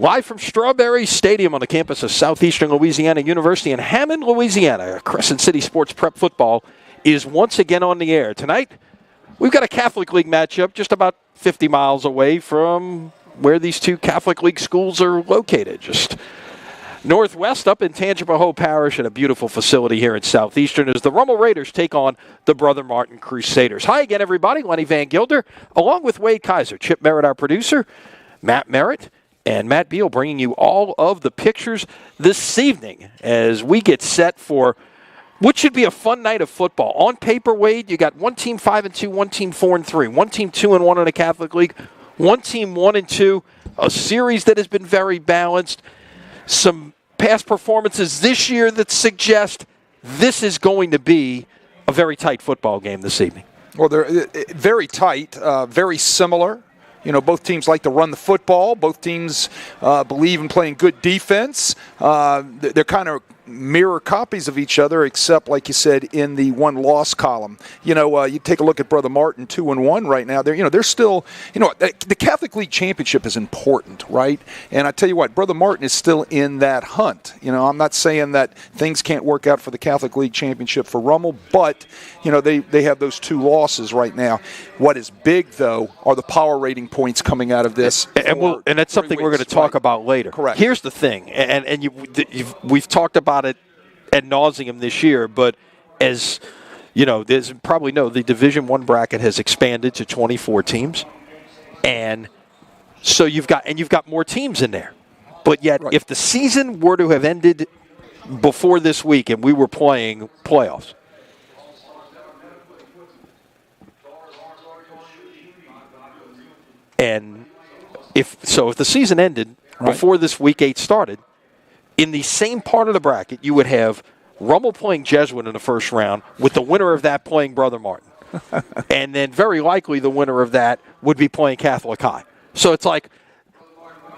Live from Strawberry Stadium on the campus of Southeastern Louisiana University in Hammond, Louisiana, Crescent City Sports Prep Football is once again on the air. Tonight, we've got a Catholic League matchup just about 50 miles away from where these two Catholic League schools are located. Just northwest up in Tangipahoa Parish at a beautiful facility here in Southeastern as the Rummel Raiders take on the Brother Martin Crusaders. Hi again, everybody. Lenny Van Gilder, along with Wade Kaiser, Chip Merritt, our producer, Matt Merritt, and Matt Beal bringing you all of the pictures this evening as we get set for what should be a fun night of football. On paper, Wade, you got one team 5-2, one team 4-3, one team 2-1 in the Catholic League, one team 1-2, a series that has been very balanced. Some past performances this year that suggest this is going to be a very tight football game this evening. Well, they're very tight, very similar. You know, both teams like to run the football. Both teams believe in playing good defense. They're kind of mirror copies of each other, except, like you said, in the one-loss column. You know, you take a look at Brother Martin, 2-1 right now. They're still, the Catholic League championship is important, right? And I tell you what, Brother Martin is still in that hunt. You know, I'm not saying that things can't work out for the Catholic League championship for Rummel, but they have those two losses right now. What is big, though, are the power rating points coming out of this. And that's something we're going to talk about later. Correct. Here's the thing, and we've talked about it ad nauseum this year, but as you know, there's probably the Division I bracket has expanded to 24 teams, and so you've got more teams in there. But yet, if the season were to have ended before this week and we were playing playoffs, and if the season ended before this week 8 started, in the same part of the bracket, you would have Rummel playing Jesuit in the first round, with the winner of that playing Brother Martin. And then very likely the winner of that would be playing Catholic High. So it's like,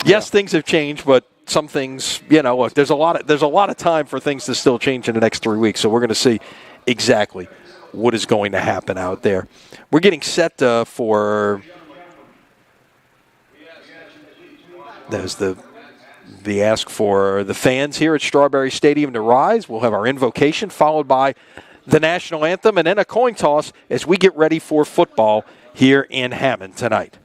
yes, things have changed, but some things, look, there's a lot of time for things to still change in the next 3 weeks. So we're going to see exactly what is going to happen out there. We're getting set for there's the ask for the fans here at Strawberry Stadium to rise. We'll have our invocation followed by the national anthem and then a coin toss as we get ready for football here in Hammond tonight.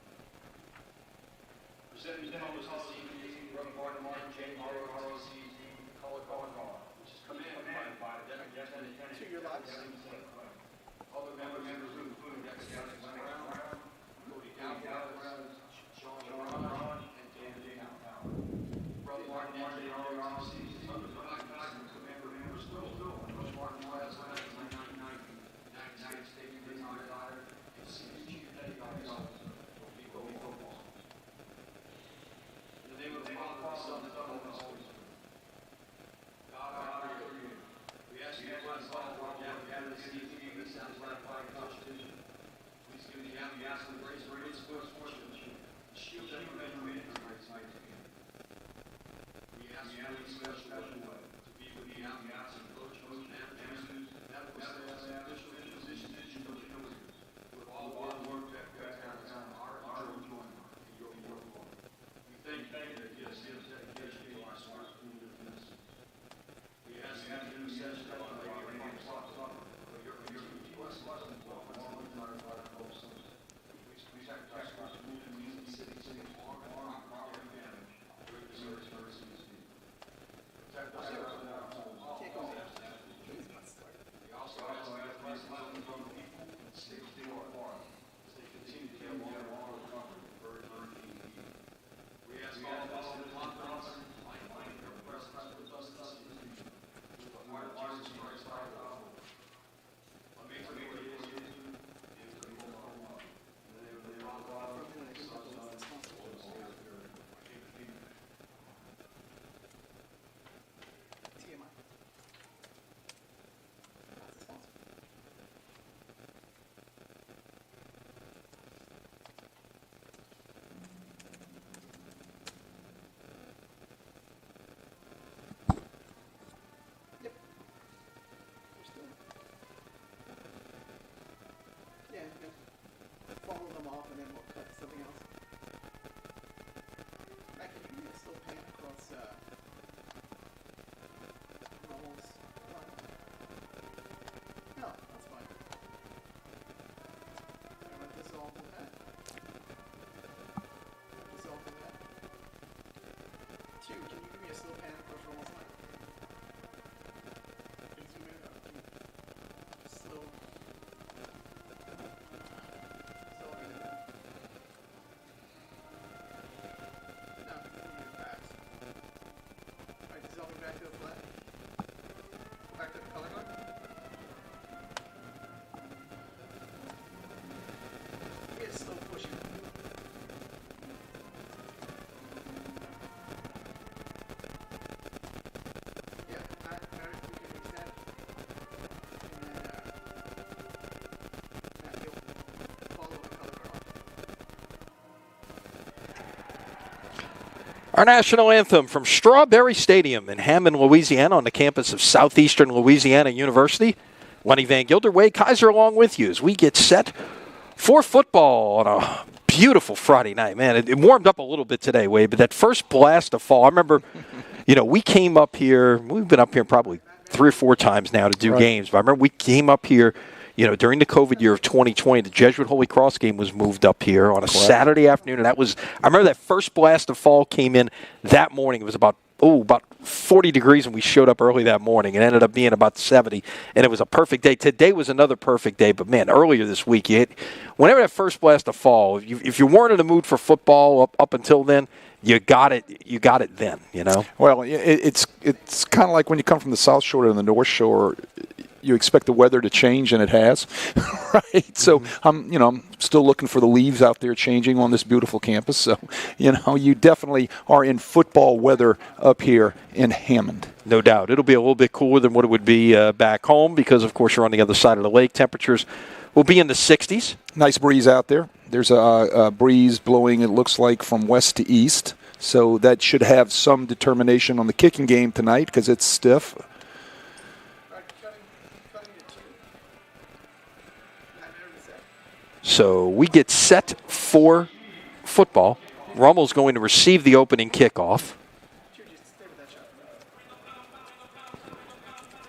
Our national anthem from Strawberry Stadium in Hammond, Louisiana, on the campus of Southeastern Louisiana University. Lenny Van Gilder, Wade Kaiser along with you as we get set for football on a beautiful Friday night. Man, it warmed up a little bit today, Wade, but that first blast of fall, I remember, we came up here, we've been up here probably 3 or 4 times now to do games, but I remember we came up here, during the COVID year of 2020, the Jesuit Holy Cross game was moved up here on a Saturday afternoon, and I remember that first blast of fall came in that morning. It was about 40 degrees when we showed up early that morning. It ended up being about 70, and it was a perfect day. Today was another perfect day, but, man, earlier this week, whenever that first blast of fall, if you weren't in the mood for football up until then, you got it then, Well, it's kind of like when you come from the South Shore to the North Shore, you expect the weather to change, and it has, right? So I'm still looking for the leaves out there changing on this beautiful campus. So, you definitely are in football weather up here in Hammond. No doubt. It'll be a little bit cooler than what it would be back home because, of course, you're on the other side of the lake. Temperatures will be in the 60s. Nice breeze out there. There's a breeze blowing, it looks like, from west to east. So that should have some determination on the kicking game tonight because it's stiff. So we get set for football. Rummel's going to receive the opening kickoff.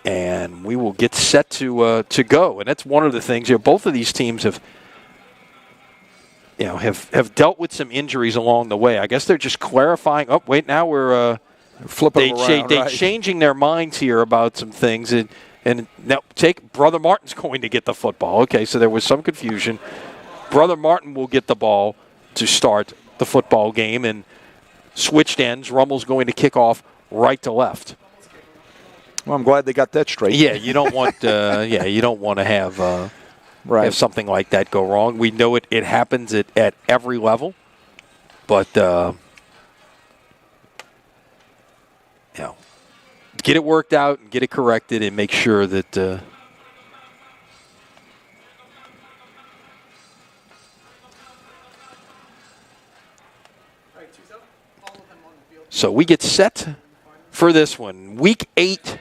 And we will get set to go. And that's one of the things. Both of these teams have dealt with some injuries along the way. I guess they're just clarifying. Oh, wait, now we're flipping around. They're changing their minds here about some things. And now Brother Martin's going to get the football. Okay, so there was some confusion. Brother Martin will get the ball to start the football game, and switched ends. Rummel's going to kick off right to left. Well, I'm glad they got that straight. Yeah, you don't want to have something like that go wrong. We know it happens at every level, but get it worked out and get it corrected and make sure that so we get set for this one. Week 8,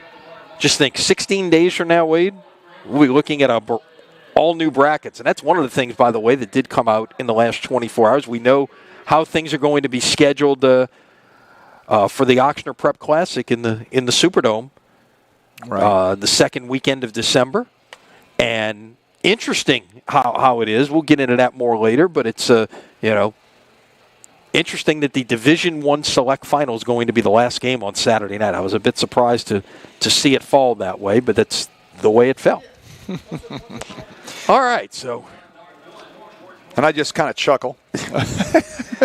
just think 16 days from now, Wade, we'll be looking at all new brackets. And that's one of the things, by the way, that did come out in the last 24 hours. We know how things are going to be scheduled for the Oxner Prep Classic in the Superdome, the second weekend of December. And interesting how it is. We'll get into that more later, but it's interesting that the Division I Select Final is going to be the last game on Saturday night. I was a bit surprised to see it fall that way, but that's the way it fell. All right, so. And I just kind of chuckle.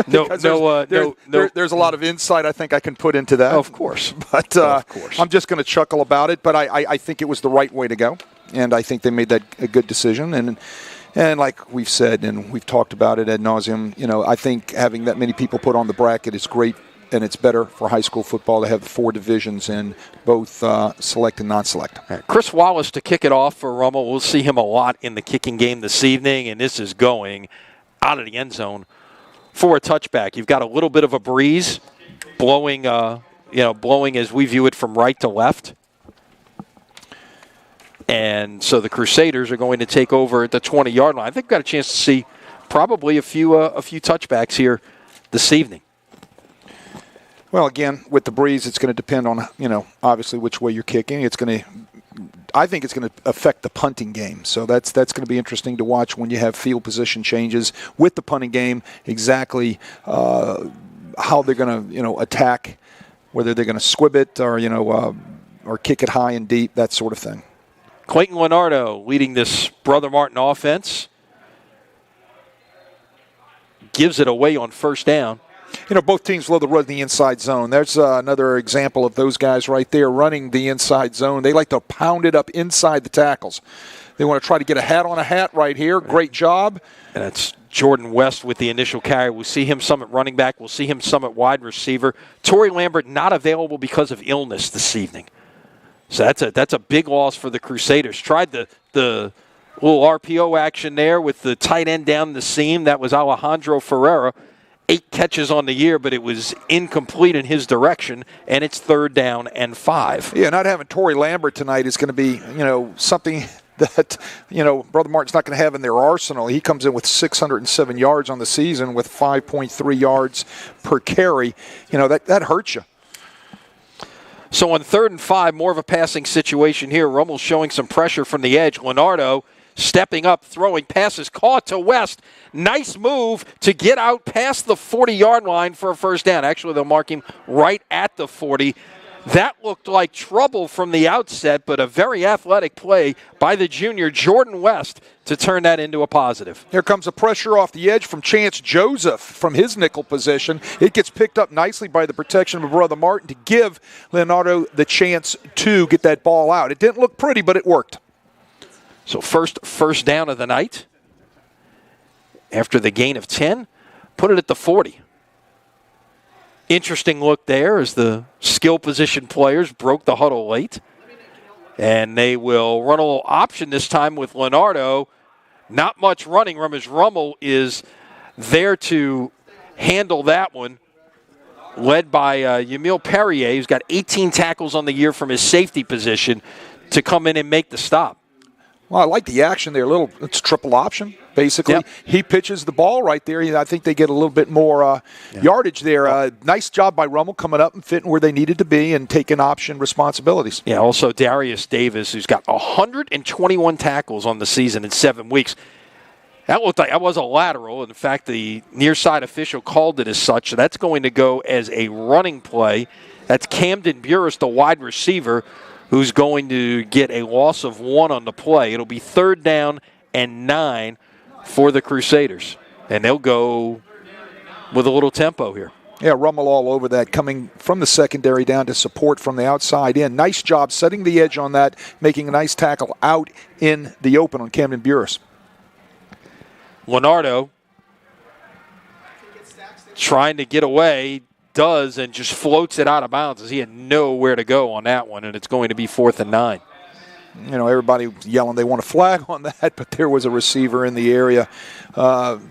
There's a lot of insight I think I can put into that. Of course. But of course. I'm just going to chuckle about it. But I think it was the right way to go. And I think they made that a good decision. And like we've said and we've talked about it ad nauseum, I think having that many people put on the bracket is great. And it's better for high school football to have 4 divisions in both select and non-select. Right. Chris Wallace to kick it off for Rummel. We'll see him a lot in the kicking game this evening, and this is going out of the end zone for a touchback. You've got a little bit of a breeze blowing, blowing as we view it from right to left. And so the Crusaders are going to take over at the 20-yard line. I think we've got a chance to see probably a few touchbacks here this evening. Well, again, with the breeze, it's going to depend on, obviously which way you're kicking. I think it's going to affect the punting game. So that's going to be interesting to watch when you have field position changes with the punting game, exactly how they're going to, attack whether they're going to squib it or, or kick it high and deep, that sort of thing. Clayton Leonardo leading this Brother Martin offense. Gives it away on first down. Both teams love to run the inside zone. There's another example of those guys right there running the inside zone. They like to pound it up inside the tackles. They want to try to get a hat on a hat right here. Great job. And it's Jordan West with the initial carry. We'll see him some at running back. We'll see him some at wide receiver. Torrey Lambert not available because of illness this evening. So that's a big loss for the Crusaders. Tried the little RPO action there with the tight end down the seam. That was Alejandro Ferreira. 8 catches on the year, but it was incomplete in his direction, and it's 3rd down and 5. Yeah, not having Torrey Lambert tonight is going to be, something that, Brother Martin's not going to have in their arsenal. He comes in with 607 yards on the season with 5.3 yards per carry. That hurts you. So on 3rd and 5, more of a passing situation here. Rummel showing some pressure from the edge. Leonardo stepping up, throwing passes, caught to West. Nice move to get out past the 40-yard line for a first down. Actually, they'll mark him right at the 40. That looked like trouble from the outset, but a very athletic play by the junior, Jordan West, to turn that into a positive. Here comes a pressure off the edge from Chance Joseph from his nickel position. It gets picked up nicely by the protection of Brother Martin to give Leonardo the chance to get that ball out. It didn't look pretty, but it worked. So first down of the night. After the gain of 10, put it at the 40. Interesting look there as the skill position players broke the huddle late. And they will run a little option this time with Leonardo. Not much running room as Rummel is there to handle that one. Led by Yamil Perrier, who's got 18 tackles on the year from his safety position, to come in and make the stop. Well, I like the action there. It's triple option, basically. Yep. He pitches the ball right there. I think they get a little bit more yardage there. Nice job by Rummel coming up and fitting where they needed to be and taking option responsibilities. Yeah, also Darius Davis, who's got 121 tackles on the season in 7 weeks. That looked like that was a lateral. In fact, the near side official called it as such. So that's going to go as a running play. That's Camden Burris, the wide receiver, who's going to get a loss of 1 on the play. It'll be 3rd down and 9 for the Crusaders. And they'll go with a little tempo here. Yeah, Rummel all over that, coming from the secondary down to support from the outside in. Nice job setting the edge on that, making a nice tackle out in the open on Camden Burris. Leonardo trying to get away. Does and just floats it out of bounds as he had nowhere to go on that one, and it's going to be 4th and 9. Everybody yelling they want a flag on that, but there was a receiver in the area. Rayfield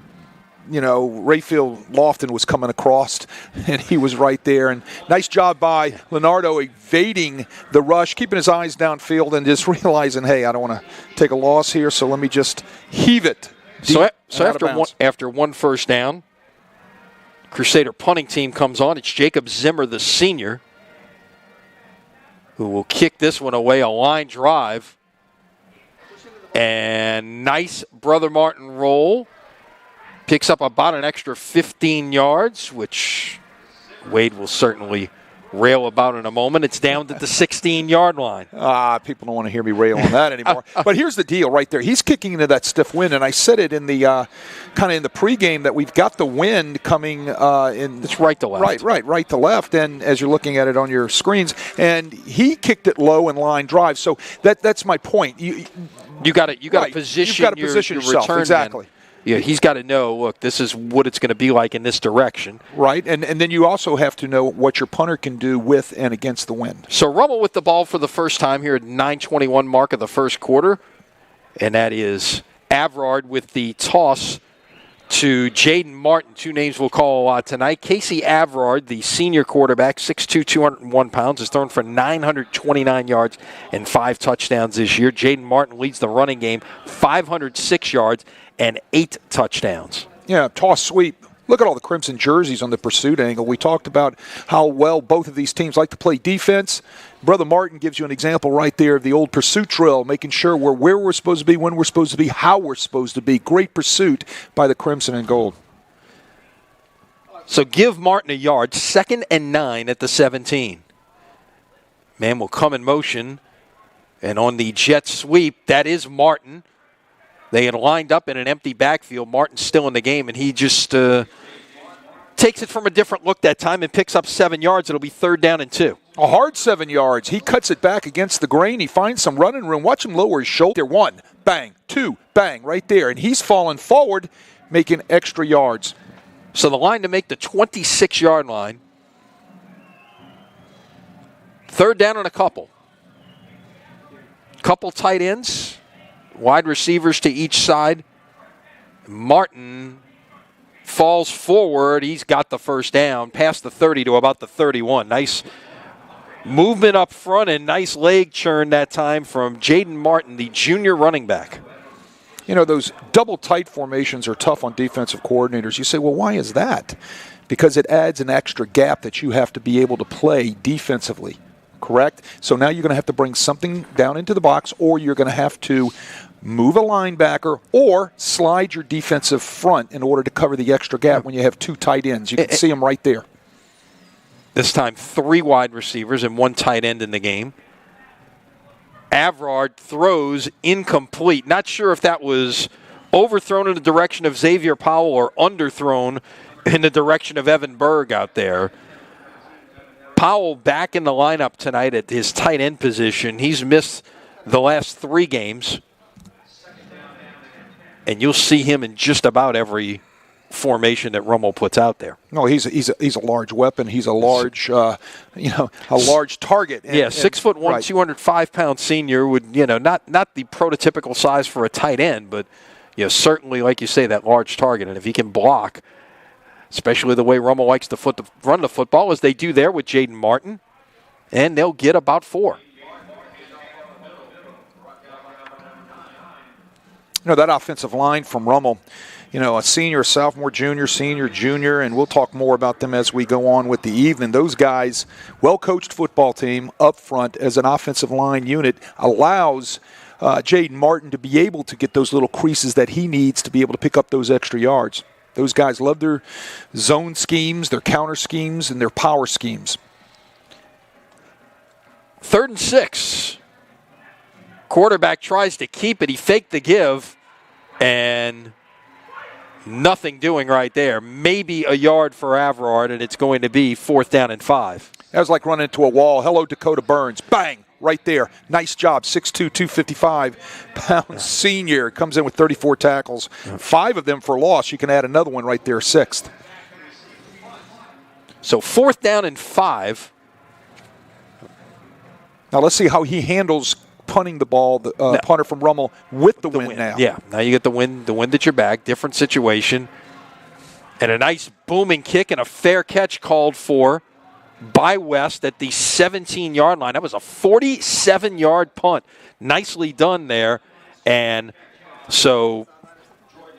Lofton was coming across, and he was right there. And nice job by Leonardo evading the rush, keeping his eyes downfield and just realizing, hey, I don't want to take a loss here, so let me just heave it. So after one first down, Crusader punting team comes on. It's Jacob Zimmer, the senior, who will kick this one away, a line drive. And nice Brother Martin roll. Picks up about an extra 15 yards, which Wade will certainly rail about in a moment. It's down to the 16-yard line. People don't want to hear me rail on that anymore. But here's the deal right there. He's kicking into that stiff wind, and I said it in the kind of in the pregame that we've got the wind coming in. It's right to left. Right to left, and as you're looking at it on your screens, and he kicked it low and line drive. So that's my point. You got to position your yourself return exactly. Man. Yeah, he's got to know, look, this is what it's going to be like in this direction. Right, and then you also have to know what your punter can do with and against the wind. So Rummel with the ball for the first time here at 9:21 mark of the first quarter. And that is Avrard with the toss to Jaden Martin. 2 names we'll call a lot tonight. Casey Avrard, the senior quarterback, 6'2", 201 pounds, has thrown for 929 yards and 5 touchdowns this year. Jaden Martin leads the running game, 506 yards and 8 touchdowns. Yeah, toss sweep. Look at all the crimson jerseys on the pursuit angle. We talked about how well both of these teams like to play defense. Brother Martin gives you an example right there of the old pursuit drill, making sure we're where we're supposed to be, when we're supposed to be, how we're supposed to be. Great pursuit by the crimson and gold. So give Martin a yard, 2nd and 9 at the 17. Man will come in motion, and on the jet sweep, that is Martin. They had lined up in an empty backfield. Martin's still in the game, and he just takes it from a different look that time and picks up 7 yards. It'll be 3rd down and 2. A hard 7 yards. He cuts it back against the grain. He finds some running room. Watch him lower his shoulder. 1, bang, 2, bang, right there. And he's falling forward, making extra yards. So the line to make the 26-yard line. 3rd down and a couple. Couple tight ends, wide receivers to each side. Martin falls forward. He's got the 1st down, past the 30 to about the 31. Nice movement up front and nice leg churn that time from Jaden Martin, the junior running back. You know, those double tight formations are tough on defensive coordinators. You say, well, why is that? Because it adds an extra gap that you have to be able to play defensively, correct? So now you're going to have to bring something down into the box, or you're going to have to move a linebacker or slide your defensive front in order to cover the extra gap when you have 2 tight ends. You can see them right there. This time 3 wide receivers and 1 tight end in the game. Avrard throws incomplete. Not sure if that was overthrown in the direction of Xavier Powell or underthrown in the direction of Evan Berg out there. Powell back in the lineup tonight at his tight end position. He's missed the last 3 games. And you'll see him in just about every formation that Rummel puts out there. No, he's a large weapon. He's a large, a large target. And, 6'1", right. 205-pound senior would, not the prototypical size for a tight end, but certainly, like you say, that large target. And if he can block, especially the way Rummel likes to run the football, as they do there with Jaden Martin, and they'll get about 4. That offensive line from Rummel, a senior, sophomore, junior, senior, junior, and we'll talk more about them as we go on with the evening. Those guys, well-coached football team up front as an offensive line unit, allows Jaden Martin to be able to get those little creases that he needs to be able to pick up those extra yards. Those guys love their zone schemes, their counter schemes, and their power schemes. 3rd and 6. Quarterback tries to keep it. He faked the give, and nothing doing right there. Maybe a yard for Avrard, and it's going to be 4th down and 5. That was like running into a wall. Hello, Dakota Burns. Bang! Right there. Nice job. 6'2", 255-pound senior. Comes in with 34 tackles. 5 of them for loss. You can add another one right there, 6th. So 4th down and 5. Now let's see how he handles punting the ball, the punter from Rummel with the wind now. Yeah, now you get the wind at your back, different situation. And a nice booming kick and a fair catch called for by West at the 17-yard line. That was a 47-yard punt. Nicely done there. And so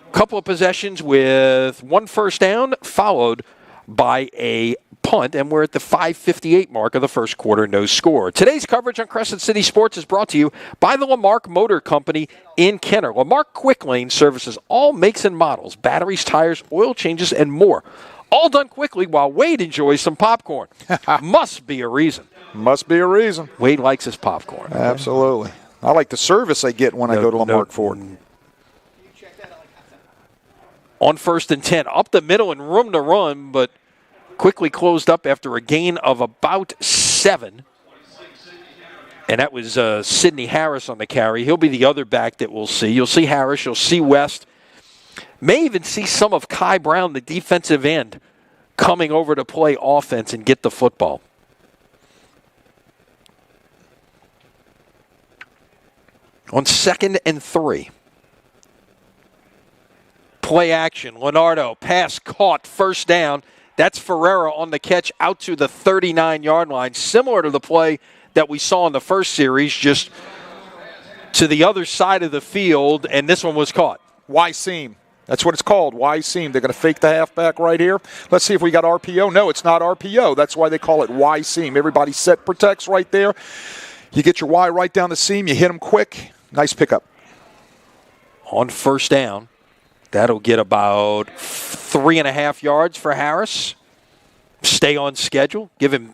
a couple of possessions with 1 first down followed by a punt, and we're at the 5:58 mark of the first quarter, no score. Today's coverage on Crescent City Sports is brought to you by the Lamarck Motor Company in Kenner. Lamarck Quick Lane services all makes and models, batteries, tires, oil changes, and more. All done quickly while Wade enjoys some popcorn. Must be a reason. Must be a reason. Wade likes his popcorn. Absolutely. I like the service I get when I go to Lamarck Ford. On 1st and 10, up the middle and room to run, but quickly closed up after a gain of about 7. And that was Sidney Harris on the carry. He'll be the other back that we'll see. You'll see Harris. You'll see West. May even see some of Kai Brown, the defensive end, coming over to play offense and get the football. On 2nd and 3. Play action. Leonardo, pass caught, 1st down. That's Ferreira on the catch out to the 39-yard line, similar to the play that we saw in the first series, just to the other side of the field, and this one was caught. Y seam. That's what it's called, Y seam. They're going to fake the halfback right here. Let's see if we got RPO. No, it's not RPO. That's why they call it Y seam. Everybody set protects right there. You get your Y right down the seam. You hit them quick. Nice pickup. On 1st down, that'll get about 3.5 yards for Harris. Stay on schedule.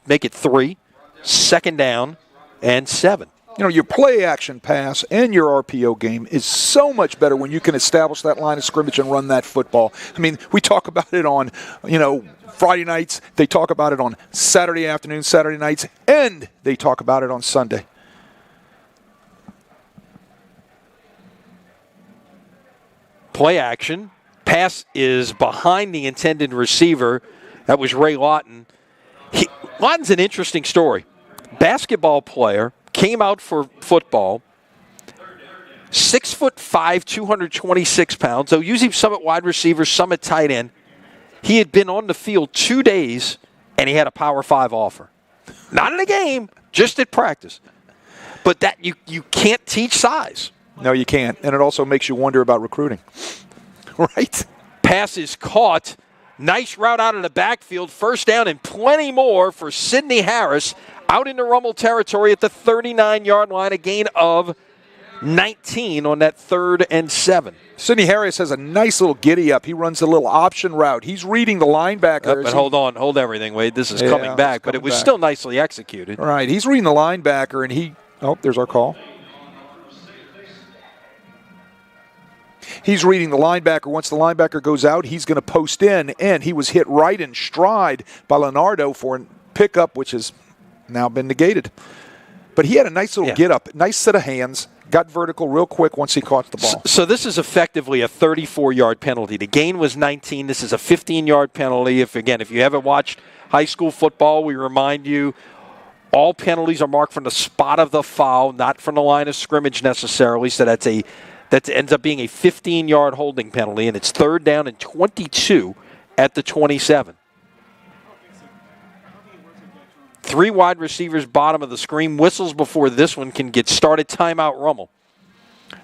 Make it 3. 2nd down and 7. You know, your play action pass and your RPO game is so much better when you can establish that line of scrimmage and run that football. I mean, we talk about it on, Friday nights. They talk about it on Saturday afternoons, Saturday nights, and they talk about it on Sunday. Play action. Pass is behind the intended receiver. That was Ray Lawton. Lawton's an interesting story. Basketball player, came out for football, 6'5", 226 pounds. They'll use him some at wide receiver, some at tight end. He had been on the field 2 days, and he had a Power 5 offer. Not in a game, just at practice. But that you can't teach size. No, you can't. And it also makes you wonder about recruiting. Right? Pass is caught. Nice route out of the backfield. 1st down and plenty more for Sidney Harris out into Rummel territory at the 39-yard line. A gain of 19 on that 3rd and 7. Sidney Harris has a nice little giddy up. He runs a little option route. He's reading the linebacker. But hold everything, Wade. This is coming back, but it was still nicely executed. Right. He's reading the linebacker, and there's our call. He's reading the linebacker. Once the linebacker goes out, he's going to post in, and he was hit right in stride by Leonardo for a pickup, which has now been negated. But he had a nice little get-up, nice set of hands, got vertical real quick once he caught the ball. So this is effectively a 34-yard penalty. The gain was 19. This is a 15-yard penalty. If you haven't watched high school football, we remind you all penalties are marked from the spot of the foul, not from the line of scrimmage necessarily. So that ends up being a 15-yard holding penalty, and it's 3rd down and 22 at the 27. 3 wide receivers bottom of the screen. Whistles before this one can get started. Timeout Rummel.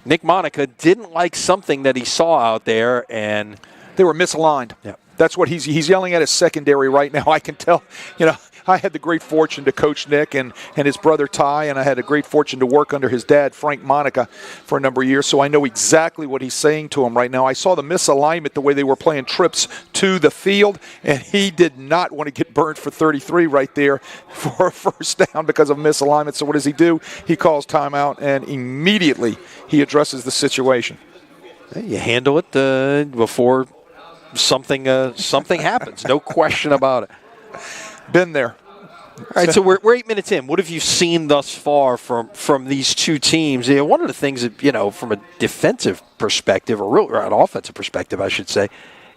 Nick Monica didn't like something that he saw out there, and they were misaligned. Yeah. That's what he's yelling at his secondary right now. I can tell, I had the great fortune to coach Nick and his brother Ty, and I had a great fortune to work under his dad, Frank Monica, for a number of years, so I know exactly what he's saying to him right now. I saw the misalignment, the way they were playing trips to the field, and he did not want to get burned for 33 right there for a 1st down because of misalignment. So what does he do? He calls timeout, and immediately he addresses the situation. You handle it before something happens. No question about it. Been there. All right, so we're 8 minutes in. What have you seen thus far from these two teams? One of the things that, from a defensive perspective, or an offensive perspective, I should say,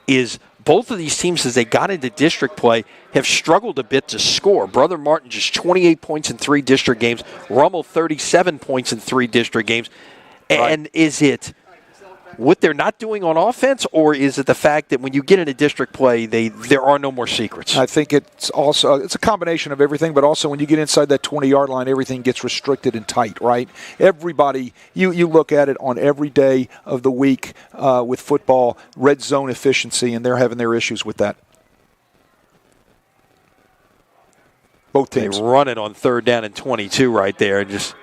is both of these teams, as they got into district play, have struggled a bit to score. Brother Martin just 28 points in 3 district games. Rummel 37 points in 3 district games. And is it what they're not doing on offense, or is it the fact that when you get into district play, there are no more secrets? I think it's a combination of everything, but also when you get inside that 20-yard line, everything gets restricted and tight, right? Everybody, you look at it on every day of the week with football, red zone efficiency, and they're having their issues with that. Both teams. They run it on 3rd down and 22 right there, and just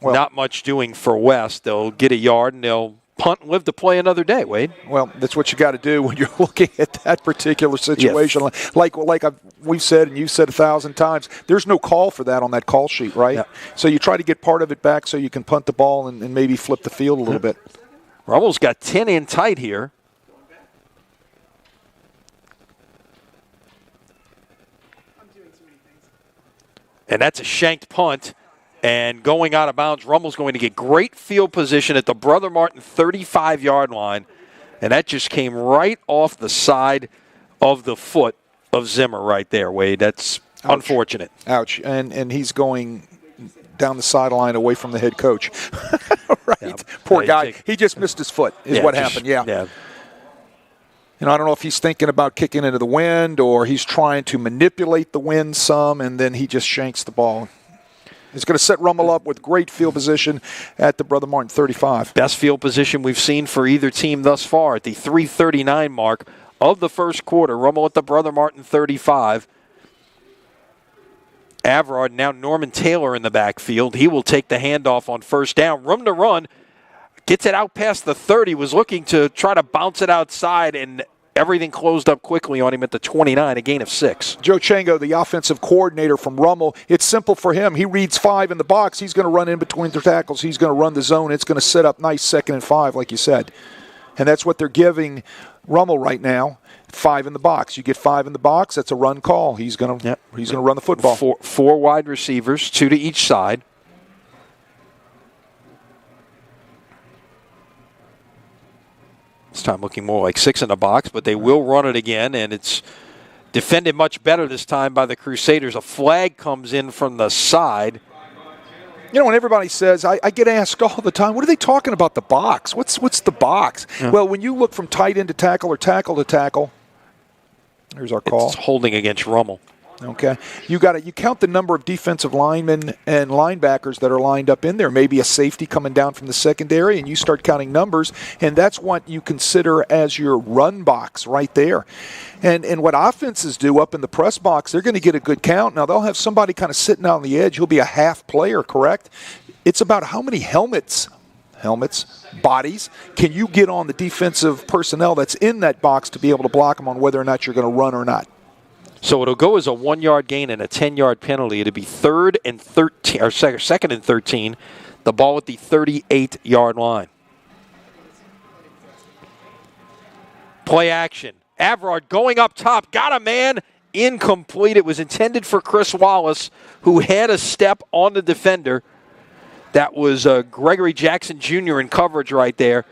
not much doing for West. They'll get a yard and they'll punt and live to play another day, Wade. Well, that's what you got to do when you're looking at that particular situation. Like we've said and you've said 1,000 times, there's no call for that on that call sheet, right? Yeah. So you try to get part of it back so you can punt the ball and maybe flip the field a little bit. Rummel's got 10 in tight here. And that's a shanked punt. And going out of bounds, Rummel's going to get great field position at the Brother Martin 35-yard line. And that just came right off the side of the foot of Zimmer right there, Wade. That's unfortunate. Ouch. And he's going down the sideline away from the head coach. Right. Yeah. Poor guy. He just missed his foot is what happened. Yeah. I don't know if he's thinking about kicking into the wind or he's trying to manipulate the wind some, and then he just shanks the ball. He's going to set Rummel up with great field position at the Brother Martin 35. Best field position we've seen for either team thus far at the 3:39 mark of the first quarter. Rummel at the Brother Martin 35. Averard, now Norman Taylor in the backfield. He will take the handoff on 1st down. Room to run. gets it out past the 30, was looking to try to bounce it outside, and everything closed up quickly on him at the 29, a gain of 6. Joe Chango, the offensive coordinator from Rummel, it's simple for him. He reads 5 in the box. He's going to run in between the tackles. He's going to run the zone. It's going to set up nice 2nd and 5, like you said. And that's what they're giving Rummel right now. 5 in the box. You get 5 in the box, that's a run call. He's going to run the football. Four wide receivers, 2 to each side. This time looking more like 6 in the box, but they will run it again, and it's defended much better this time by the Crusaders. A flag comes in from the side. You know, when everybody says, I get asked all the time, what are they talking about the box? What's the box? Yeah. Well, when you look from tight end to tackle or tackle to tackle, here's our call. It's holding against Rummel. Okay. You count the number of defensive linemen and linebackers that are lined up in there. Maybe a safety coming down from the secondary, and you start counting numbers, and that's what you consider as your run box right there. And what offenses do up in the press box, they're going to get a good count. Now, they'll have somebody kind of sitting on the edge. He'll be a half player, correct? It's about how many helmets, bodies, can you get on the defensive personnel that's in that box to be able to block them on whether or not you're going to run or not. So it'll go as a 1-yard gain and a 10-yard penalty. It'll be 3rd and 13, or 2nd and 13. The ball at the 38-yard line. Play action. Averard going up top. Got a man. Incomplete. It was intended for Chris Wallace, who had a step on the defender. That was Gregory Jackson Jr. in coverage right there.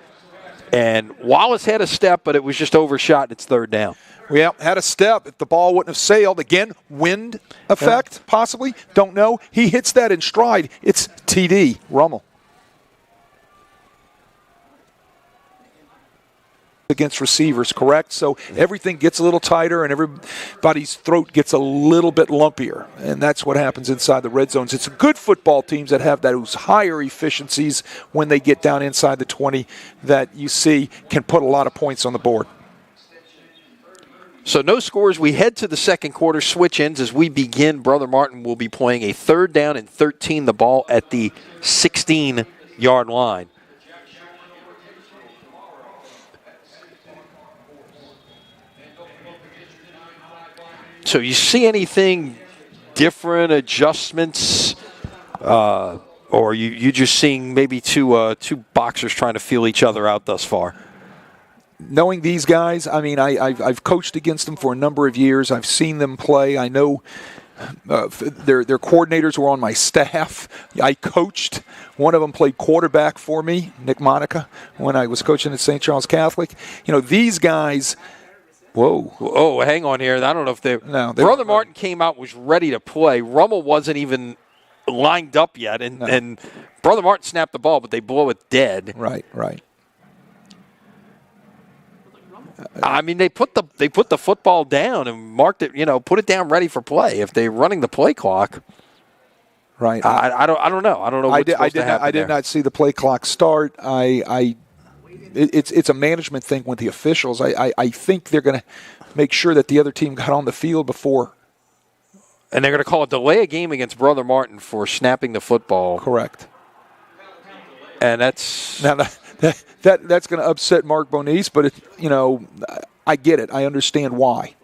And Wallace had a step, but it was just overshot, and it's 3rd down. Well, had a step. If the ball wouldn't have sailed, again, wind effect, possibly. Don't know. He hits that in stride. It's TD, Rummel. Against receivers, correct? So everything gets a little tighter and everybody's throat gets a little bit lumpier. And that's what happens inside the red zones. It's good football teams that have those higher efficiencies when they get down inside the 20 that you see can put a lot of points on the board. So no scores. We head to the second quarter. Switch ends as we begin. Brother Martin will be playing a 3rd down and 13. The ball at the 16-yard line. So you see anything different, adjustments, or you just seeing maybe two boxers trying to feel each other out thus far? Knowing these guys, I mean, I've coached against them for a number of years. I've seen them play. I know their coordinators were on my staff. I coached. One of them played quarterback for me, Nick Monica, when I was coaching at St. Charles Catholic. You know, these guys. Whoa, hang on here. I don't know if Brother Martin came out, was ready to play. Rummel wasn't even lined up yet, and Brother Martin snapped the ball, but they blow it dead. Right. I mean, they put the football down and marked it. Put it down, ready for play. If they're running the play clock, right? I don't know. I don't know. I did not see the play clock start. It's a management thing with the officials. I think they're going to make sure that the other team got on the field before. And they're going to call a delay of game against Brother Martin for snapping the football. Correct. And that's that's going to upset Mark Bonice, but I get it. I understand why.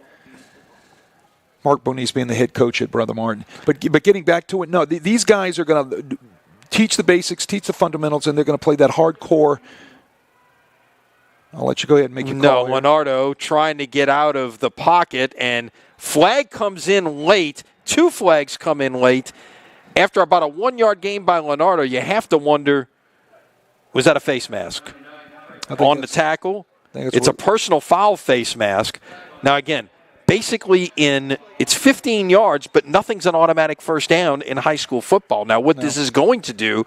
Mark Bonice being the head coach at Brother Martin. But getting back to it, no, these guys are going to teach the basics, teach the fundamentals, and they're going to play that hardcore. I'll let you go ahead and make your call. No, Leonardo trying to get out of the pocket, and flag comes in late. 2 flags come in late. After about a 1-yard gain by Leonardo, you have to wonder, was that a face mask on the tackle? It's a personal foul face mask. Now, again, basically it's 15 yards, but nothing's an automatic first down in high school football. Now, what this is going to do,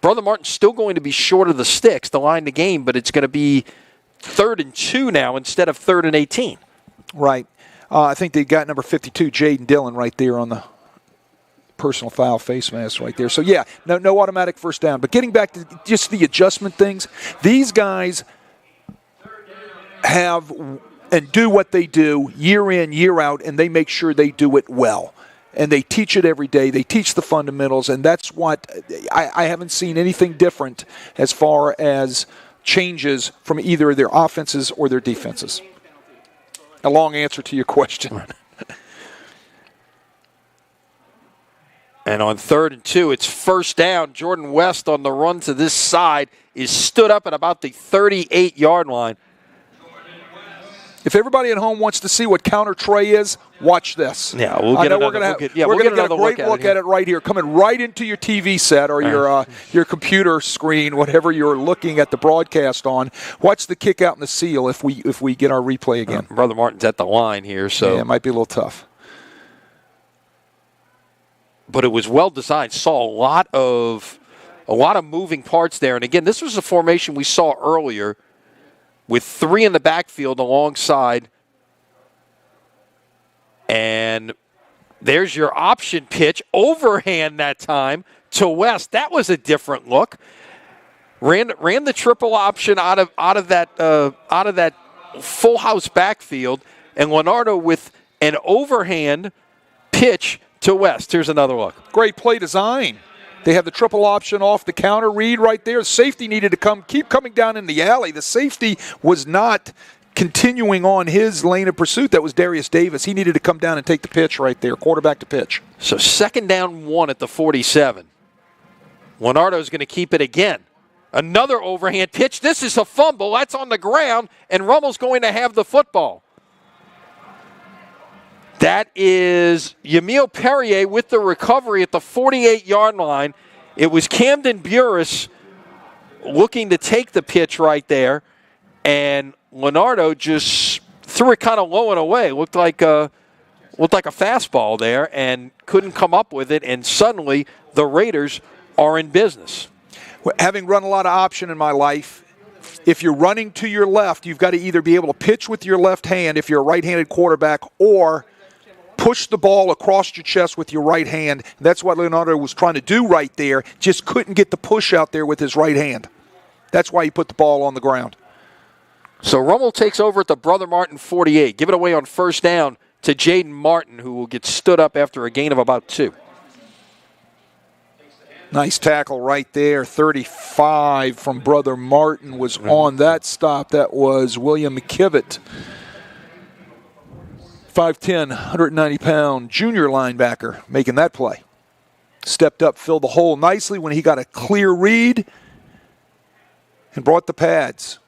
Brother Martin's still going to be short of the sticks to line the game, but it's going to be 3rd and 2 now instead of 3rd and 18. Right. I think they got number 52, Jaden Dillon, right there on the personal foul face mask right there. So, yeah, no automatic first down. But getting back to just the adjustment things, these guys have and do what they do year in, year out, and they make sure they do it well. and they teach it every day. They teach the fundamentals, and that's what I haven't seen anything different as far as changes from either their offenses or their defenses. A long answer to your question. And on 3rd and 2, it's first down. Jordan West on the run to this side is stood up at about the 38-yard line. If everybody at home wants to see what counter Trey is, watch this. Yeah, we'll get another look at it. We're going to get a great look at it right here, coming right into your TV set or your computer screen, whatever you're looking at the broadcast on. Watch the kick out and the seal if we get our replay again. Brother Martin's at the line here, so yeah, it might be a little tough. But it was well designed. Saw a lot of moving parts there. And again, this was a formation we saw earlier with 3 in the backfield alongside. And there's your option pitch, overhand that time to West. That was a different look. Ran the triple option out of that full house backfield, and Leonardo with an overhand pitch to West. Here's another look. Great play design. They have the triple option off the counter read right there. Safety needed to keep coming down in the alley. The safety was not continuing on his lane of pursuit. That was Darius Davis. He needed to come down and take the pitch right there, quarterback to pitch. So 2nd down 1 at the 47. Leonardo's going to keep it again. Another overhand pitch. This is a fumble. That's on the ground, and Rummel's going to have the football. That is Yamil Perrier with the recovery at the 48-yard line. It was Camden Burris looking to take the pitch right there, and Leonardo just threw it kind of low and away. Looked like a fastball there and couldn't come up with it, and suddenly the Raiders are in business. Having run a lot of option in my life, if you're running to your left, you've got to either be able to pitch with your left hand if you're a right-handed quarterback, or push the ball across your chest with your right hand. That's what Leonardo was trying to do right there. Just couldn't get the push out there with his right hand. That's why he put the ball on the ground. So Rummel takes over at the Brother Martin 48. Give it away on 1st down to Jaden Martin, who will get stood up after a gain of about 2. Nice tackle right there. 35 from Brother Martin was on that stop. That was William McKivitt. 5'10", 190-pound junior linebacker making that play. Stepped up, filled the hole nicely when he got a clear read and brought the pads.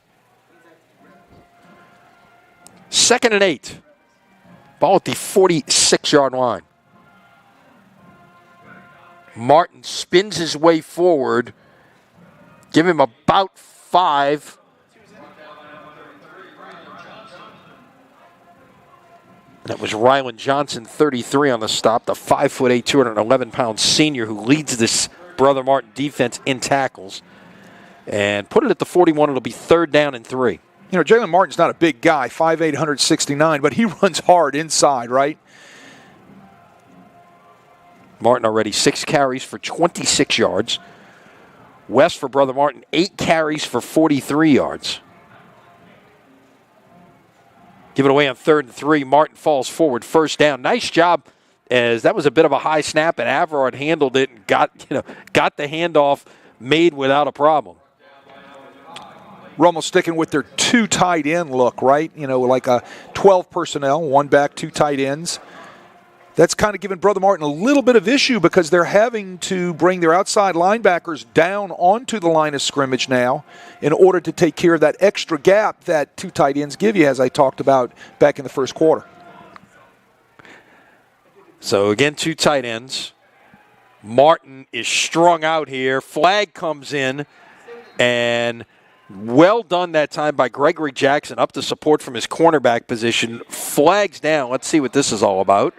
2nd and 8. Ball at the 46-yard line. Martin spins his way forward. Give him about 5. That was Ryland Johnson, 33 on the stop, the 5'8", 211-pound senior who leads this Brother Martin defense in tackles. And put it at the 41. It'll be 3rd down and 3. You know, Jalen Martin's not a big guy, 5'8", 169, but he runs hard inside, right? Martin already 6 carries for 26 yards. West for Brother Martin, 8 carries for 43 yards. Give it away on 3rd and 3. Martin falls forward, 1st down. Nice job, as that was a bit of a high snap, and Averard handled it and got the handoff made without a problem. Rummel sticking with their 2 tight end look, right? You know, like a 12 personnel, 1 back, 2 tight ends. That's kind of giving Brother Martin a little bit of issue because they're having to bring their outside linebackers down onto the line of scrimmage now in order to take care of that extra gap that 2 tight ends give you, as I talked about back in the first quarter. So, again, 2 tight ends. Martin is strung out here. Flag comes in, and well done that time by Gregory Jackson, up to support from his cornerback position. Flags down. Let's see what this is all about.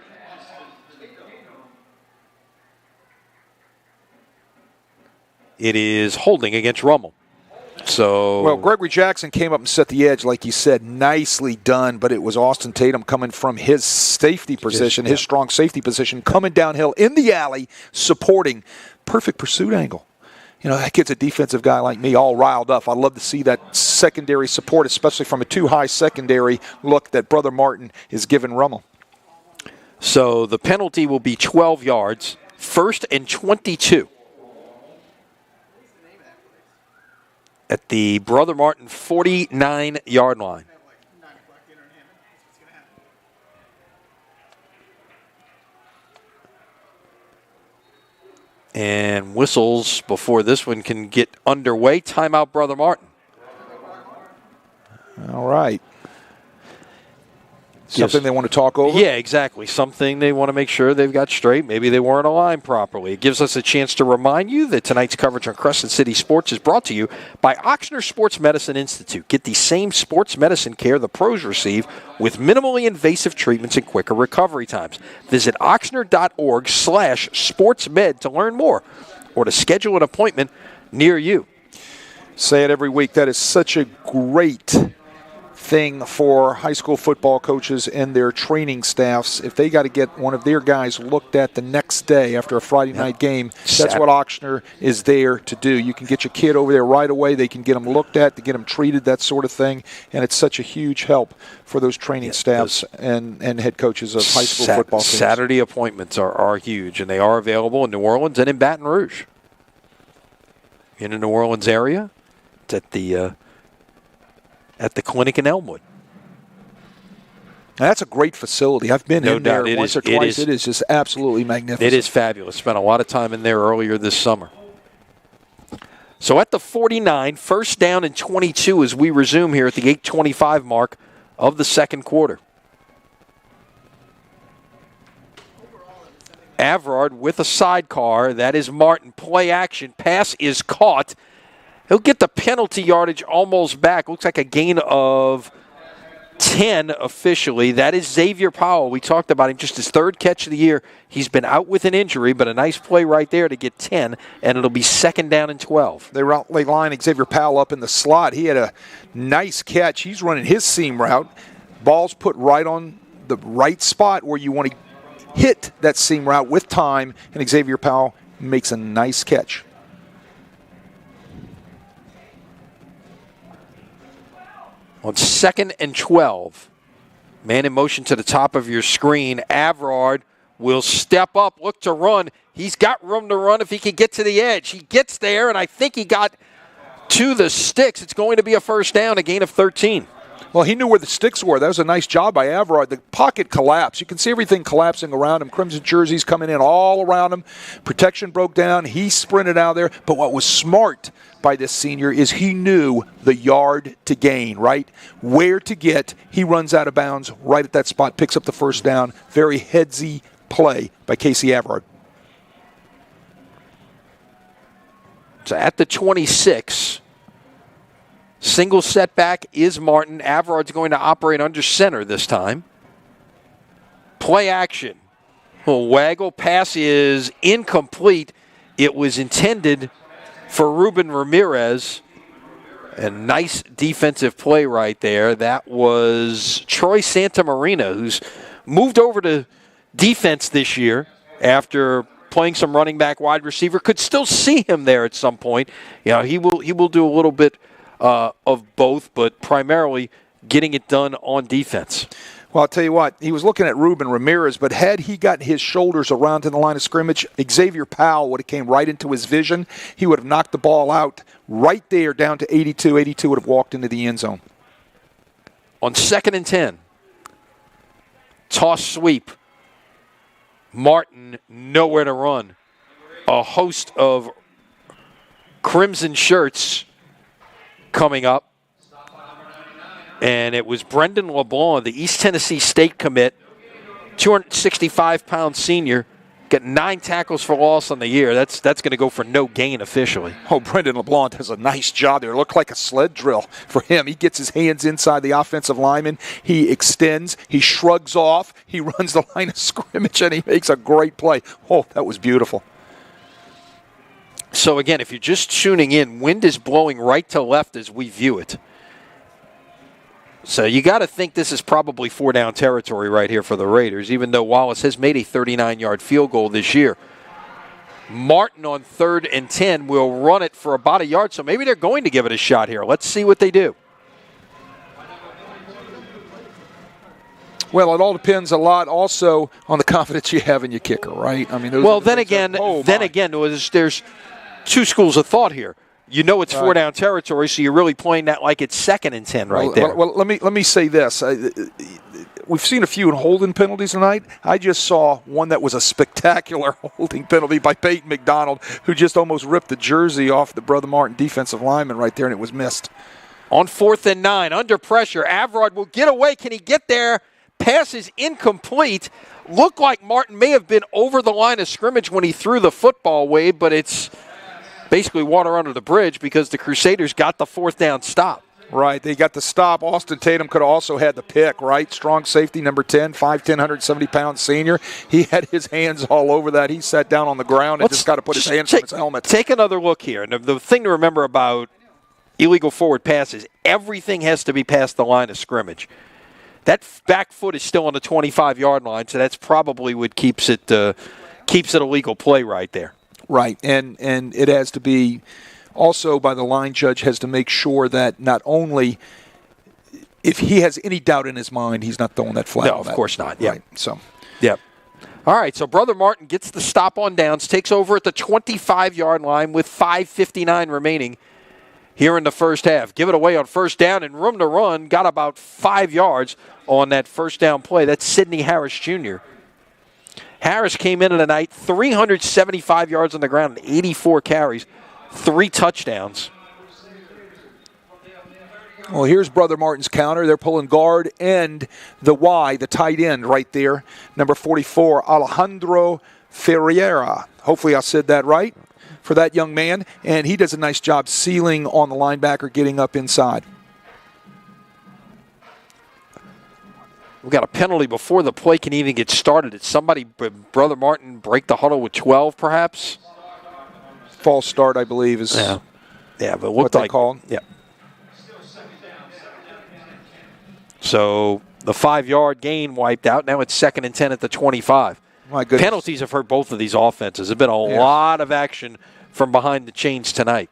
It is holding against Rummel. So, well, Gregory Jackson came up and set the edge, like you said, nicely done, but it was Austin Tatum coming from his safety position, his strong safety position, coming downhill in the alley, supporting. Perfect pursuit angle. You know, that gets a defensive guy like me all riled up. I love to see that secondary support, especially from a too high secondary look that Brother Martin is giving Rummel. So the penalty will be 12 yards, 1st and 22. At the Brother Martin 49-yard line. And whistles before this one can get underway. Timeout, Brother Martin. All right. Something they want to talk over? Yeah, exactly. Something they want to make sure they've got straight. Maybe they weren't aligned properly. It gives us a chance to remind you that tonight's coverage on Crescent City Sports is brought to you by Ochsner Sports Medicine Institute. Get the same sports medicine care the pros receive with minimally invasive treatments and quicker recovery times. Visit oxnard.org/sportsmed to learn more or to schedule an appointment near you. Say it every week. That is such a great thing for high school football coaches and their training staffs. If they got to get one of their guys looked at the next day after a Friday night game, that's what Ochsner is there to do. You can get your kid over there right away. They can get them looked at, to get them treated, that sort of thing. And it's such a huge help for those training staffs and head coaches of high school football teams. Saturday appointments are huge, and they are available in New Orleans and in Baton Rouge. In the New Orleans area, it's at the clinic in Elmwood. Now, that's a great facility. I've been in there once or twice. It is just absolutely magnificent. It is fabulous. Spent a lot of time in there earlier this summer. So at the 49, 1st down and 22 as we resume here at the 8:25 mark of the second quarter. Averard with a sidecar. That is Martin. Play action. Pass is caught. He'll get the penalty yardage almost back. Looks like a gain of 10 officially. That is Xavier Powell. We talked about him, just his 3rd catch of the year. He's been out with an injury, but a nice play right there to get 10, and it'll be 2nd down and 12. They line Xavier Powell up in the slot. He had a nice catch. He's running his seam route. Ball's put right on the right spot where you want to hit that seam route with time, and Xavier Powell makes a nice catch. On 2nd and 12, man in motion to the top of your screen. Averard will step up, look to run. He's got room to run if he can get to the edge. He gets there, and I think he got to the sticks. It's going to be a 1st down, a gain of 13. Well, he knew where the sticks were. That was a nice job by Averard. The pocket collapsed. You can see everything collapsing around him. Crimson jerseys coming in all around him. Protection broke down. He sprinted out there. But what was smart by this senior is he knew the yard to gain, right? Where to get. He runs out of bounds right at that spot, picks up the 1st down. Very headsy play by Casey Averard. So at the 26, single setback is Martin. Averard's going to operate under center this time. Play action. Well, waggle pass is incomplete. It was intended for Ruben Ramirez. A nice defensive play right there. That was Troy Santamarina, who's moved over to defense this year after playing some running back, wide receiver. Could still see him there at some point. You know, he will do a little bit of both, but primarily getting it done on defense. Well, I'll tell you what, he was looking at Ruben Ramirez, but had he gotten his shoulders around to the line of scrimmage, Xavier Powell would have came right into his vision. He would have knocked the ball out right there down to 82. 82 would have walked into the end zone. On 2nd and 10, toss sweep. Martin nowhere to run. A host of crimson shirts coming up. And it was Brendan LeBlanc, the East Tennessee State commit, 265-pound senior, got 9 tackles for loss on the year. That's going to go for no gain officially. Oh, Brendan LeBlanc does a nice job there. It looked like a sled drill for him. He gets his hands inside the offensive lineman. He extends. He shrugs off. He runs the line of scrimmage, and he makes a great play. Oh, that was beautiful. So, again, if you're just tuning in, wind is blowing right to left as we view it. So you got to think this is probably 4-down territory right here for the Raiders, even though Wallace has made a 39-yard field goal this year. Martin on 3rd and 10 will run it for about a yard, so maybe they're going to give it a shot here. Let's see what they do. Well, it all depends a lot also on the confidence you have in your kicker, right? I mean, then again, there's two schools of thought here. You know it's four down territory, so you're really playing that like it's 2nd and 10 right there. Well, let me say this. We've seen a few holding penalties tonight. I just saw one that was a spectacular holding penalty by Peyton McDonald, who just almost ripped the jersey off the Brother Martin defensive lineman right there, and it was missed. On 4th and 9, under pressure, Avrod will get away. Can he get there? Pass is incomplete. Looked like Martin may have been over the line of scrimmage when he threw the football, Wade, but it's basically water under the bridge because the Crusaders got the 4th down stop. Right, they got the stop. Austin Tatum could have also had the pick, right? Strong safety, number 10, 5'10", 170-pound senior. He had his hands all over that. He sat down on the ground and just got to put his hands on his helmet. Take another look here. And the thing to remember about illegal forward passes, everything has to be past the line of scrimmage. That back foot is still on the 25-yard line, so that's probably what keeps it a legal play right there. Right, and it has to be also by the line judge has to make sure that not only if he has any doubt in his mind, he's not throwing that flag. No, of course not. Yeah. Right, so. Yep. All right, so Brother Martin gets the stop on downs, takes over at the 25-yard line with 5:59 remaining here in the first half. Give it away on first down and room to run. Got about 5 yards on that first down play. That's Sidney Harris Jr. Harris came in tonight, 375 yards on the ground and 84 carries, 3 touchdowns. Well, here's Brother Martin's counter. They're pulling guard and the Y, the tight end right there, number 44, Alejandro Ferreira. Hopefully I said that right for that young man, and he does a nice job sealing on the linebacker, getting up inside. We got a penalty before the play can even get started. Did somebody, Brother Martin, break the huddle with 12 perhaps? False start, I believe, is but it looked what they called. Yeah. So the 5-yard gain wiped out. Now it's 2nd and 10 at the 25. My goodness. Penalties have hurt both of these offenses. There's been a lot of action from behind the chains tonight.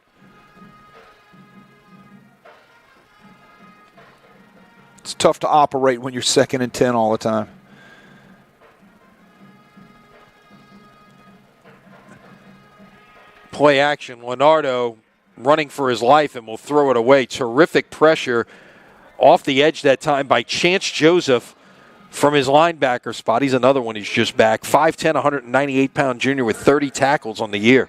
It's tough to operate when you're 2nd and 10 all the time. Play action. Leonardo running for his life and will throw it away. Terrific pressure off the edge that time by Chance Joseph from his linebacker spot. He's another one who's just back. 5'10", 198-pound junior with 30 tackles on the year.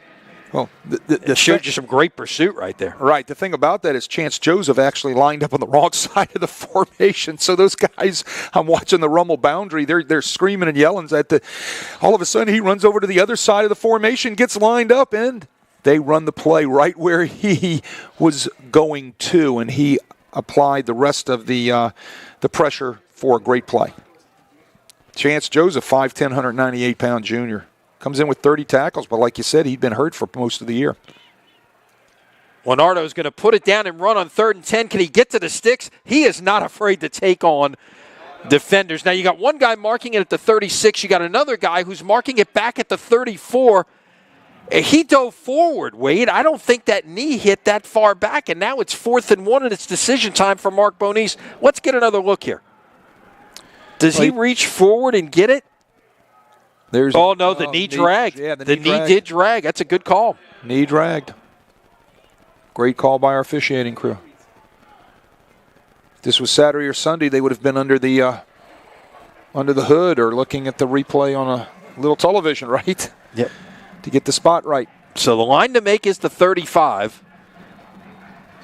Well, it showed you some great pursuit right there. Right. The thing about that is Chance Joseph actually lined up on the wrong side of the formation. So those guys, I'm watching the Rummel boundary, they're screaming and yelling at all of a sudden he runs over to the other side of the formation, gets lined up, and they run the play right where he was going to, and he applied the rest of the pressure for a great play. Chance Joseph, 5'10", 198-pound junior. Comes in with 30 tackles, but like you said, he'd been hurt for most of the year. Leonardo's going to put it down and run on 3rd and 10. Can he get to the sticks? He is not afraid to take on defenders. Now, you got one guy marking it at the 36. You got another guy who's marking it back at the 34. He dove forward, Wade. I don't think that knee hit that far back, and now it's 4th and 1, and it's decision time for Mark Bonis. Let's get another look here. Does he reach forward and get it? The knee dragged. Yeah, the knee did drag. That's a good call. Knee dragged. Great call by our officiating crew. If this was Saturday or Sunday, they would have been under the hood or looking at the replay on a little television, right? Yep. To get the spot right. So the line to make is the 35.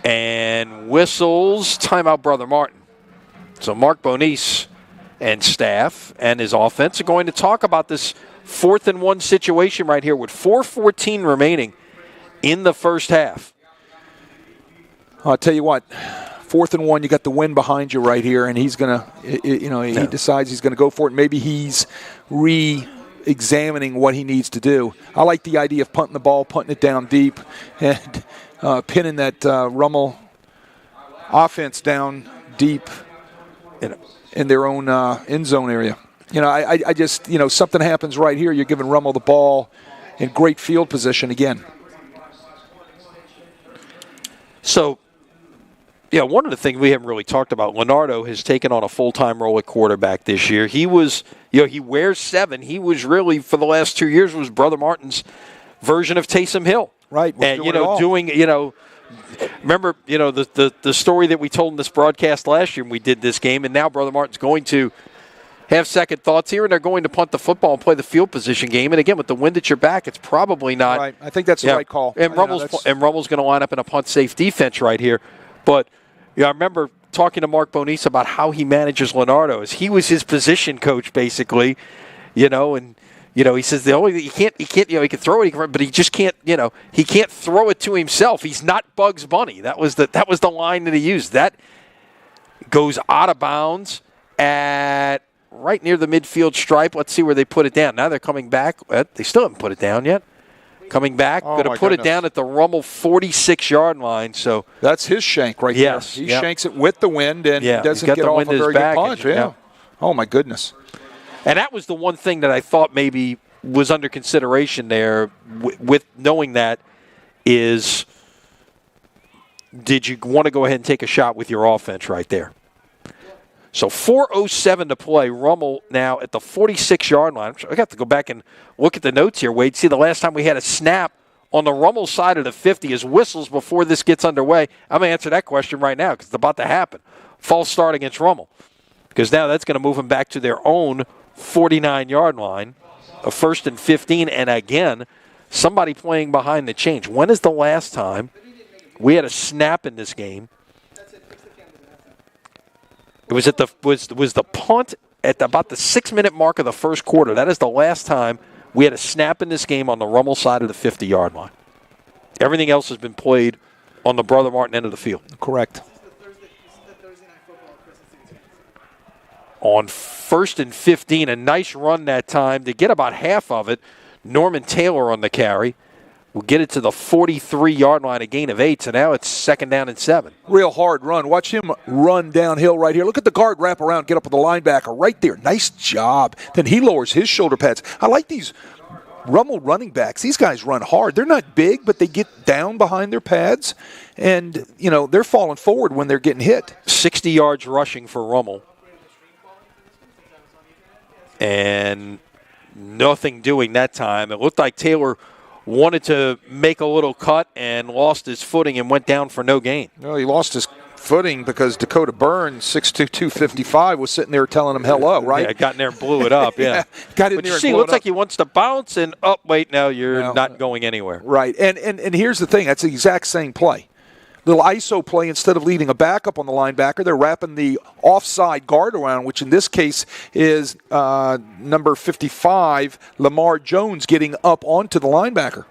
And whistles timeout Brother Martin. So Mark Bonis and staff and his offense are going to talk about this 4th and 1 situation right here with 4:14 remaining in the first half. I'll tell you what, 4th and 1, you got the wind behind you right here, and he's going to, he decides he's going to go for it. Maybe he's re-examining what he needs to do. I like the idea of punting the ball, punting it down deep, and pinning that Rummel offense down deep in their own end zone area. I just, something happens right here. You're giving Rummel the ball in great field position again. So Yeah, one of the things we haven't really talked about, Leonardo has taken on a full-time role at quarterback this year. He was, he wears 7. He was really, for the last 2 years, was Brother Martin's version of Taysom Hill. Right. And, remember, the story that we told in this broadcast last year when we did this game, and now Brother Martin's going to have second thoughts here, and they're going to punt the football and play the field position game. And again, with the wind at your back, it's probably not. Right. I think that's the right call. And Rummel's going to line up in a punt-safe defense right here. But I remember talking to Mark Bonisa about how he manages Leonardo. As he was his position coach, basically, and he says the only he can't, he can throw it, but he just can't, he can't throw it to himself. He's not Bugs Bunny. That was the line that he used. That goes out of bounds at right near the midfield stripe. Let's see where they put it down. Now they're coming back. They still haven't put it down yet. Coming back, going to put it down at the Rummel 46-yard line. So that's his shank right there. He shanks it with the wind and doesn't get off a very good punch. Oh, my goodness. And that was the one thing that I thought maybe was under consideration there with knowing that is, did you want to go ahead and take a shot with your offense right there? So 4:07 to play. Rummel now at the 46-yard line. I got to go back and look at the notes here, Wade. See, the last time we had a snap on the Rummel side of the 50 is whistles before this gets underway. I'm going to answer that question right now because it's about to happen. False start against Rummel because now that's going to move them back to their own 49-yard line, a 1st and 15. And again, somebody playing behind the chains. When is the last time we had a snap in this game? It was was the punt at about the 6-minute mark of the first quarter. That is the last time we had a snap in this game on the Rummel side of the 50-yard line. Everything else has been played on the Brother Martin end of the field. Correct. On 1st and 15, a nice run that time to get about half of it. Norman Taylor on the carry. We'll get it to the 43-yard line, a gain of 8, so now it's 2nd down and 7. Real hard run. Watch him run downhill right here. Look at the guard wrap around, get up with the linebacker right there. Nice job. Then he lowers his shoulder pads. I like these Rummel running backs. These guys run hard. They're not big, but they get down behind their pads, and, they're falling forward when they're getting hit. 60 yards rushing for Rummel. And nothing doing that time. It looked like Taylor wanted to make a little cut and lost his footing and went down for no gain. No, he lost his footing because Dakota Burns, 6'2", 255, was sitting there telling him hello, right? Yeah, got in there and blew it up, yeah. Got in there and blew it up. Looks like he wants to bounce and, wait, no, you're not going anywhere. Right, and here's the thing. That's the exact same play. Little ISO play, instead of leading a backup on the linebacker, they're wrapping the offside guard around, which in this case is number 55, Lamar Jones, getting up onto the linebacker.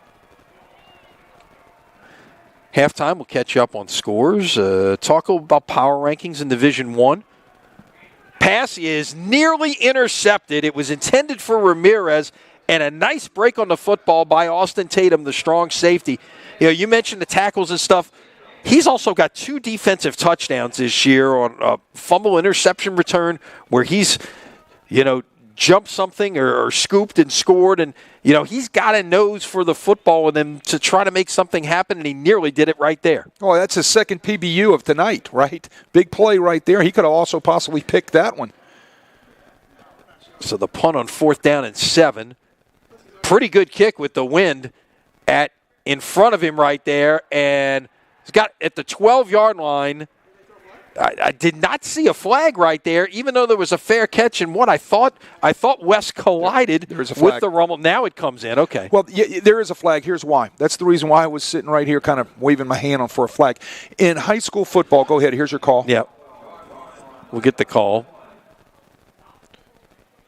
Halftime, we'll catch up on scores. Talk about power rankings in Division I. Pass is nearly intercepted. It was intended for Ramirez, and a nice break on the football by Austin Tatum, the strong safety. You mentioned the tackles and stuff. He's also got 2 defensive touchdowns this year on a fumble interception return where he's, jumped something or scooped and scored. And, he's got a nose for the football and then to try to make something happen, and he nearly did it right there. Oh, that's his second PBU of tonight, right? Big play right there. He could have also possibly picked that one. So the punt on 4th down and 7. Pretty good kick with the wind in front of him right there, and he's got at the 12-yard line. I did not see a flag right there, even though there was a fair catch. And what I thought West collided with the Rummel. Now it comes in. Okay. Well, yeah, there is a flag. Here's why. That's the reason why I was sitting right here kind of waving my hand on for a flag. In high school football, go ahead. Here's your call. Yeah. We'll get the call.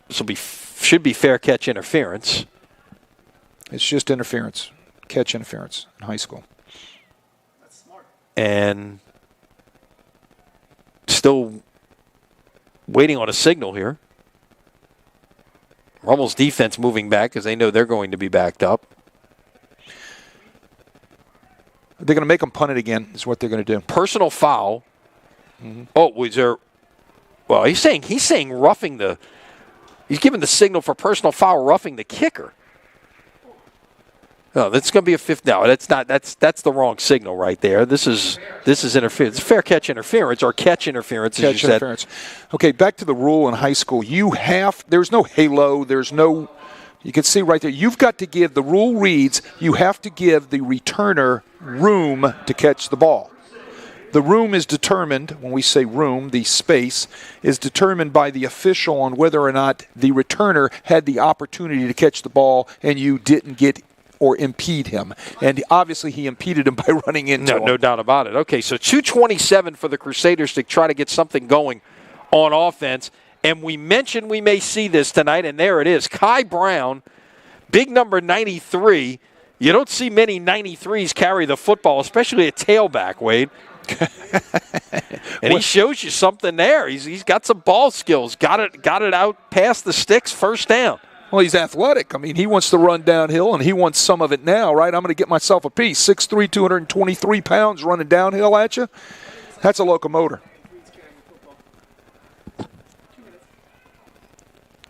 This should be fair catch interference. It's just interference. Catch interference in high school. That's smart. And still waiting on a signal here. Rummel's defense moving back because they know they're going to be backed up. They're going to make them punt it again is what they're going to do. Personal foul. Mm-hmm. Oh, was there? Well, he's saying roughing the. He's giving the signal for personal foul, roughing the kicker. No, that's going to be a fifth. No, that's not. That's the wrong signal right there. This is interference. Fair catch interference or catch interference, as Catch you said. interference. Okay, back to the rule in high school. There's no halo. There's no. You can see right there. You've got to give. The rule reads you have to give the returner room to catch the ball. The room is determined, when we say room, the space, is determined by the official on whether or not the returner had the opportunity to catch the ball and you didn't get or impede him. And obviously he impeded him by running into him. No doubt about it. Okay, so 2:27 for the Crusaders to try to get something going on offense. And we mentioned we may see this tonight, and there it is. Kai Brown, big number 93. You don't see many 93s carry the football, especially a tailback, Wade. And he shows you something there. He's got some ball skills. Got it out past the sticks, first down. Well, he's athletic. I mean, he wants to run downhill, and he wants some of it now, right? I'm going to get myself a piece. 6'3", 223 pounds running downhill at you. That's a locomotor.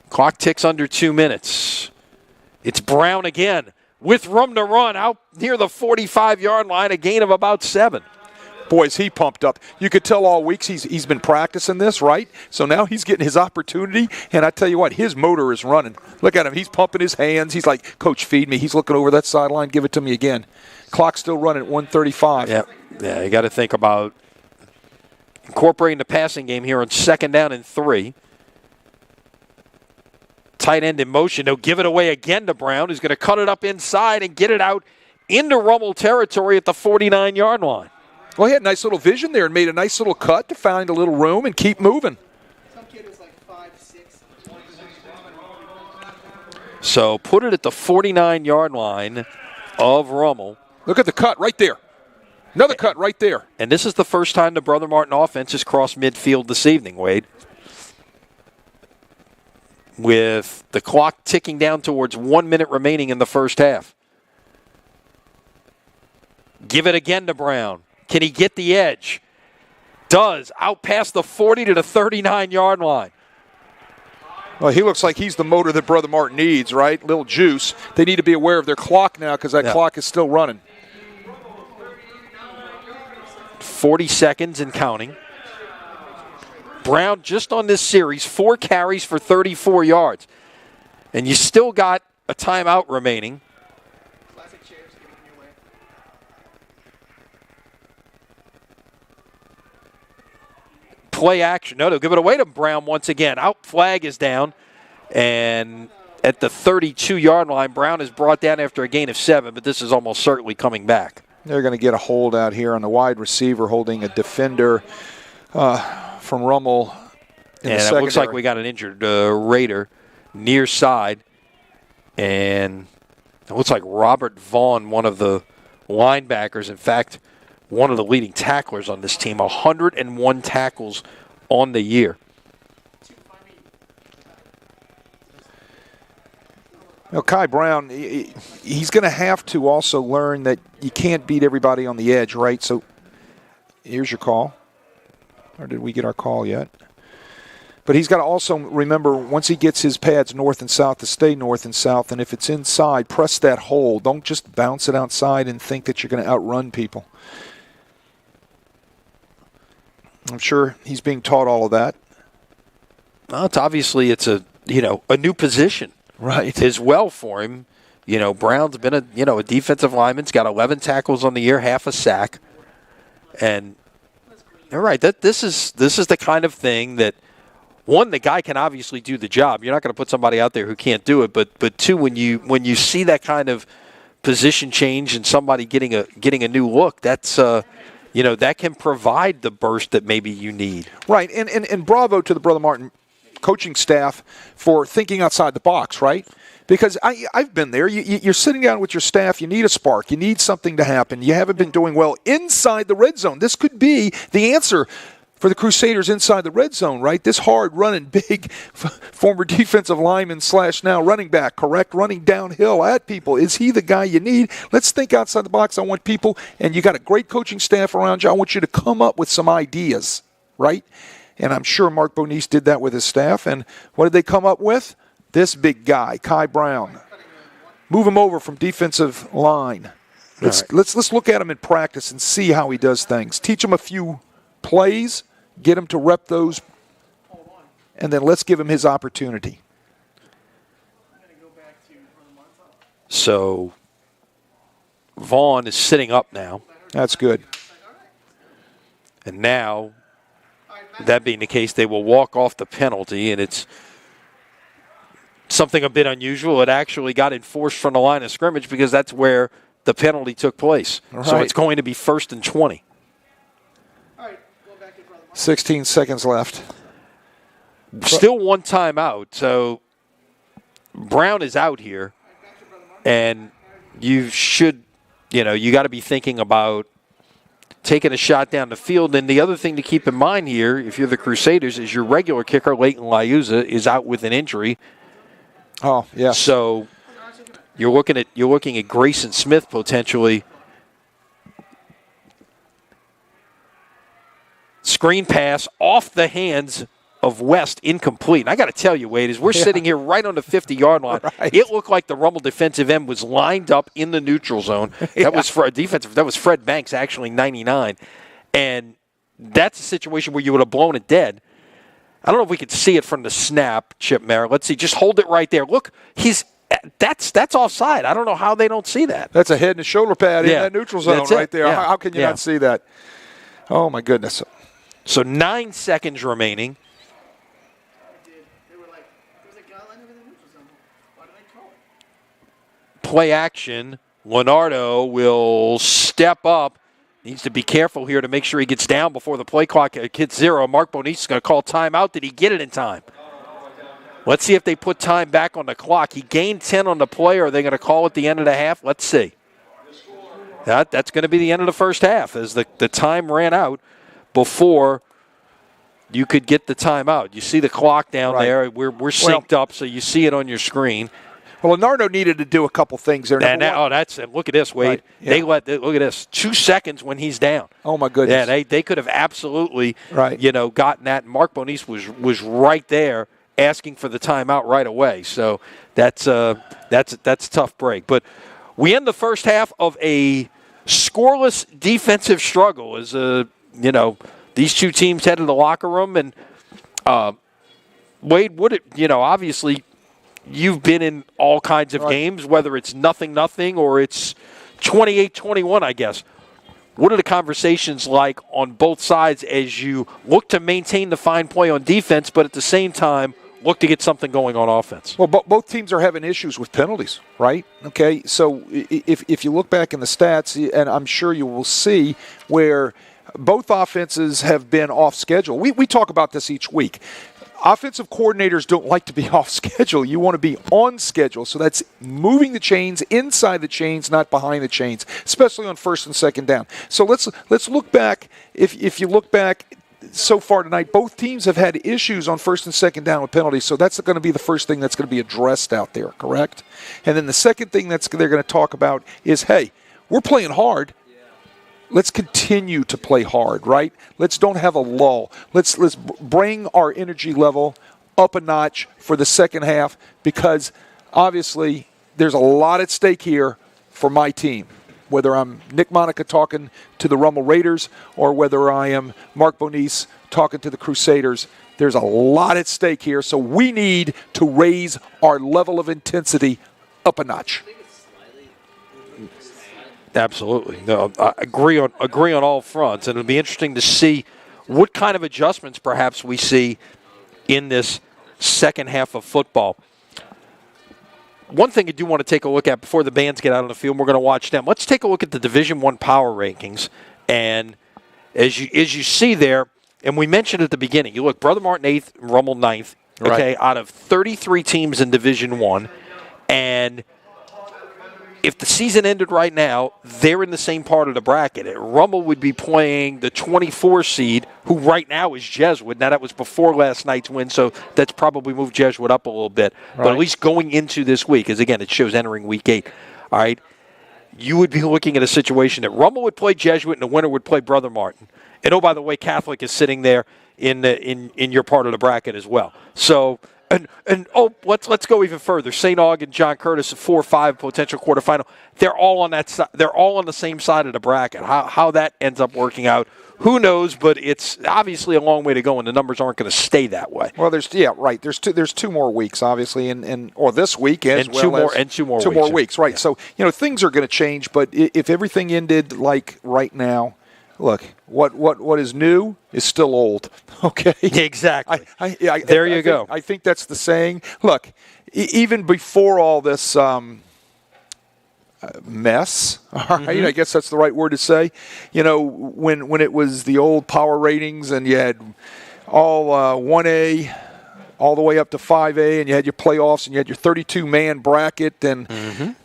Clock ticks under 2 minutes. It's Brown again with room to run out near the 45-yard line, a gain of about 7. Boy, is he pumped up. You could tell all weeks he's been practicing this, right? So now he's getting his opportunity, and I tell you what, his motor is running. Look at him. He's pumping his hands. He's like, Coach, feed me. He's looking over that sideline. Give it to me again. Clock's still running at 1:35. Yeah, you got to think about incorporating the passing game here on 2nd down and 3. Tight end in motion. They'll give it away again to Brown, who's going to cut it up inside and get it out into Rummel territory at the 49-yard line. Well, he had a nice little vision there and made a nice little cut to find a little room and keep moving. Some kid is like 5'6". So put it at the 49-yard line of Rummel. Look at the cut right there. Another cut right there. And this is the first time the Brother Martin offense has crossed midfield this evening, Wade. With the clock ticking down towards 1 minute remaining in the first half. Give it again to Brown. Can he get the edge? Does. Out past the 40 to the 39-yard line. Well, he looks like he's the motor that Brother Martin needs, right? Little juice. They need to be aware of their clock now because that clock is still running. 40 seconds and counting. Brown just on this series, 4 carries for 34 yards. And you still got a timeout remaining. Classic chairs giving you away. Play action. No, they'll give it away to Brown once again. Out flag is down. And at the 32-yard line, Brown is brought down after a gain of 7, but this is almost certainly coming back. They're going to get a hold out here on the wide receiver holding a defender from Rummel. And it looks like we got an injured Raider near side. And it looks like Robert Vaughn, one of the linebackers, in fact, one of the leading tacklers on this team, 101 tackles on the year. Now, Kai Brown, he's going to have to also learn that you can't beat everybody on the edge, right? So here's your call. Or did we get our call yet? But he's got to also remember, once he gets his pads north and south, to stay north and south. And if it's inside, press that hole. Don't just bounce it outside and think that you're going to outrun people. I'm sure he's being taught all of that. Well, it's a new position, right, as well for him. Brown's been a defensive lineman. He's got 11 tackles on the year, half a sack, and you're right. This is the kind of thing that, one, the guy can obviously do the job. You're not going to put somebody out there who can't do it. But two, when you see that kind of position change and somebody getting a new look, that's that can provide the burst that maybe you need. Right, and bravo to the Brother Martin coaching staff for thinking outside the box, right? Because I've been there. You're sitting down with your staff. You need a spark. You need something to happen. You haven't been doing well inside the red zone. This could be the answer for the Crusaders inside the red zone, right? This hard-running, big former defensive lineman / now running back, correct? Running downhill at people. Is he the guy you need? Let's think outside the box. I want people, and you got a great coaching staff around you. I want you to come up with some ideas, right? And I'm sure Mark Bonice did that with his staff. And what did they come up with? This big guy, Kai Brown. Move him over from defensive line. Let's look at him in practice and see how he does things. Teach him a few plays, get him to rep those, and then let's give him his opportunity. So Vaughn is sitting up now. That's good. And now, that being the case, they will walk off the penalty, and it's something a bit unusual. It actually got enforced from the line of scrimmage because that's where the penalty took place. Right. So it's going to be 1st and 20. 16 seconds left. Still one timeout. So Brown is out here, and you should, you got to be thinking about taking a shot down the field. And the other thing to keep in mind here, if you're the Crusaders, is your regular kicker, Leighton Liuza, is out with an injury. Oh, yeah. So you're looking at Grayson Smith potentially. Screen pass off the hands of West, incomplete. And I got to tell you, Wade, as we're sitting here right on the 50-yard line, it looked like the Rummel defensive end was lined up in the neutral zone. That was for a defensive. That was Fred Banks, actually 99, and that's a situation where you would have blown it dead. I don't know if we could see it from the snap, Chip Merritt. Let's see. Just hold it right there. Look, that's offside. I don't know how they don't see that. That's a head and a shoulder pad in that neutral zone right there. Yeah. How can you not see that? Oh, my goodness. So 9 seconds remaining. Play action. Leonardo will step up. Needs to be careful here to make sure he gets down before the play clock hits 0. Mark Bonice is going to call timeout. Did he get it in time? Let's see if they put time back on the clock. He gained 10 on the play. Are they going to call at the end of the half? Let's see. That's going to be the end of the first half as the time ran out before you could get the timeout. You see the clock down there. We're synced up, so you see it on your screen. Well, Leonardo needed to do a couple things there. Look at this, Wade. Right. Yeah. Look at this. 2 seconds when he's down. Oh my goodness. Yeah, they could have absolutely, gotten that. Mark Bonice was right there asking for the timeout right away. So that's a tough break. But we end the first half of a scoreless defensive struggle as these two teams head to the locker room. And Wade, obviously you've been in all kinds of games, whether it's 0-0 or it's 28-21, I guess. What are the conversations like on both sides as you look to maintain the fine play on defense, but at the same time look to get something going on offense? Well, both teams are having issues with penalties, right? Okay, so if you look back in the stats, and I'm sure you will see where both offenses have been off schedule. We talk about this each week. Offensive coordinators don't like to be off schedule. You want to be on schedule. So that's moving the chains inside the chains, not behind the chains, especially on 1st and 2nd down. So let's look back. If you look back so far tonight, both teams have had issues on 1st and 2nd down with penalties. So that's going to be the first thing that's going to be addressed out there, correct? And then the second thing they're going to talk about is, hey, we're playing hard. Let's continue to play hard, right? Let's don't have a lull. Let's bring our energy level up a notch for the second half because obviously there's a lot at stake here for my team. Whether I'm Nick Monica talking to the Rummel Raiders or whether I am Mark Bonice talking to the Crusaders, there's a lot at stake here. So we need to raise our level of intensity up a notch. Absolutely. No, I agree on all fronts, and it'll be interesting to see what kind of adjustments perhaps we see in this second half of football. One thing I do want to take a look at before the bands get out on the field, we're going to watch them. Let's take a look at the Division I power rankings, and as you see there, and we mentioned at the beginning, you look, Brother Martin 8th, Rummel 9th, okay, out of 33 teams in Division I, and if the season ended right now, they're in the same part of the bracket. Rummel would be playing the 24 seed, who right now is Jesuit. Now, that was before last night's win, so that's probably moved Jesuit up a little bit. Right. But at least going into this week, because, again, it shows entering Week 8, all right, you would be looking at a situation that Rummel would play Jesuit and the winner would play Brother Martin. And, oh, by the way, Catholic is sitting there in your part of the bracket as well. So let's go even further. St. Aug and John Curtis, a 4-5 potential quarterfinal. They're all on that side. They're all on the same side of the bracket. How that ends up working out, who knows? But it's obviously a long way to go, and the numbers aren't going to stay that way. Well, there's two more weeks, obviously, or this week as and well as two more weeks, right? Yeah. So things are going to change. But if everything ended like right now, look, what is new is still old. Okay, exactly. There you go. I think that's the saying. Look, even before all this mess, all right, Mm-hmm. I guess that's the right word to say. When it was the old power ratings and you had all 1A all the way up to 5A, and you had your playoffs, and you had your 32-man bracket, and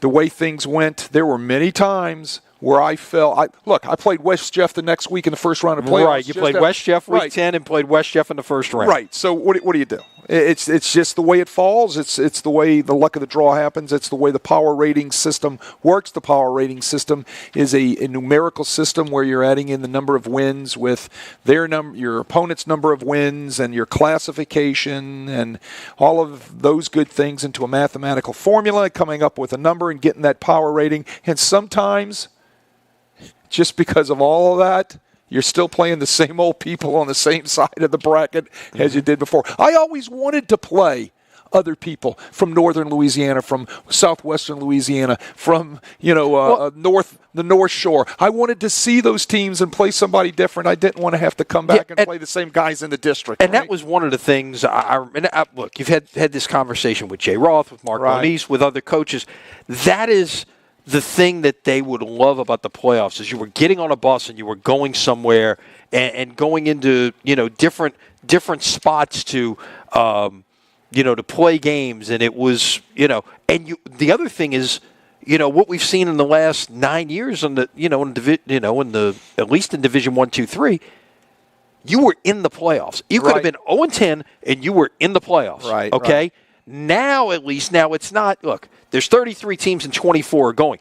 the way things went, there were many times where I fell. I played West Jeff the next week in the first round of playoffs. Right, you played West Jeff week 10 and played West Jeff in the first round. Right, so what do you do? It's just the way it falls. It's the way the luck of the draw happens. It's the way the power rating system works. The power rating system is a numerical system where you're adding in the number of wins with your opponent's number of wins and your classification and all of those good things into a mathematical formula, coming up with a number and getting that power rating. And sometimes, just because of all of that, you're still playing the same old people on the same side of the bracket as you did before. I always wanted to play other people from northern Louisiana, from southwestern Louisiana, from the North Shore. I wanted to see those teams and play somebody different. I didn't want to have to come back and play the same guys in the district. And that was one of the things. Look, you've had this conversation with Jay Roth, with Mark Moniz, with other coaches. That is the thing that they would love about the playoffs is you were getting on a bus and you were going somewhere and going into different spots to to play games, and it was the other thing is what we've seen in the last 9 years at least in Division 1, 2, 3. You were in the playoffs. You could have been 0-10 and you were in the playoffs. Right. Okay. Right. Now it's not. Look, there's 33 teams and 24 are going,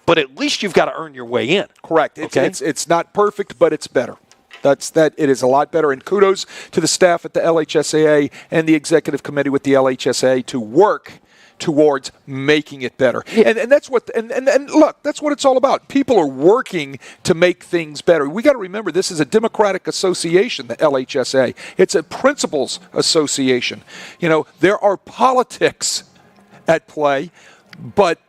but at least you've got to earn your way in. Correct. It's not perfect, but it's better. It is a lot better. And kudos to the staff at the LHSAA and the executive committee with the LHSAA to work towards making it better. And that's what and look, that's what it's all about. People are working to make things better. We got to remember this is a democratic association, the LHSA. It's a principals association. There are politics at play, but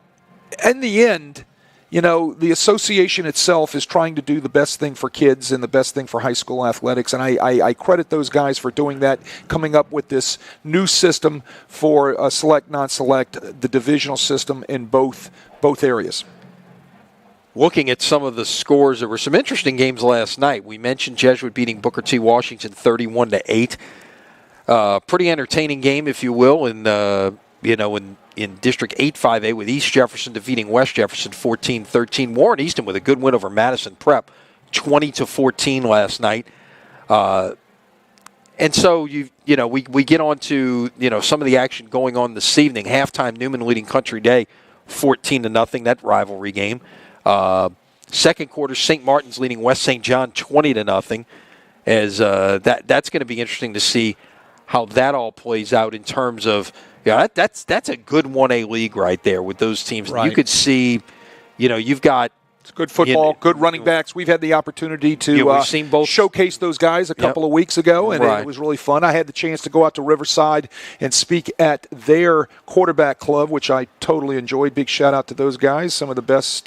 in the end, the association itself is trying to do the best thing for kids and the best thing for high school athletics. And I credit those guys for doing that, coming up with this new system for select, non-select, the divisional system in both areas. Looking at some of the scores, there were some interesting games last night. We mentioned Jesuit beating Booker T. Washington 31-8. Pretty entertaining game, if you will, in District 8 5A with East Jefferson defeating West Jefferson 14-13. Warren Easton with a good win over Madison Prep 20-14 last night. And so we get on to some of the action going on this evening. Halftime, Newman leading Country Day 14-0, that rivalry game. Second quarter, St. Martin's leading West St. John 20-0. As that's going to be interesting to see how that all plays out in terms of that's a good 1A league right there with those teams. Right. You could see, you've got it's good football, good running backs. We've had the opportunity to we've seen both showcase those guys a couple of weeks ago, and it was really fun. I had the chance to go out to Riverside and speak at their quarterback club, which I totally enjoyed. Big shout out to those guys. Some of the best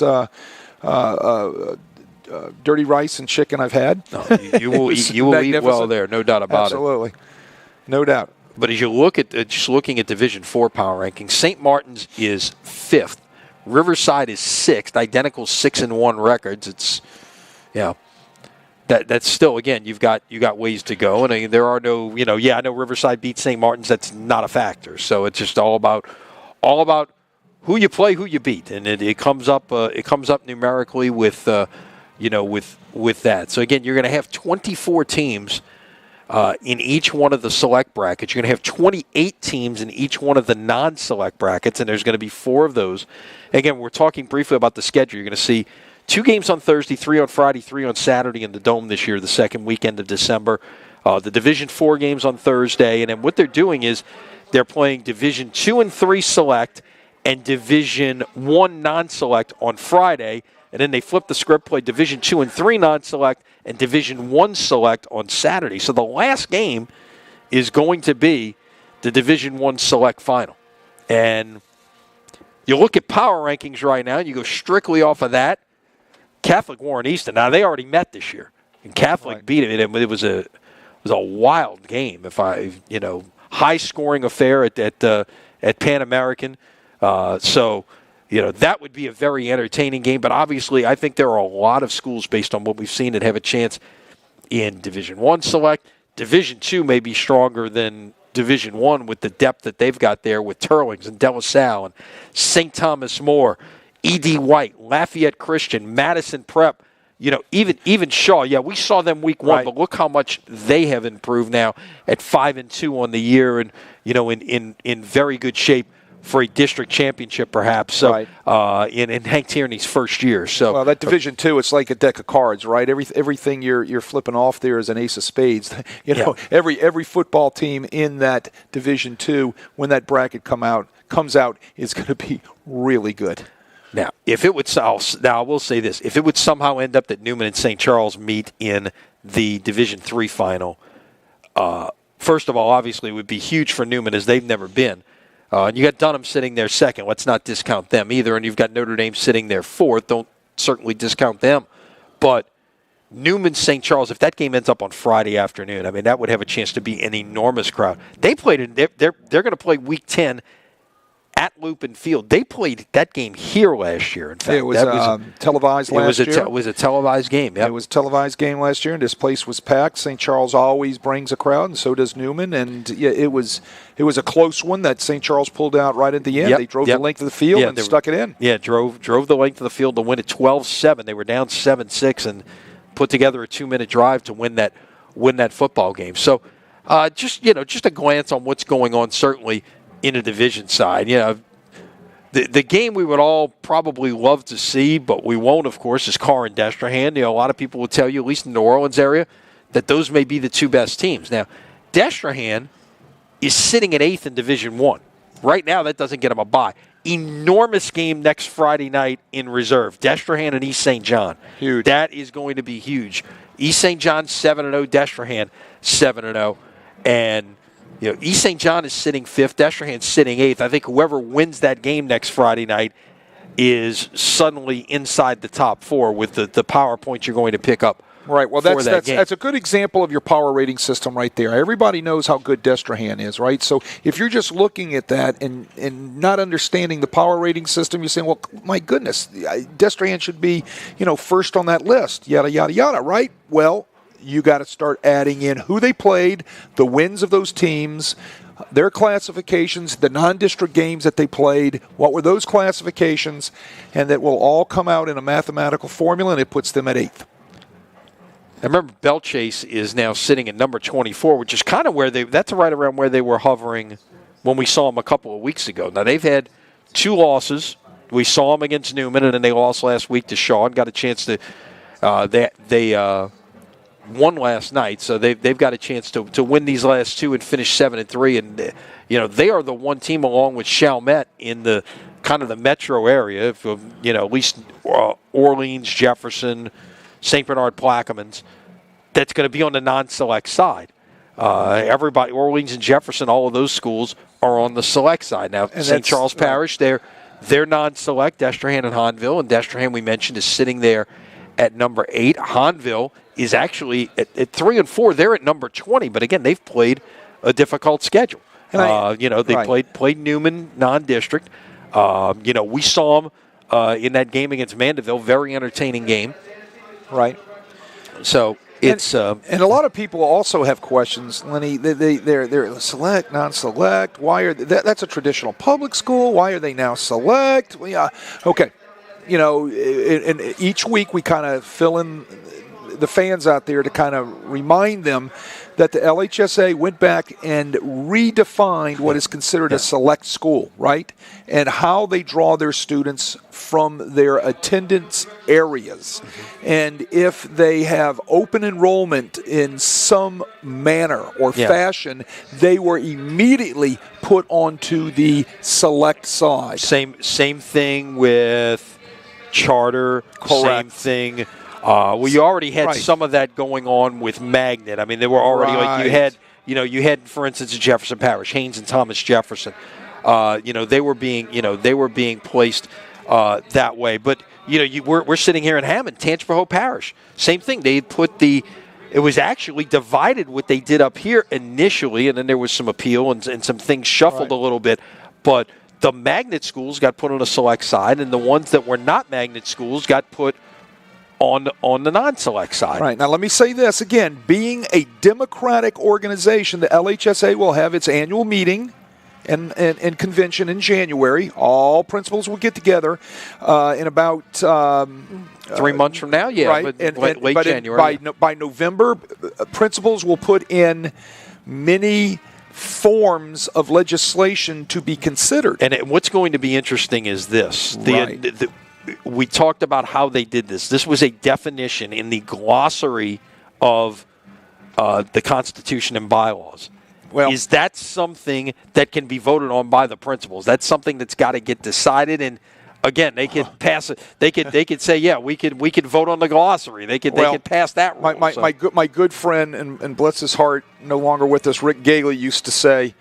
dirty rice and chicken I've had. No, you will eat well there, no doubt about it. Absolutely, no doubt. But as you look at just looking at Division 4 power rankings, St. Martin's is 5th, Riverside is 6th, identical 6-1 records. It's that's still, again, you got ways to go, and there are no I know Riverside beat St. Martin's. That's not a factor. So it's just all about who you play, who you beat, and it comes up numerically with that. So again, you're going to have 24 teams. In each one of the select brackets. You're going to have 28 teams in each one of the non-select brackets, and there's going to be 4 of those. Again, we're talking briefly about the schedule. You're going to see 2 games on Thursday, 3 on Friday, 3 on Saturday in the Dome this year, the second weekend of December. The Division 4 games on Thursday, and then what they're doing is They're playing Division II and III Select and Division I non-select on Friday, and then they flip the script, play Division II and III non-select and Division I Select on Saturday. So the last game is going to be the Division I Select final. And you look at power rankings right now, and you go strictly off of that. Catholic Warren Easton. Now they already met this year, and Catholic beat it. It was a wild game. High scoring affair at Pan American. So that would be a very entertaining game. But obviously, I think there are a lot of schools based on what we've seen that have a chance in Division I Select. Division II may be stronger than Division I with the depth that they've got there with Turlings and De La Salle and St. Thomas More, E.D. White, Lafayette Christian, Madison Prep, even Shaw. Yeah, we saw them week one, but look how much they have improved now at 5-2 on the year, and in very good shape for a district championship, perhaps. So in Hank Tierney's first year. So that Division II, it's like a deck of cards, right? Everything you're flipping off there is an ace of spades. Every football team in that Division II, when that bracket comes out, is going to be really good. Now, I will say this: if it would somehow end up that Newman and St. Charles meet in the Division III final, first of all, obviously, it would be huge for Newman as they've never been. And you got Dunham sitting there second. Let's not discount them either. And you've got Notre Dame sitting there fourth. Don't certainly discount them. But Newman, St. Charles, if that game ends up on Friday afternoon, that would have a chance to be an enormous crowd. They played. They're going to play Week 10 at Lupin Field. They played that game here last year. In fact, it was televised last year. It was a televised game. Yep. It was a televised game last year, and this place was packed. St. Charles always brings a crowd, and so does Newman. And it was a close one that St. Charles pulled out right at the end. They drove the length of the field and stuck it in. Yeah, drove the length of the field to win it 12-7. They were down 7-6 and put together a 2-minute drive to win that football game. So just a glance on what's going on, certainly in a division side. The game we would all probably love to see, but we won't, of course, is Carr and Destrehan. A lot of people will tell you, at least in the New Orleans area, that those may be the two best teams. Now, Destrehan is sitting at 8th in Division I. Right now, that doesn't get them a bye. Enormous game next Friday night in reserve. Destrehan and East St. John. Huge. That is going to be huge. East St. John 7-0, Destrehan 7-0. And East St. John is sitting 5th, Destrehan sitting 8th. I think whoever wins that game next Friday night is suddenly inside the top 4 with the power points you're going to pick up. Right. Well, that's a good example of your power rating system right there. Everybody knows how good Destrehan is, right? So if you're just looking at that and not understanding the power rating system, you're saying, well, my goodness, Destrehan should be, first on that list, yada, yada, yada, right? Well, you got to start adding in who they played, the wins of those teams, their classifications, the non-district games that they played, what were those classifications, and that will all come out in a mathematical formula, and it puts them at 8th. I remember Belchase is now sitting at number 24, which is kind of that's right around where they were hovering when we saw them a couple of weeks ago. Now, they've had 2 losses. We saw them against Newman, and then they lost last week to Shaw and got a chance to they won last night, so they've got a chance to win these last 2 and finish 7-3. And they are the one team along with Chalmette in the kind of the metro area, at least Orleans, Jefferson, St. Bernard, Plaquemines, that's going to be on the non-select side. Everybody, Orleans and Jefferson, all of those schools are on the select side now. St. Charles Parish, they're non-select. Destrehan and Hahnville, and Destrehan we mentioned is sitting there at number 8. Hahnville is actually at 3 and 4. They're at number 20, but again, they've played a difficult schedule. They played Newman non-district. We saw them in that game against Mandeville. Very entertaining game. Right. So it's and a lot of people also have questions, Lenny. They're select, non-select. Why are that's a traditional public school? Why are they now select? Okay. And each week we kind of fill in the fans out there to kind of remind them that the LHSA went back and redefined what is considered a select school, right? And how they draw their students from their attendance areas. And if they have open enrollment in some manner or fashion, they were immediately put onto the select side. Same thing with charter. Correct. Same thing. Well, you already had some of that going on with Magnet. I mean, they were already like you had, for instance, Jefferson Parish, Haynes and Thomas Jefferson. They were being placed that way. But we're sitting here in Hammond, Tangipahoa Parish. Same thing. They put it was actually divided what they did up here initially, and then there was some appeal and some things shuffled a little bit. But the magnet schools got put on a select side, and the ones that were not magnet schools got put on the non-select side. Right. Now, let me say this again. Being a democratic organization, the LHSA will have its annual meeting and convention in January. All principals will get together in about 3 months from now. Yeah, right. late January. By November, principals will put in many forms of legislation to be considered. And what's going to be interesting is this. We talked about how they did this. This was a definition in the glossary of the Constitution and bylaws. Well, is that something that can be voted on by the principals? That's something that's got to get decided. And again, they could pass it. They could say, yeah, we could vote on the glossary. They could pass that rule. My good friend and bless his heart, no longer with us, Rick Gailey, used to say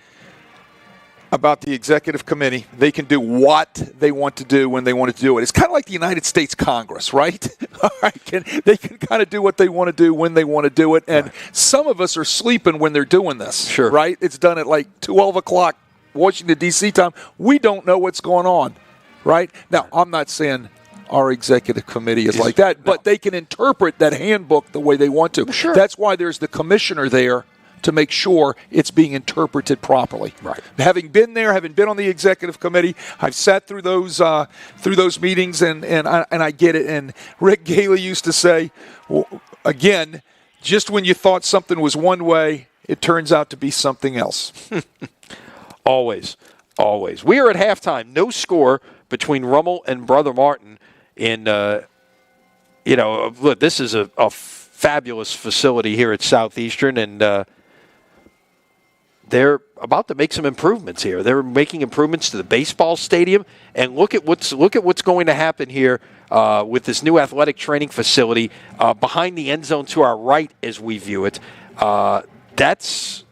about the executive committee, they can do what they want to do when they want to do it. It's kind of like the United States Congress, right? All right, they can kind of do what they want to do when they want to do it. And some of us are sleeping when they're doing this, sure, right? It's done at like 12 o'clock Washington, D.C. time. We don't know what's going on, right? Now, I'm not saying our executive committee is like that, but they can interpret that handbook the way they want to. Sure. That's why there's the commissioner there to make sure it's being interpreted properly. Right. Having been there, having been on the executive committee, I've sat through those meetings, and I get it. And Rick Gailey used to say, well, again, just when you thought something was one way, it turns out to be something else. Always. We are at halftime. No score between Rummel and Brother Martin. In look, this is a fabulous facility here at Southeastern, and they're about to make some improvements here. They're making improvements to the baseball stadium, and look at what's going to happen here with this new athletic training facility behind the end zone to our right, as we view it. That's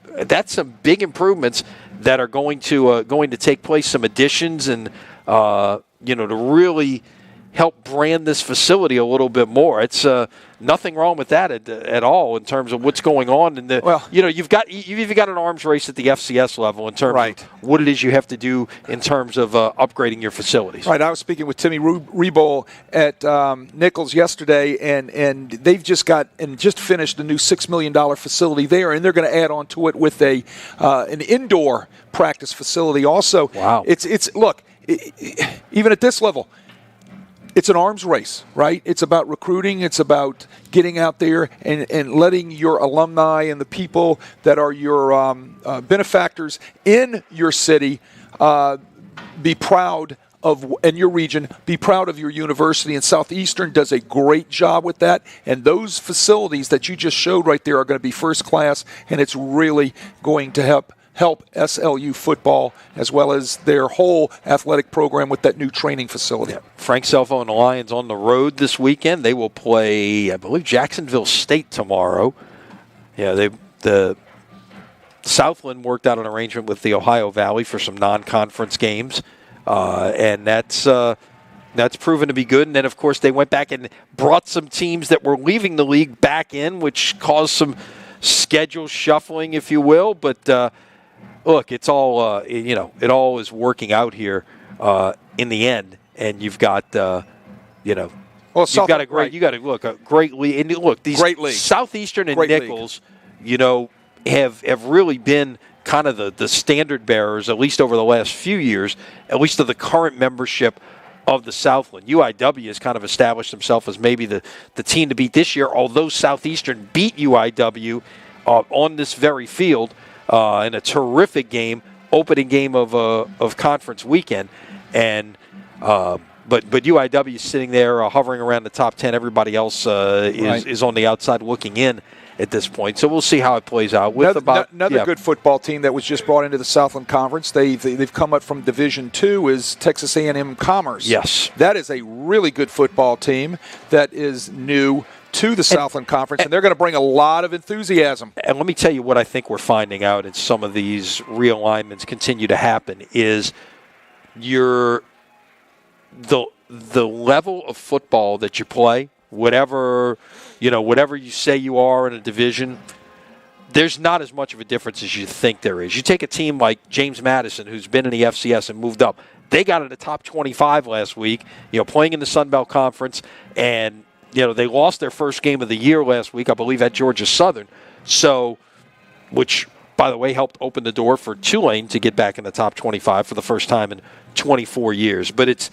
some big improvements that are going to take place. Some additions, and to really help brand this facility a little bit more. It's nothing wrong with that at all in terms of what's going on. And you've even got an arms race at the FCS level in terms of what it is you have to do in terms of upgrading your facilities. Right. I was speaking with Timmy Rebo at Nichols yesterday, and they've just finished a new $6 million facility there, and they're going to add on to it with an indoor practice facility also. Wow. Even at this level, it's an arms race, right? It's about recruiting. It's about getting out there and letting your alumni and the people that are your benefactors in your city be proud of, and your region, be proud of your university. And Southeastern does a great job with that. And those facilities that you just showed right there are going to be first class, and it's really going to help SLU football as well as their whole athletic program with that new training facility. Yeah. Frank Selfo and the Lions on the road this weekend. They will play, I believe, Jacksonville State tomorrow. Yeah, the Southland worked out an arrangement with the Ohio Valley for some non-conference games, and that's proven to be good. And then, of course, they went back and brought some teams that were leaving the league back in, which caused some schedule shuffling, if you will. But look, it's all it all is working out here in the end, and you've got you've got a great league. And look, these great league. Southeastern and great Nichols, have really been kind of the standard bearers, at least over the last few years, at least of the current membership of the Southland. UIW has kind of established himself as maybe the team to beat this year, although Southeastern beat UIW on this very field in a terrific game, opening game of conference weekend. And but UIW is sitting there hovering around the top 10. Everybody else is on the outside looking in at this point. So we'll see how it plays out. With another good football team that was just brought into the Southland Conference. They've come up from Division II is Texas A&M Commerce. Yes. That is a really good football team that is new to the Southland Conference, and they're going to bring a lot of enthusiasm. And let me tell you what I think we're finding out as some of these realignments continue to happen is the level of football that you play, whatever you say you are in a division, there's not as much of a difference as you think there is. You take a team like James Madison, who's been in the FCS and moved up. They got in the top 25 last week, playing in the Sun Belt Conference, and they lost their first game of the year last week, I believe, at Georgia Southern. So, which, by the way, helped open the door for Tulane to get back in the top 25 for the first time in 24 years. But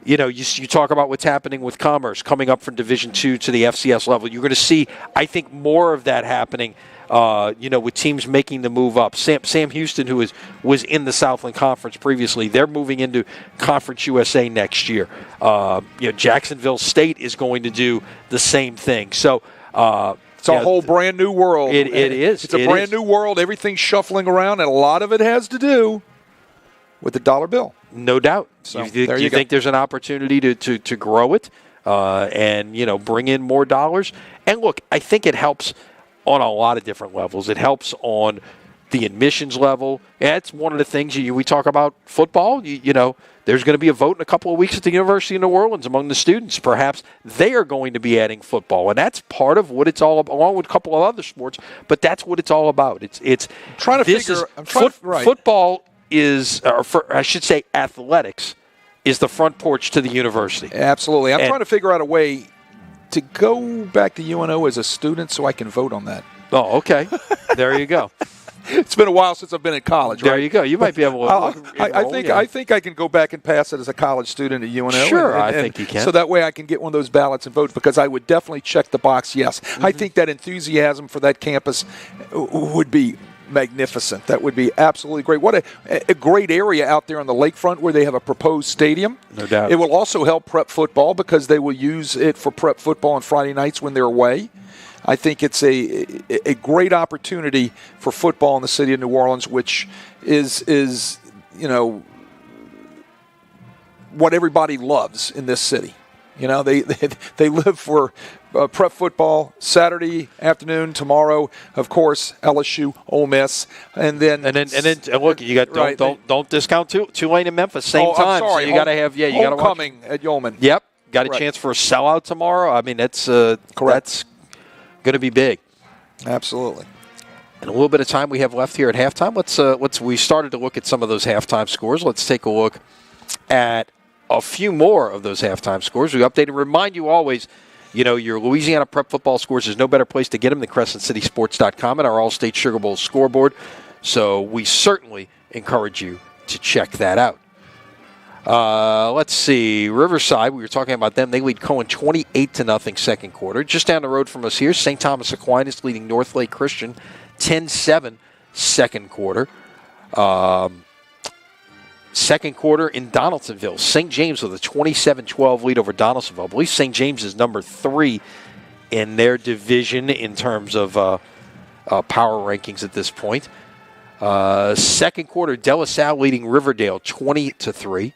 you talk about what's happening with Commerce coming up from Division II to the FCS level. You're going to see, I think, more of that happening, with teams making the move up. Sam Houston, who was in the Southland Conference previously, they're moving into Conference USA next year. Jacksonville State is going to do the same thing. So it's a whole brand new world. It is. It's a brand new world. Everything's shuffling around, and a lot of it has to do with the dollar bill. No doubt. So you think there's an opportunity to grow it and bring in more dollars? And look, I think it helps on a lot of different levels. It helps on the admissions level. That's one of the things we talk about football. There's going to be a vote in a couple of weeks at the University of New Orleans among the students. Perhaps they are going to be adding football, and that's part of what it's all about, along with a couple of other sports. But that's what it's all about. Football is, I should say, athletics is the front porch to the university. Absolutely. I'm trying to figure out a way to go back to UNO as a student so I can vote on that. Oh, okay. There you go. It's been a while since I've been in college. There right? you go. You might be able to. I think I can go back and pass it as a college student at UNO. Sure, I think you can. So that way I can get one of those ballots and vote, because I would definitely check the box. Yes, I think that enthusiasm for that campus would be magnificent. That would be absolutely great. What a great area out there on the lakefront where they have a proposed stadium. No doubt. It will also help prep football because they will use it for prep football on Friday nights when they're away. I think it's a great opportunity for football in the city of New Orleans, which is what everybody loves in this city. They live for prep football Saturday afternoon. Tomorrow, of course, LSU, Ole Miss, and then look, you got don't discount Tulane and Memphis same time. I'm sorry. So you got to have you got to homecoming at Yeoman. Yep, got a chance for a sellout tomorrow. I mean, that's correct. That's going to be big. Absolutely. And a little bit of time we have left here at halftime. We started to look at some of those halftime scores. Let's take a look at a few more of those halftime scores. We update and remind you always, your Louisiana prep football scores, there's no better place to get them than CrescentCitySports.com and our All-State Sugar Bowl scoreboard. So we certainly encourage you to check that out. Let's see. Riverside, we were talking about them. They lead Cohen 28-0 second quarter. Just down the road from us here, St. Thomas Aquinas leading North Lake Christian 10-7 second quarter. Second quarter in Donaldsonville, St. James with a 27-12 lead over Donaldsonville. I believe St. James is number 3 in their division in terms of power rankings at this point. Second quarter, De La Salle leading Riverdale 20-3.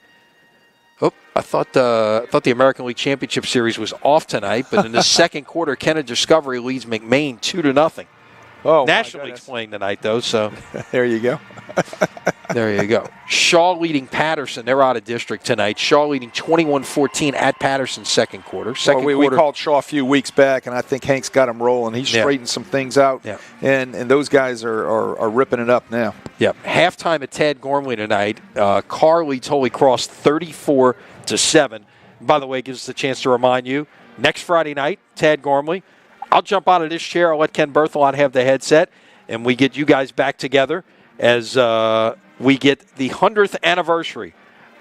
Oh, I thought the American League Championship Series was off tonight, but in the second quarter, Kenner Discovery leads McMain 2-0. Oh, National League's playing tonight, though, so there you go. There you go. Shaw leading Patterson. They're out of district tonight. Shaw leading 21-14 at Patterson second quarter. We called Shaw a few weeks back, and I think Hank's got him rolling. He's straightened some things out, and those guys are ripping it up now. Yeah. Halftime at Tad Gormley tonight. Carr leads Holy Cross 34-7. By the way, it gives us a chance to remind you, next Friday night, Tad Gormley. I'll jump out of this chair. I'll let Ken Berthelot have the headset, and we get you guys back together as we get the 100th anniversary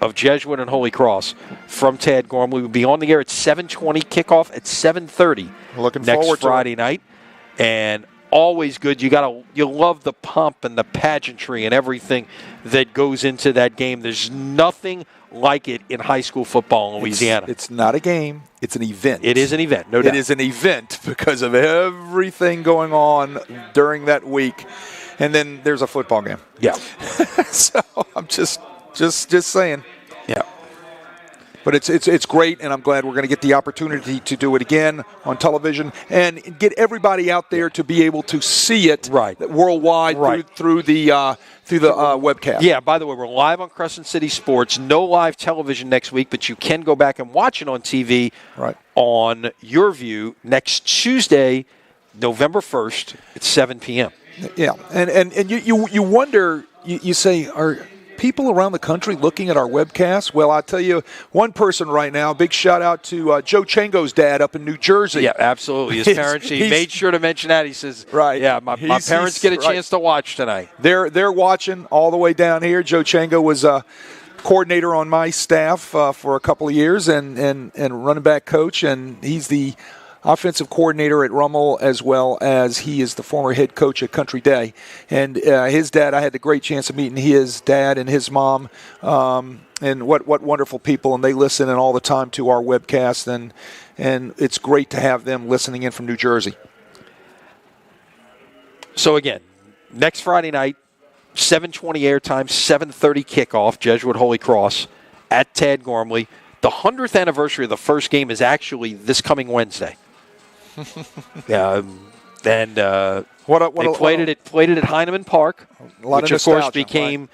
of Jesuit and Holy Cross from Tad Gormley. We'll be on the air at 7:20, kickoff at 7:30 Looking next forward to Friday night. And always good. You love the pomp and the pageantry and everything that goes into that game. There's nothing like it in high school football in Louisiana. It's not a game. It's an event. It is an event, no doubt. It is an event because of everything going on during that week. And then there's a football game. Yeah. So I'm just saying. Yeah. But it's great, and I'm glad we're going to get the opportunity to do it again on television and get everybody out there to be able to see it worldwide through the webcast. Yeah, by the way, we're live on Crescent City Sports. No live television next week, but you can go back and watch it on TV on your view next Tuesday, November 1st at 7 p.m. Yeah, and you wonder, you say, are people around the country looking at our webcast? Well, I'll tell you one person right now, big shout out to Joe Chango's dad up in New Jersey. Yeah, absolutely. His parents, he made sure to mention that. He says, yeah, my parents get a chance to watch tonight. They're watching all the way down here. Joe Chango was a coordinator on my staff for a couple of years and running back coach, and he's the offensive coordinator at Rummel, as well as he is the former head coach at Country Day. And his dad, I had the great chance of meeting his dad and his mom, and what wonderful people. And they listen in all the time to our webcast, and it's great to have them listening in from New Jersey. So again, next Friday night, 7:20 airtime, 7:30 kickoff, Jesuit Holy Cross at Tad Gormley. The 100th anniversary of the first game is actually this coming Wednesday. Yeah, and they played it at Heineman Park, which of course became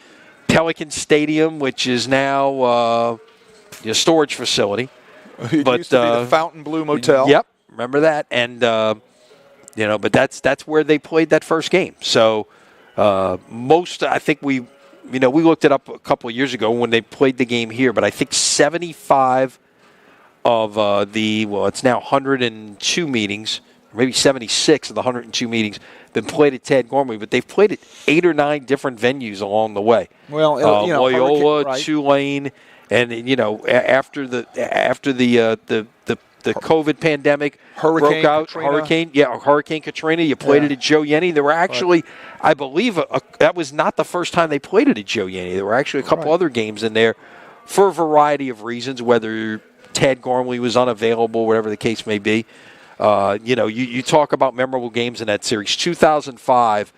Pelican Stadium, which is now a storage facility. It used to be the Fountain Blue Motel. Yep, remember that, and but that's where they played that first game. So I think we looked it up a couple of years ago when they played the game here, but I think 75 of it's now 102 meetings, or maybe 76 of the 102 meetings been played at Tad Gormley, but they've played at 8 or 9 different venues along the way. Well, Loyola, Tulane, and after the COVID pandemic broke out, Hurricane Katrina, you played it at Joe Yenny. There were actually, I believe, that was not the first time they played it at Joe Yenny. There were actually a couple other games in there for a variety of reasons, whether Tad Gormley was unavailable, whatever the case may be. You talk about memorable games in that series. 2005,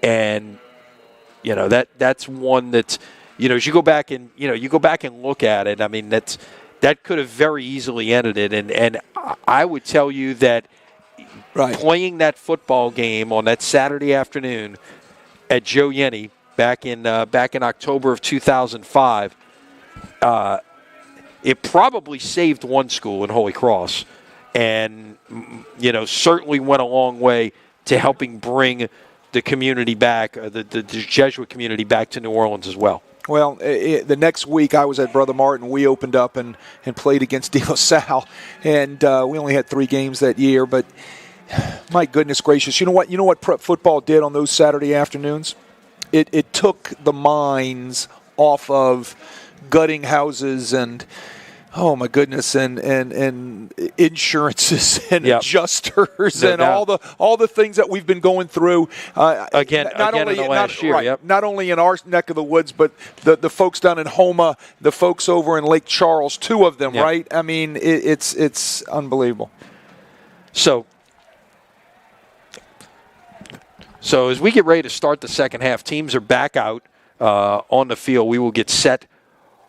and that's one that as you go back and look at it. I mean, that could have very easily ended it, and I would tell you that playing that football game on that Saturday afternoon at Joe Yenny back in October of 2005. It probably saved one school in Holy Cross, and certainly went a long way to helping bring the community back, the Jesuit community back to New Orleans as well. Well, the next week I was at Brother Martin. We opened up and played against De La Salle, and we only had 3 games that year. But my goodness gracious, you know what prep football did on those Saturday afternoons? It took the minds off of gutting houses and oh my goodness, and insurances and adjusters and all the things that we've been going through. Again in the last year. Yep. Not only in our neck of the woods, but the folks down in Homa, the folks over in Lake Charles, 2 of them, right? I mean, it's unbelievable. So as we get ready to start the second half, teams are back out on the field. We will get set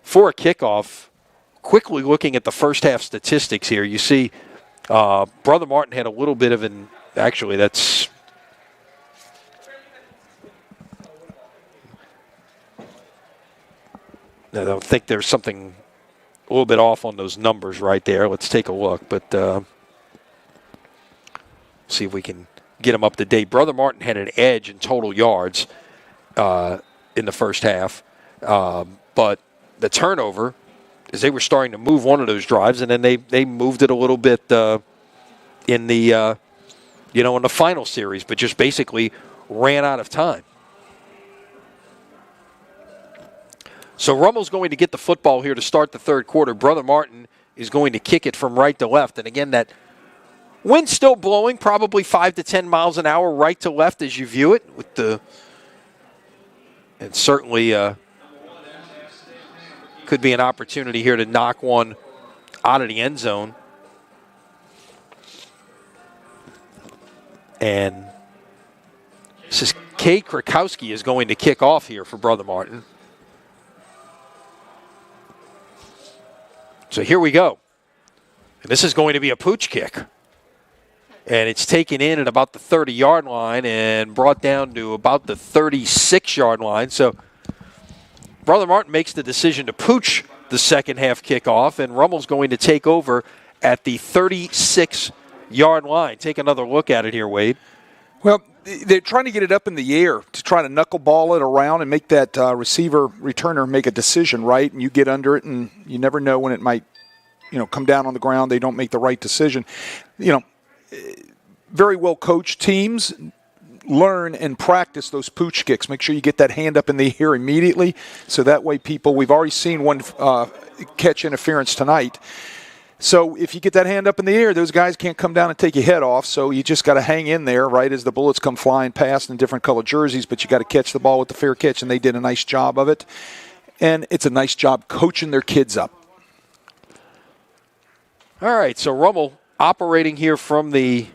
for a kickoff. Quickly looking at the first half statistics here, you see Brother Martin had a little bit of an – actually, that's – I don't think there's something a little bit off on those numbers right there. Let's take a look, but see if we can get them up to date. Brother Martin had an edge in total yards in the first half, but the turnover – is they were starting to move one of those drives, and then they moved it a little bit in the in the final series, but just basically ran out of time. So Rummel's going to get the football here to start the third quarter. Brother Martin is going to kick it from right to left. And again, that wind's still blowing, probably 5 to 10 miles an hour right to left as you view it. And certainly could be an opportunity here to knock one out of the end zone. And this is Kate Krakowski is going to kick off here for Brother Martin. So here we go. And this is going to be a pooch kick. And it's taken in at about the 30-yard line and brought down to about the 36-yard line. So Brother Martin makes the decision to pooch the second half kickoff, and Rummel's going to take over at the 36-yard line. Take another look at it here, Wade. Well, they're trying to get it up in the air to try to knuckleball it around and make that receiver returner make a decision, right? And you get under it, and you never know when it might, come down on the ground. They don't make the right decision. Very well coached teams learn and practice those pooch kicks. Make sure you get that hand up in the air immediately, so that way we've already seen one catch interference tonight. So if you get that hand up in the air, those guys can't come down and take your head off, so you just got to hang in there, right, as the bullets come flying past in different colored jerseys, but you got to catch the ball with the fair catch, and they did a nice job of it. And it's a nice job coaching their kids up. All right, so Rummel operating here from the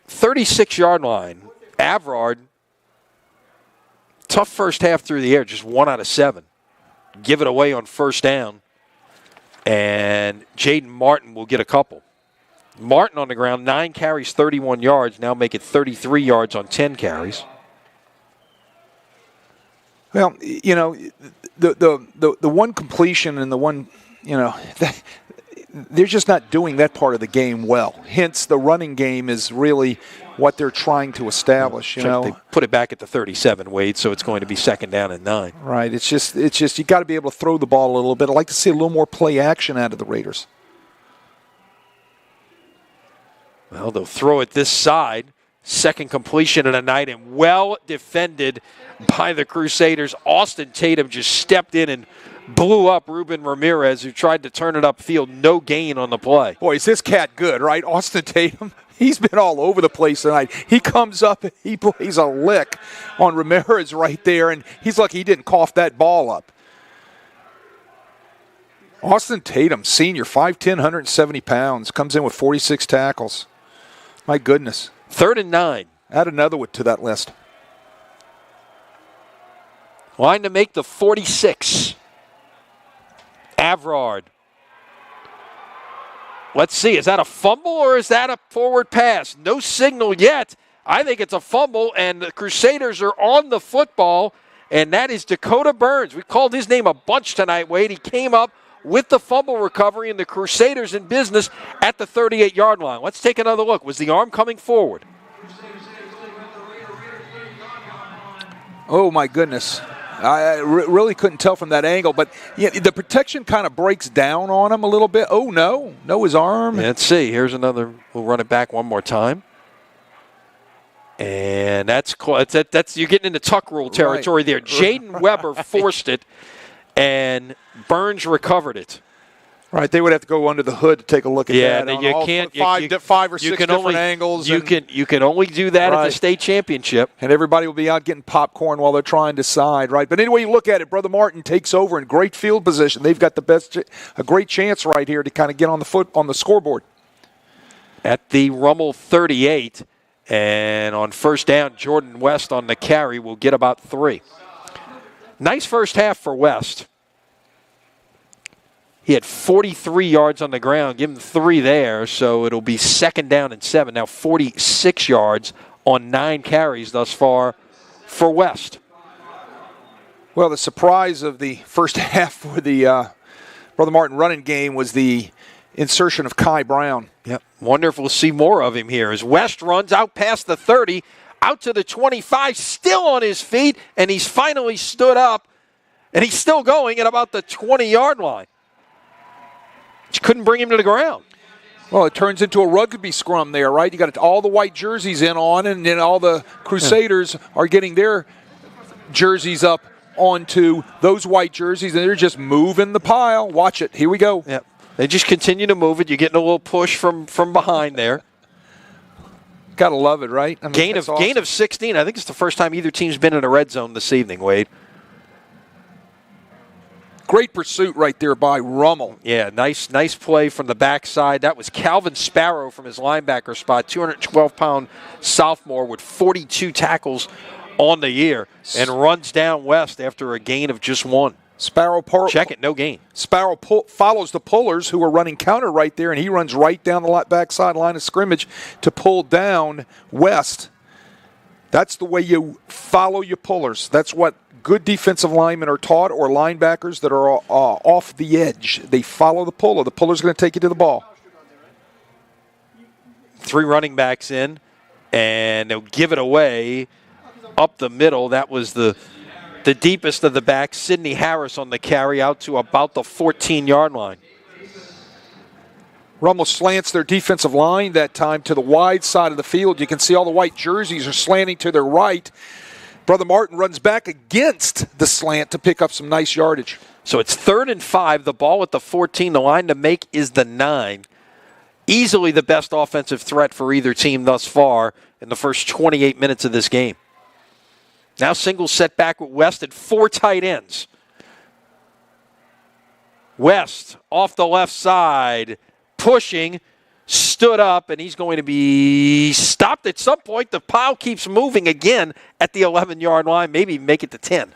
36-yard line. Avrard, tough first half through the air, just 1 out of 7. Give it away on first down. And Jaden Martin will get a couple. Martin on the ground, 9 carries, 31 yards. Now make it 33 yards on 10 carries. Well, the one completion and the one, they're just not doing that part of the game well. Hence, the running game is really what they're trying to establish. They put it back at the 37, Wade, so it's going to be second down and 9. Right. It's just you got to be able to throw the ball a little bit. I'd like to see a little more play action out of the Raiders. Well, they'll throw it this side. Second completion of the night, and well defended by the Crusaders. Austin Tatum just stepped in and blew up Ruben Ramirez, who tried to turn it upfield. No gain on the play. Boy, is this cat good, right? Austin Tatum, he's been all over the place tonight. He comes up and he plays a lick on Ramirez right there, and he's lucky he didn't cough that ball up. Austin Tatum, senior, 5'10", 170 pounds, comes in with 46 tackles. My goodness. 3rd and 9. Add another one to that list. Line to make the 46. Avrard. Let's see, is that a fumble or is that a forward pass? No signal yet. I think it's a fumble, and the Crusaders are on the football, and that is Dakota Burns. We called his name a bunch tonight, Wade. He came up with the fumble recovery, and the Crusaders in business at the 38-yard line. Let's take another look. Was the arm coming forward? Oh, my goodness. I really couldn't tell from that angle, but the protection kind of breaks down on him a little bit. Oh, no. No, his arm. Let's see. Here's another. We'll run it back one more time. And that's you're getting into tuck rule territory there. Jaden Weber forced it, and Burns recovered it. Right, they would have to go under the hood to take a look at that. Yeah, you can't. Five or six different angles. You can only do that at the state championship. And everybody will be out getting popcorn while they're trying to decide, right? But anyway, you look at it, Brother Martin takes over in great field position. They've got a great chance right here to kind of get on the scoreboard. At the Rummel 38, and on first down, Jordan West on the carry will get about 3. Nice first half for West. He had 43 yards on the ground. Give him 3 there, so it'll be second down and 7. Now 46 yards on 9 carries thus far for West. Well, the surprise of the first half for the Brother Martin running game was the insertion of Kai Brown. Yep. Wonderful to see more of him here as West runs out past the 30, out to the 25, still on his feet, and he's finally stood up, and he's still going at about the 20-yard line. Just couldn't bring him to the ground. Well, it turns into a rugby scrum there, right? You got all the white jerseys in on, and then all the Crusaders are getting their jerseys up onto those white jerseys, and they're just moving the pile. Watch it. Here we go. Yep. They just continue to move it. You're getting a little push from behind there. Got to love it, right? I mean, gain of 16. I think it's the first time either team's been in a red zone this evening, Wade. Great pursuit right there by Rummel. Yeah, nice play from the backside. That was Calvin Sparrow from his linebacker spot, 212-pound sophomore with 42 tackles on the year, and runs down West after a gain of just 1. Check it, no gain. Sparrow follows the pullers who are running counter right there, and he runs right down the backside line of scrimmage to pull down West. That's the way you follow your pullers. That's what good defensive linemen are taught, or linebackers that are off the edge. They follow the puller. The puller's going to take you to the ball. 3 running backs in, and they'll give it away up the middle. That was the deepest of the backs, Sidney Harris on the carry out to about the 14-yard line. Rummel slants their defensive line that time to the wide side of the field. You can see all the white jerseys are slanting to their right. Brother Martin runs back against the slant to pick up some nice yardage. So it's 3rd and 5. The ball at the 14. The line to make is the 9. Easily the best offensive threat for either team thus far in the first 28 minutes of this game. Now single set back with West at 4 tight ends. West off the left side, pushing, stood up, and he's going to be stopped at some point. The pile keeps moving again at the 11-yard line, maybe make it to 10.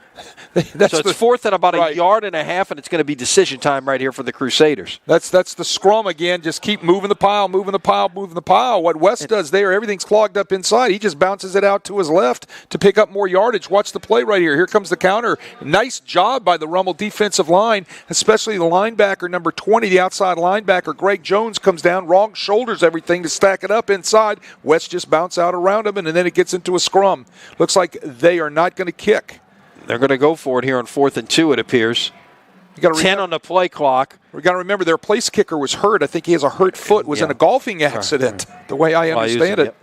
So it's 4th and about a yard and a half, and it's going to be decision time right here for the Crusaders. That's the scrum again. Just keep moving the pile, moving the pile, moving the pile. What West does there, everything's clogged up inside. He just bounces it out to his left to pick up more yardage. Watch the play right here. Here comes the counter. Nice job by the Rummel defensive line, especially the linebacker, number 20, the outside linebacker. Greg Jones comes down, wrong shoulders everything to stack it up inside. West just bounce out around him, and then it gets into a scrum. Looks like they are not going to kick. They're going to go for it here on 4th and 2, it appears. 10 on the play clock. We've got to remember their place kicker was hurt. I think he has a hurt foot, was in a golfing accident, the way I understand it. Yep.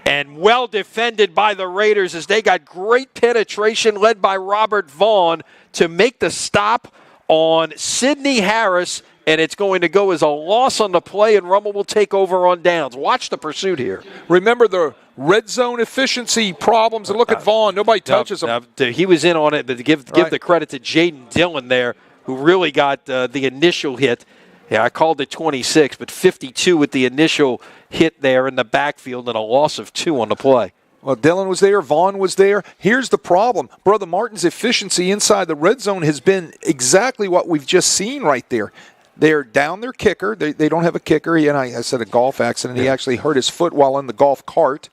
And well defended by the Raiders as they got great penetration led by Robert Vaughn to make the stop on Sidney Harris, and it's going to go as a loss on the play, and Rummel will take over on downs. Watch the pursuit here. Remember the red zone efficiency problems, and look at Vaughn. Nobody touches him. He was in on it, but to give the credit to Jaden Dillon there, who really got the initial hit. Yeah, I called it 26, but 52 with the initial hit there in the backfield and a loss of 2 on the play. Well, Dillon was there. Vaughn was there. Here's the problem. Brother Martin's efficiency inside the red zone has been exactly what we've just seen right there. They're down their kicker. They don't have a kicker. I said a golf accident. He actually hurt his foot while in the golf cart.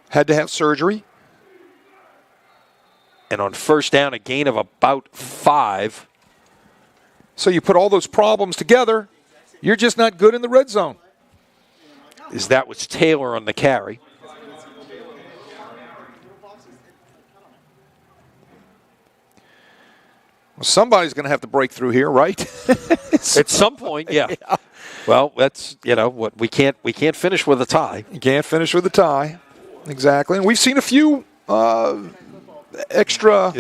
Had to have surgery. And on 1st down, a gain of about 5. So you put all those problems together, you're just not good in the red zone. That was Taylor on the carry. Well, somebody's going to have to break through here, right? At some point, yeah. Well, that's what we can't finish with a tie. You can't finish with a tie, exactly. And we've seen a few extra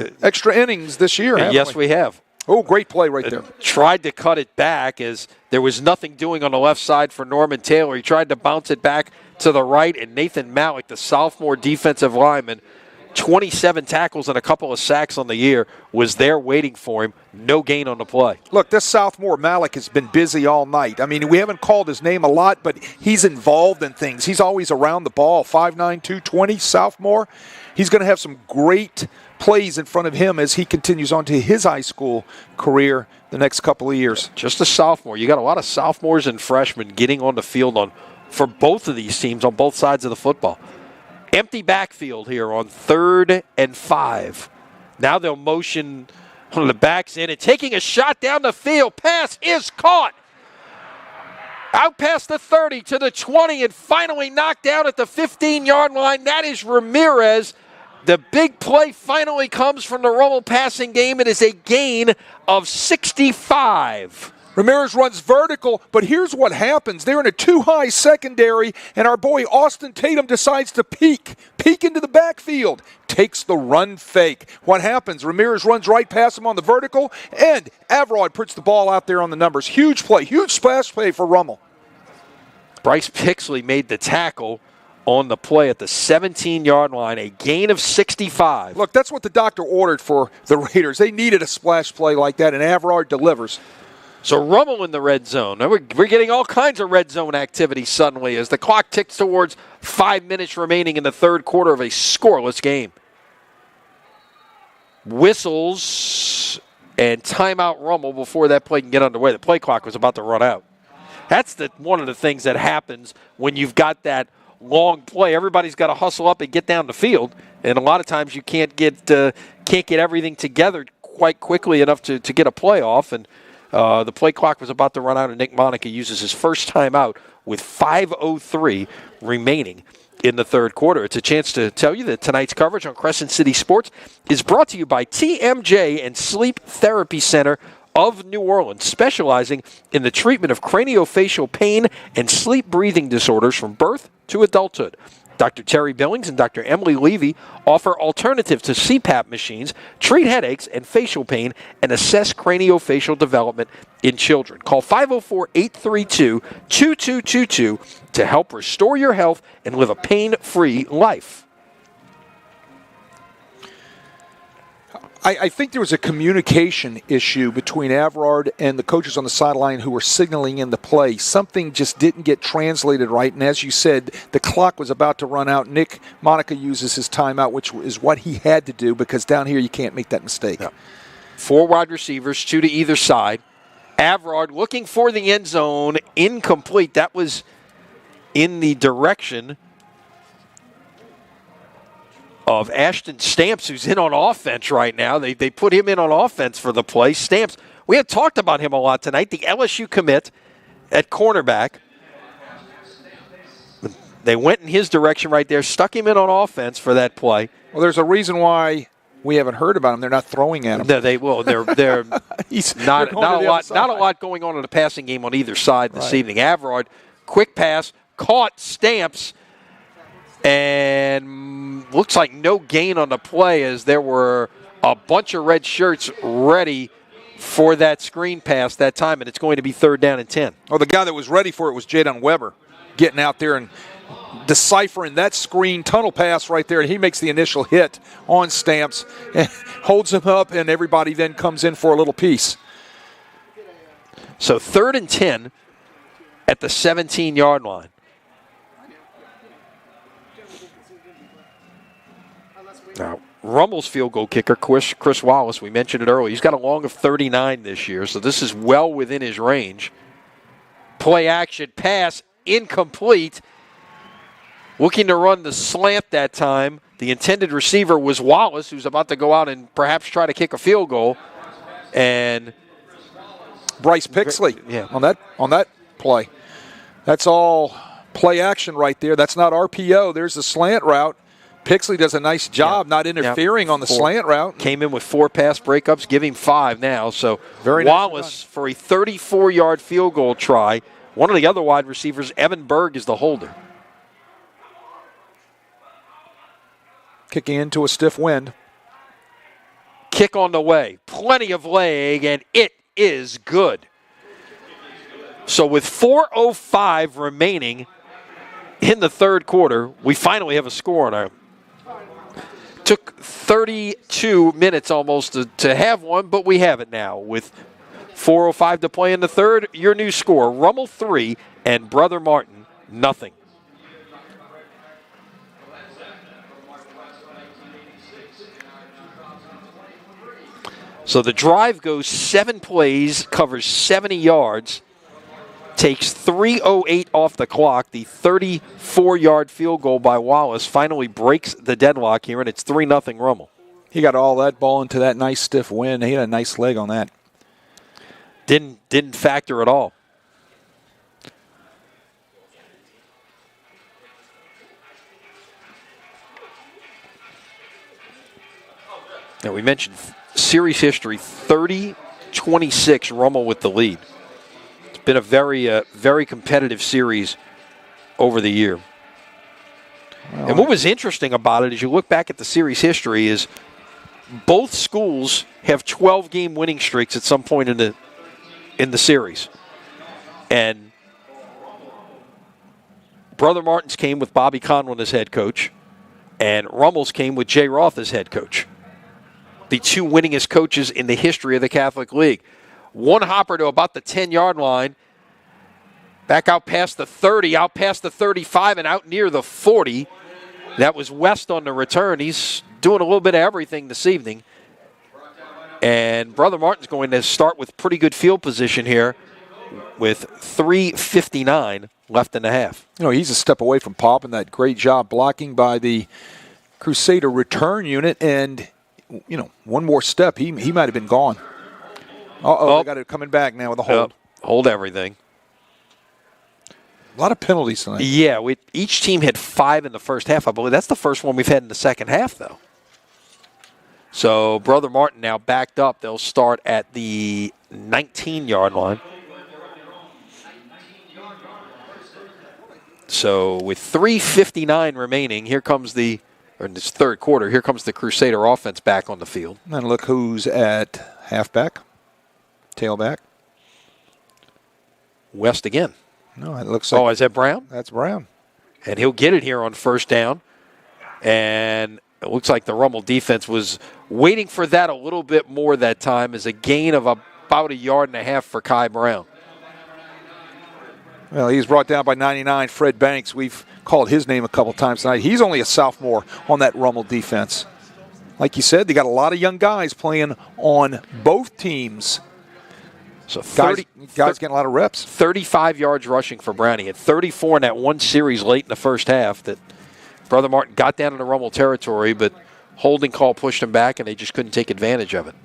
innings this year. Yes, we have. Oh, great play right there. Tried to cut it back as there was nothing doing on the left side for Norman Taylor. He tried to bounce it back to the right, and Nathan Malik, the sophomore defensive lineman, 27 tackles and a couple of sacks on the year, was there waiting for him. No gain on the play. Look, this sophomore Malik has been busy all night. I mean, we haven't called his name a lot, but he's involved in things. He's always around the ball. 5'9", 220, sophomore. He's going to have some great plays in front of him as he continues on to his high school career the next couple of years. Just a sophomore. You got a lot of sophomores and freshmen getting on the field for both of these teams on both sides of the football. Empty backfield here on 3rd and 5. Now they'll motion one of the backs in and taking a shot down the field. Pass is caught. Out past the 30 to the 20 and finally knocked down at the 15-yard line. That is Ramirez. The big play finally comes from the Rummel passing game. It is a gain of 65. Ramirez runs vertical, but here's what happens. They're in a too-high secondary, and our boy Austin Tatum decides to peek into the backfield, takes the run fake. What happens? Ramirez runs right past him on the vertical, and Avrod puts the ball out there on the numbers. Huge play, huge splash play for Rummel. Bryce Pixley made the tackle on the play at the 17-yard line, a gain of 65. Look, that's what the doctor ordered for the Raiders. They needed a splash play like that, and Avrod delivers. So Rummel in the red zone. Now we're getting all kinds of red zone activity suddenly as the clock ticks towards 5 minutes remaining in the third quarter of a scoreless game. Whistles and timeout Rummel before that play can get underway. The play clock was about to run out. That's one of the things that happens when you've got that long play. Everybody's got to hustle up and get down the field, and a lot of times you can't get everything together quite quickly enough to get a play off. And the play clock was about to run out, and Nick Monica uses his first timeout with 5:03 remaining in the third quarter. It's a chance to tell you that tonight's coverage on Crescent City Sports is brought to you by TMJ and Sleep Therapy Center of New Orleans, specializing in the treatment of craniofacial pain and sleep breathing disorders from birth to adulthood. Dr. Terry Billings and Dr. Emily Levy offer alternatives to CPAP machines, treat headaches and facial pain, and assess craniofacial development in children. Call 504-832-2222 to help restore your health and live a pain-free life. I think there was a communication issue between Avrod and the coaches on the sideline who were signaling in the play. Something just didn't get translated right, and as you said, the clock was about to run out. Nick Monica uses his timeout, which is what he had to do because down here you can't make that mistake. No. 4 wide receivers, 2 to either side. Avrod looking for the end zone, incomplete. That was in the direction of Ashton Stamps, who's in on offense right now. They put him in on offense for the play. Stamps, we have talked about him a lot tonight, the LSU commit at cornerback. They went in his direction right there, stuck him in on offense for that play. Well, there's a reason why we haven't heard about him. They're not throwing at him. No, they will. They're not a lot going on in the passing game on either side this evening. Avrod, quick pass, caught Stamps, and looks like no gain on the play as there were a bunch of red shirts ready for that screen pass that time, and it's going to be 3rd down and 10. Oh, the guy that was ready for it was Jadon Weber getting out there and deciphering that screen tunnel pass right there, and he makes the initial hit on Stamps and holds him up, and everybody then comes in for a little piece. So 3rd and 10 at the 17-yard line. Now, Rummel's field goal kicker, Chris Wallace, we mentioned it earlier. He's got a long of 39 this year, so this is well within his range. Play action pass, incomplete. Looking to run the slant that time. The intended receiver was Wallace, who's about to go out and perhaps try to kick a field goal. And Bryce Pixley on that play. That's all play action right there. That's not RPO. There's the slant route. Pixley does a nice job not interfering on the slant route. Came in with 4 pass breakups, give him 5 now. So very Wallace nice for a 34-yard field goal try. One of the other wide receivers, Evan Berg, is the holder. Kicking into a stiff wind. Kick on the way. Plenty of leg, and it is good. So with 4:05 remaining in the third quarter, we finally have a score on our. Took 32 minutes almost to have one, but we have it now. With 4:05 to play in the third, your new score, Rummel 3 and Brother Martin, nothing. So the drive goes 7 plays, covers 70 yards, takes 3:08 off the clock. The 34-yard field goal by Wallace finally breaks the deadlock here, and it's 3-0 Rummel. He got all that ball into that nice stiff wind. He had a nice leg on that. Didn't factor at all. Now we mentioned series history, 30-26 Rummel with the lead. It's been a very competitive series over the year. And what was interesting about it, as you look back at the series history, is both schools have 12-game winning streaks at some point in the series. And Brother Martin's came with Bobby Conlon as head coach, and Rummel's came with Jay Roth as head coach. The two winningest coaches in the history of the Catholic League. One hopper to about the 10-yard line, back out past the 30, out past the 35, and out near the 40. That was West on the return. He's doing a little bit of everything this evening. And Brother Martin's going to start with pretty good field position here with 3:59 left in the half. You know, he's a step away from Pop, and that great job blocking by the Crusader return unit. And, you know, one more step, he might have been gone. They got it coming back now with a hold. Hold everything. A lot of penalties tonight. Yeah, each team had 5 in the first half, I believe. That's the first one we've had in the second half, though. So Brother Martin now backed up. They'll start at the 19-yard line. So with 3:59 remaining, in this third quarter, here comes the Crusader offense back on the field. And look who's at halfback, tailback. West again. No, it looks like. Oh, is that Brown? That's Brown. And he'll get it here on first down. And it looks like the Rummel defense was waiting for that a little bit more that time, as a gain of about 1.5 yards for Kai Brown. Well, he's brought down by 99, Fred Banks. We've called his name a couple times tonight. He's only a sophomore on that Rummel defense. Like you said, they got a lot of young guys playing on both teams. So guys getting a lot of reps. 35 yards rushing for Brown. He had 34 in that one series late in the first half that Brother Martin got down into Rummel territory, but holding call pushed him back, and they just couldn't take advantage of it.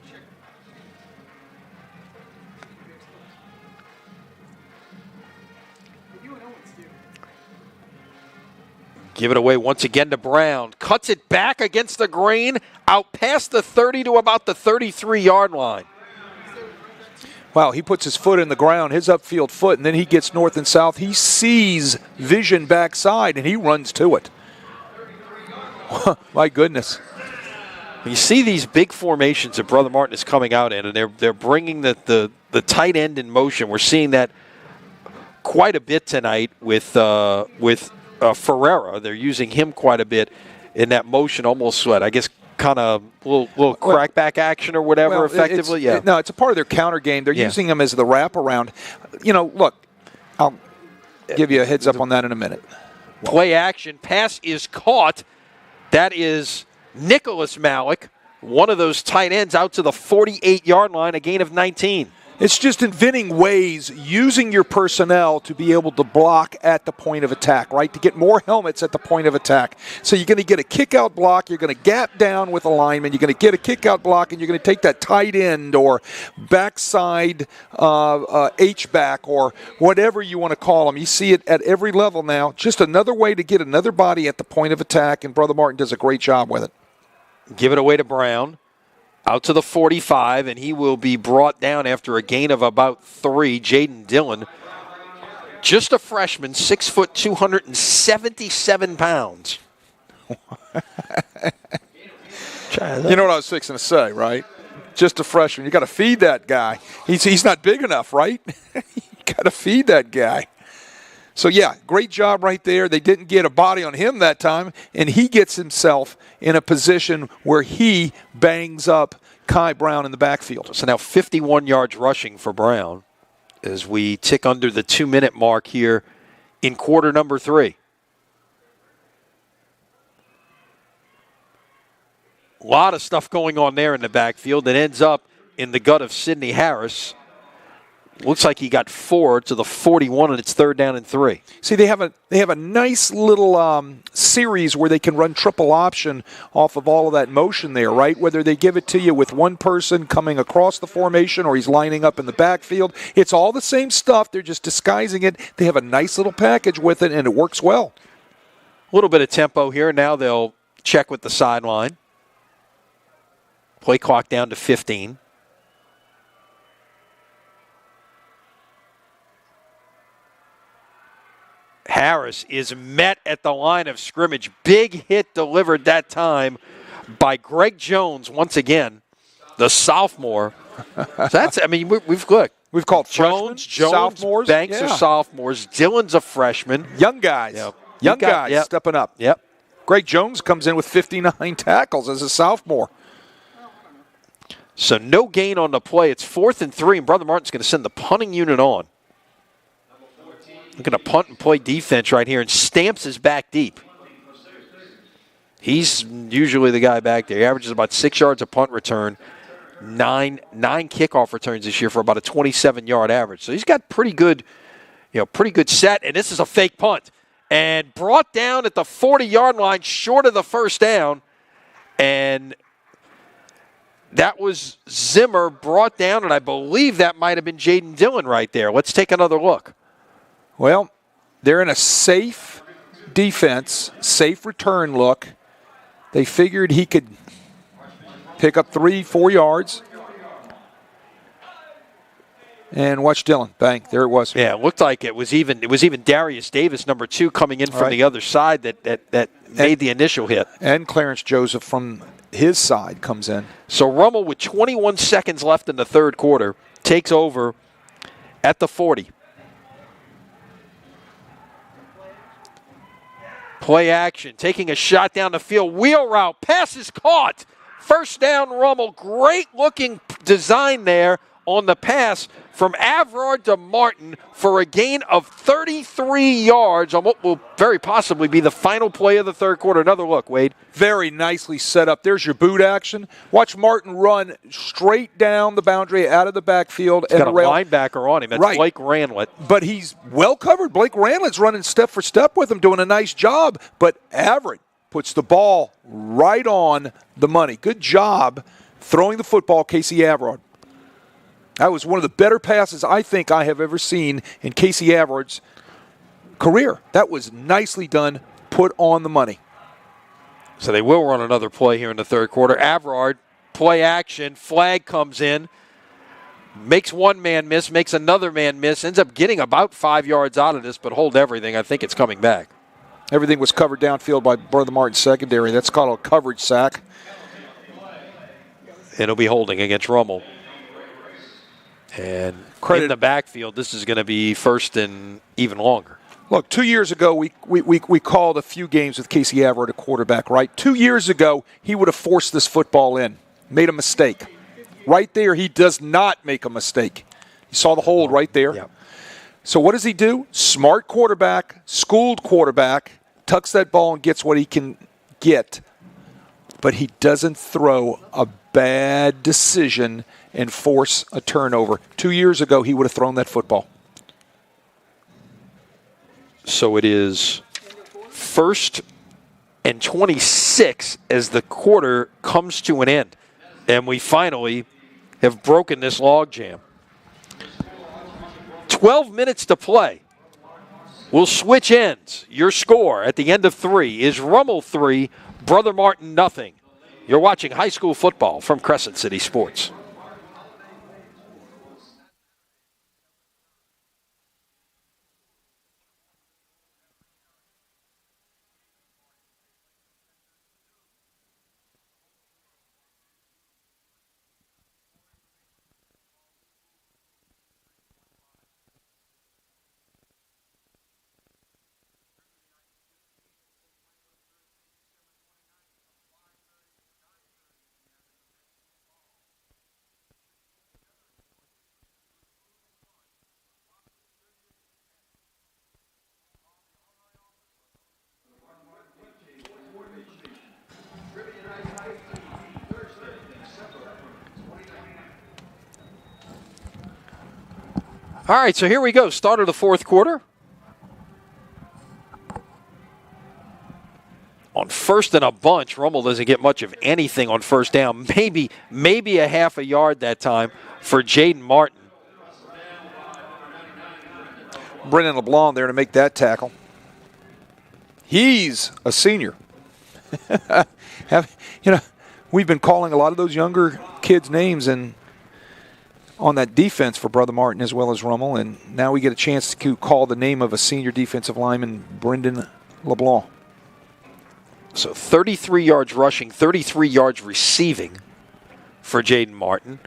Give it away once again to Brown. Cuts it back against the grain, out past the 30 to about the 33-yard line. Wow, he puts his foot in the ground, his upfield foot, and then he gets north and south. He sees vision backside, and he runs to it. My goodness. You see these big formations that Brother Martin is coming out in, and they're bringing the tight end in motion. We're seeing that quite a bit tonight with Ferreira. They're using him quite a bit in that motion, almost I guess kind of little crackback action or whatever, effectively. It's a part of their counter game. They're using him as the wraparound. You know, look, I'll give you a heads up on that in a minute. Play action. Pass is caught. That is Nicholas Malik, one of those tight ends, out to the 48-yard line, a gain of 19. It's just inventing ways, using your personnel to be able to block at the point of attack, right? To get more helmets at the point of attack. So you're going to get a kick-out block, you're going to gap down with a lineman, you're going to get a kick-out block, and you're going to take that tight end or backside H-back or whatever you want to call them. You see it at every level now. Just another way to get another body at the point of attack, and Brother Martin does a great job with it. Give it away to Brown. Out to the 45, and he will be brought down after a gain of about 3. Jaden Dillon, just a freshman, 6 foot, 277 pounds. You know what I was fixing to say, right? Just a freshman. You got to feed that guy. He's not big enough, right? You got to feed that guy. So, yeah, great job right there. They didn't get a body on him that time, and he gets himself in a position where he bangs up Kai Brown in the backfield. So now 51 yards rushing for Brown as we tick under the 2-minute mark here in quarter number 3. A lot of stuff going on there in the backfield that ends up in the gut of Sidney Harris. Looks like he got 4 to the 41, and it's 3rd down and 3. See, they have a nice little series where they can run triple option off of all of that motion there, right? Whether they give it to you with one person coming across the formation or he's lining up in the backfield. It's all the same stuff. They're just disguising it. They have a nice little package with it, and it works well. A little bit of tempo here. Now they'll check with the sideline. Play clock down to 15. Harris is met at the line of scrimmage. Big hit delivered that time by Greg Jones once again, the sophomore. So that's, I mean, we've looked. We've called Jones, sophomores. Banks are sophomores. Dylan's a freshman. Young guys. Yep. Young guys stepping up. Yep. Greg Jones comes in with 59 tackles as a sophomore. So no gain on the play. It's 4th and 3, and Brother Martin's going to send the punting unit on. Looking to punt and play defense right here, and Stamps is back deep. He's usually the guy back there. He averages about 6 yards a punt return, nine kickoff returns this year for about a 27-yard average. So he's got pretty good set, and this is a fake punt. And brought down at the 40-yard line, short of the first down, and that was Zimmer brought down, and I believe that might have been Jaden Dillon right there. Let's take another look. Well, they're in a safe defense, safe return look. They figured he could pick up 3-4 yards. And watch Dillon. Bang, there it was. Yeah, it looked like it was even Darius Davis, number 2, coming in from the other side that made the initial hit. And Clarence Joseph from his side comes in. So Rummel, with 21 seconds left in the third quarter, takes over at the 40. Play action, taking a shot down the field. Wheel route, pass is caught. First down, Rummel. Great looking design there on the pass from Avrard to Martin for a gain of 33 yards on what will very possibly be the final play of the third quarter. Another look, Wade. Very nicely set up. There's your boot action. Watch Martin run straight down the boundary out of the backfield. He's got a linebacker on him. That's Blake Ranlett. But he's well covered. Blake Ranlett's running step for step with him, doing a nice job. But Avrard puts the ball right on the money. Good job throwing the football, Casey Avrard. That was one of the better passes I think I have ever seen in Casey Avard's career. That was nicely done, put on the money. So they will run another play here in the third quarter. Avrard, play action, flag comes in, makes one man miss, makes another man miss, ends up getting about 5 yards out of this, but hold everything. I think it's coming back. Everything was covered downfield by Brother Martin's secondary. That's called a coverage sack. And it'll be holding against Rummel. And in the backfield, this is going to be first and even longer. Look, 2 years ago, we called a few games with Casey Avrard at quarterback, right? 2 years ago, he would have forced this football in, made a mistake. Right there, he does not make a mistake. You saw the hold right there. Yep. So what does he do? Smart quarterback, schooled quarterback, tucks that ball and gets what he can get. But he doesn't throw a bad decision and force a turnover. 2 years ago, he would have thrown that football. So it is 1st and 26 as the quarter comes to an end. And we finally have broken this logjam. 12 minutes to play. We'll switch ends. Your score at the end of 3 is Rummel 3, Brother Martin nothing. You're watching high school football from Crescent City Sports. All right, so here we go. Start of the fourth quarter. On first and a bunch, Rummel doesn't get much of anything on first down. Maybe a half a yard that time for Jaden Martin. Brennan LeBlanc there to make that tackle. He's a senior. We've been calling a lot of those younger kids' names, and on that defense for Brother Martin as well as Rummel. And now we get a chance to call the name of a senior defensive lineman, Brendan LeBlanc. So 33 yards rushing, 33 yards receiving for Jaden Martin.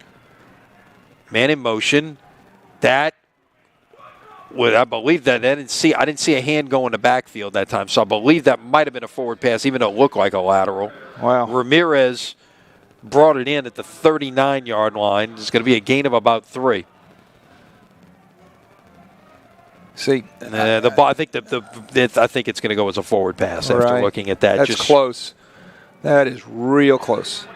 Man in motion. That would, I believe that I didn't see a hand go in the backfield that time, so I believe that might have been a forward pass, even though it looked like a lateral. Wow. Ramirez brought it in at the 39-yard line. It's going to be a gain of about 3. See, the ball. I think I think it's going to go as a forward pass after looking at that. That's close. That is real close.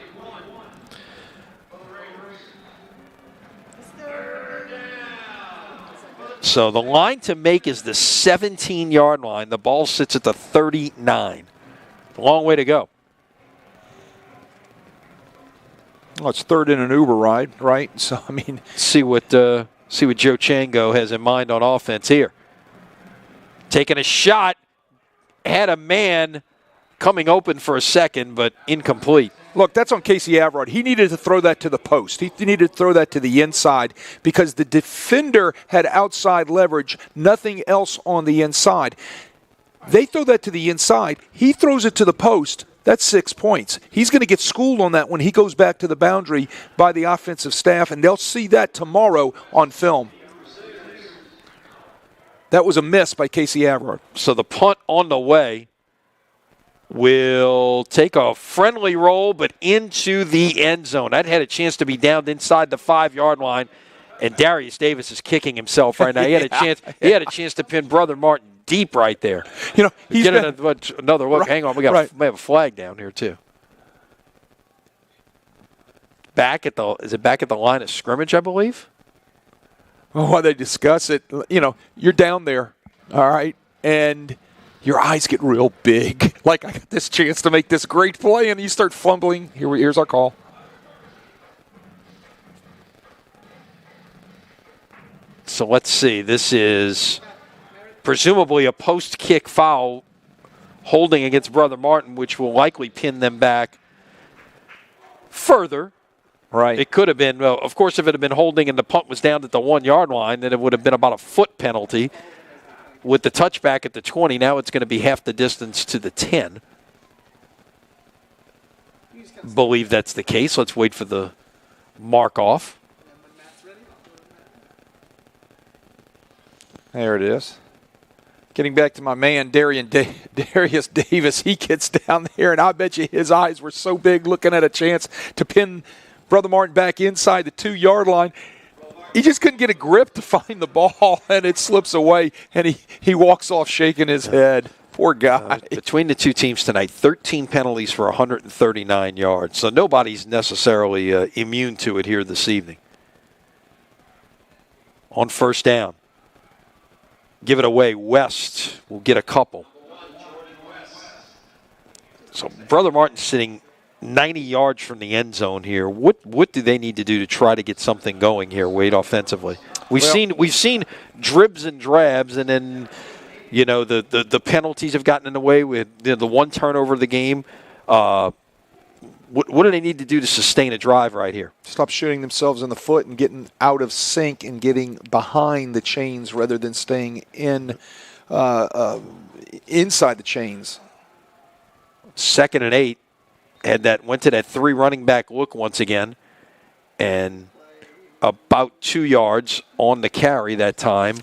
So the line to make is the 17-yard line. The ball sits at the 39. Long way to go. Well, it's third in an Uber ride, right? So I mean, see what Joe Chango has in mind on offense here. Taking a shot, had a man coming open for a second, but incomplete. Look, that's on Casey Averard. He needed to throw that to the post. He needed to throw that to the inside because the defender had outside leverage, nothing else on the inside. They throw that to the inside. He throws it to the post. That's 6 points. He's going to get schooled on that when he goes back to the boundary by the offensive staff, and they'll see that tomorrow on film. That was a miss by Casey Averard. So the punt on the way will take a friendly roll, but into the end zone. That had a chance to be downed inside the 5-yard line, and Darius Davis is kicking himself right now. He had a chance. He had a chance to pin Brother Martin deep right there. You know, he's another look. Right, hang on, we have a flag down here too. Is it back at the line of scrimmage, I believe? Well, while they discuss it, you know, you're down there, all right, and your eyes get real big. Like, I got this chance to make this great play, and you start fumbling. Here's our call. So let's see. This is presumably a post-kick foul holding against Brother Martin, which will likely pin them back further. Right. It could have been, well, of course, if it had been holding and the punt was down at the 1-yard line, then it would have been about a foot penalty. With the touchback at the 20, now it's going to be half the distance to the 10. Believe that's the case. Let's wait for the mark off. There it is. Getting back to my man, Darius Davis, he gets down there, and I bet you his eyes were so big looking at a chance to pin Brother Martin back inside the 2-yard line. He just couldn't get a grip to find the ball, and it slips away, and he walks off shaking his head. Poor guy. Between the two teams tonight, 13 penalties for 139 yards. So nobody's necessarily immune to it here this evening. On first down. Give it away. West will get a couple. So Brother Martin sitting 90 yards from the end zone here. What do they need to do to try to get something going here, Wade, offensively? We've seen dribs and drabs, and then the penalties have gotten in the way with the one turnover of the game. What do they need to do to sustain a drive right here? Stop shooting themselves in the foot and getting out of sync and getting behind the chains rather than staying inside the chains. 2nd and 8. Went to that 3 running back look once again, and about 2 yards on the carry that time.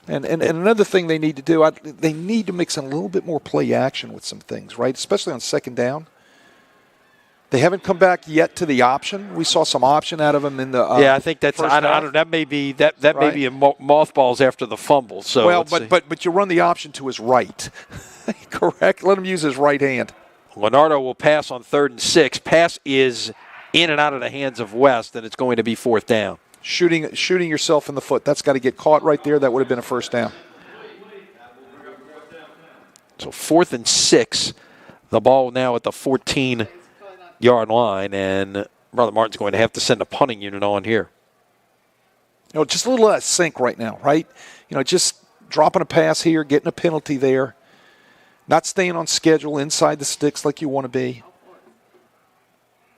And another thing they need to do, they need to mix in a little bit more play action with some things, right? Especially on 2nd down. They haven't come back yet to the option. We saw some option out of them in the I think that's I don't that may be may be a mothballs after the fumble. So well, but you run the option to his right, correct? Let him use his right hand. Leonardo will pass on 3rd and 6. Pass is in and out of the hands of West, and it's going to be 4th down. Shooting yourself in the foot. That's got to get caught right there. That would have been a 1st down. So 4th and 6. The ball now at the 14-yard line, and Brother Martin's going to have to send a punting unit on here. Just a little less sync right now, right? Just dropping a pass here, getting a penalty there. Not staying on schedule inside the sticks like you want to be.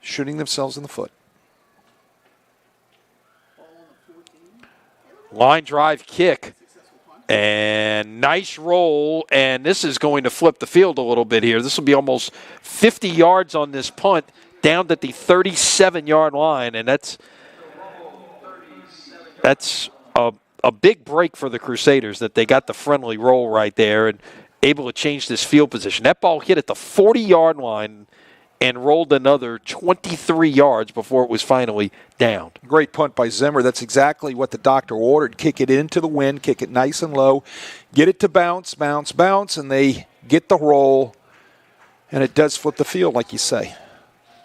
Shooting themselves in the foot. Line drive kick. And nice roll, and this is going to flip the field a little bit here. This will be almost 50 yards on this punt, down at the 37-yard line, and that's a big break for the Crusaders that they got the friendly roll right there and able to change this field position. That ball hit at the 40-yard line and rolled another 23 yards before it was finally down. Great punt by Zimmer. That's exactly what the doctor ordered. Kick it into the wind, kick it nice and low, get it to bounce, bounce, bounce, and they get the roll, and it does flip the field, like you say.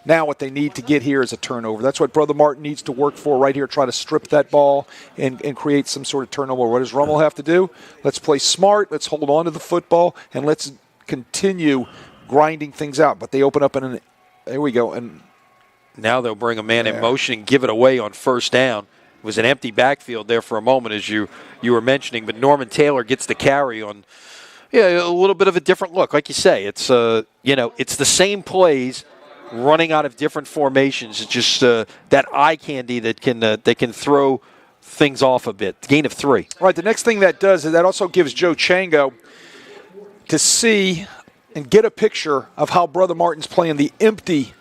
Now what they need to get here is a turnover. That's what Brother Martin needs to work for right here, try to strip that ball and create some sort of turnover. What does Rummel have to do? Let's play smart, let's hold on to the football, and let's continue grinding things out. But they open up there we go. And now they'll bring a man in motion and give it away on first down. It was an empty backfield there for a moment, as you were mentioning, but Norman Taylor gets the carry on a little bit of a different look. Like you say, it's it's the same plays running out of different formations. It's just that eye candy that can throw things off a bit. Gain of 3. Right, the next thing that does is that also gives Joe Chango to see and get a picture of how Brother Martin's playing the empty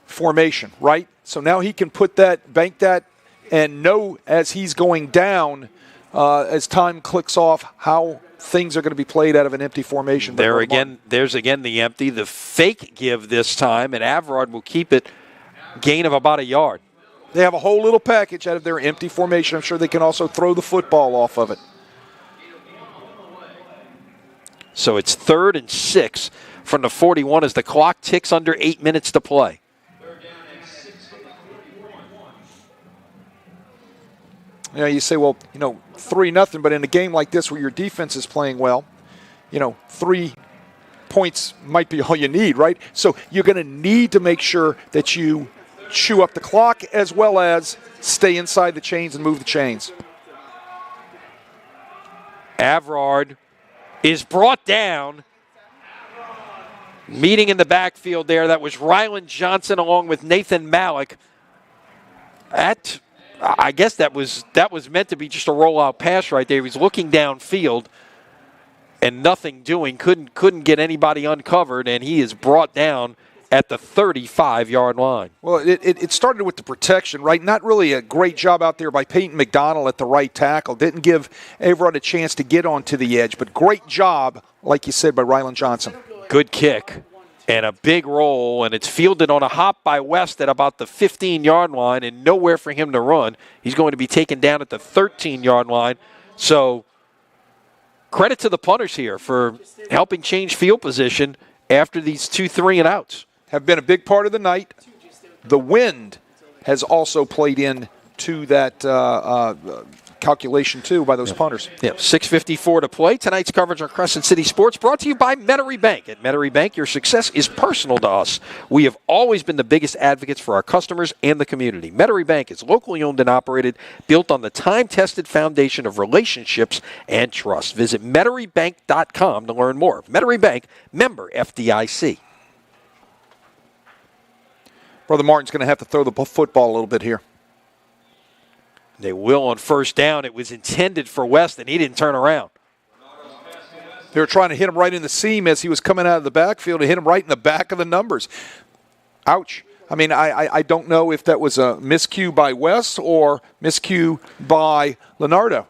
formation, right? So now he can bank that, and know as he's going down, as time clicks off, how things are going to be played out of an empty formation. There's again the empty, the fake give this time, and Averard will keep it gain of about a yard. They have a whole little package out of their empty formation. I'm sure they can also throw the football off of it. So it's 3rd and 6 from the 41 as the clock ticks under 8 minutes to play. You say, 3-0, but in a game like this where your defense is playing well, 3 points might be all you need, right? So you're going to need to make sure that you chew up the clock as well as stay inside the chains and move the chains. Averard is brought down. Meeting in the backfield there, that was Ryland Johnson along with Nathan Malik. I guess that was meant to be just a rollout pass right there. He was looking downfield and nothing doing. Couldn't get anybody uncovered, and he is brought down at the 35-yard line. Well, it started with the protection, right? Not really a great job out there by Peyton McDonald at the right tackle. Didn't give Averard a chance to get onto the edge, but great job, like you said, by Ryland Johnson. Good kick and a big roll, and it's fielded on a hop by West at about the 15-yard line and nowhere for him to run. He's going to be taken down at the 13-yard line. So credit to the punters here for helping change field position after these 2 3-and-outs. Have been a big part of the night. The wind has also played in to that calculation, too, by those punters. 6:54 to play. Tonight's coverage on Crescent City Sports brought to you by Metairie Bank. At Metairie Bank, your success is personal to us. We have always been the biggest advocates for our customers and the community. Metairie Bank is locally owned and operated, built on the time-tested foundation of relationships and trust. Visit MetairieBank.com to learn more. Metairie Bank, member FDIC. Brother Martin's going to have to throw the football a little bit here. They will on first down. It was intended for West, and he didn't turn around. They were trying to hit him right in the seam as he was coming out of the backfield and hit him right in the back of the numbers. Ouch. I mean, I don't know if that was a miscue by West or miscue by Leonardo.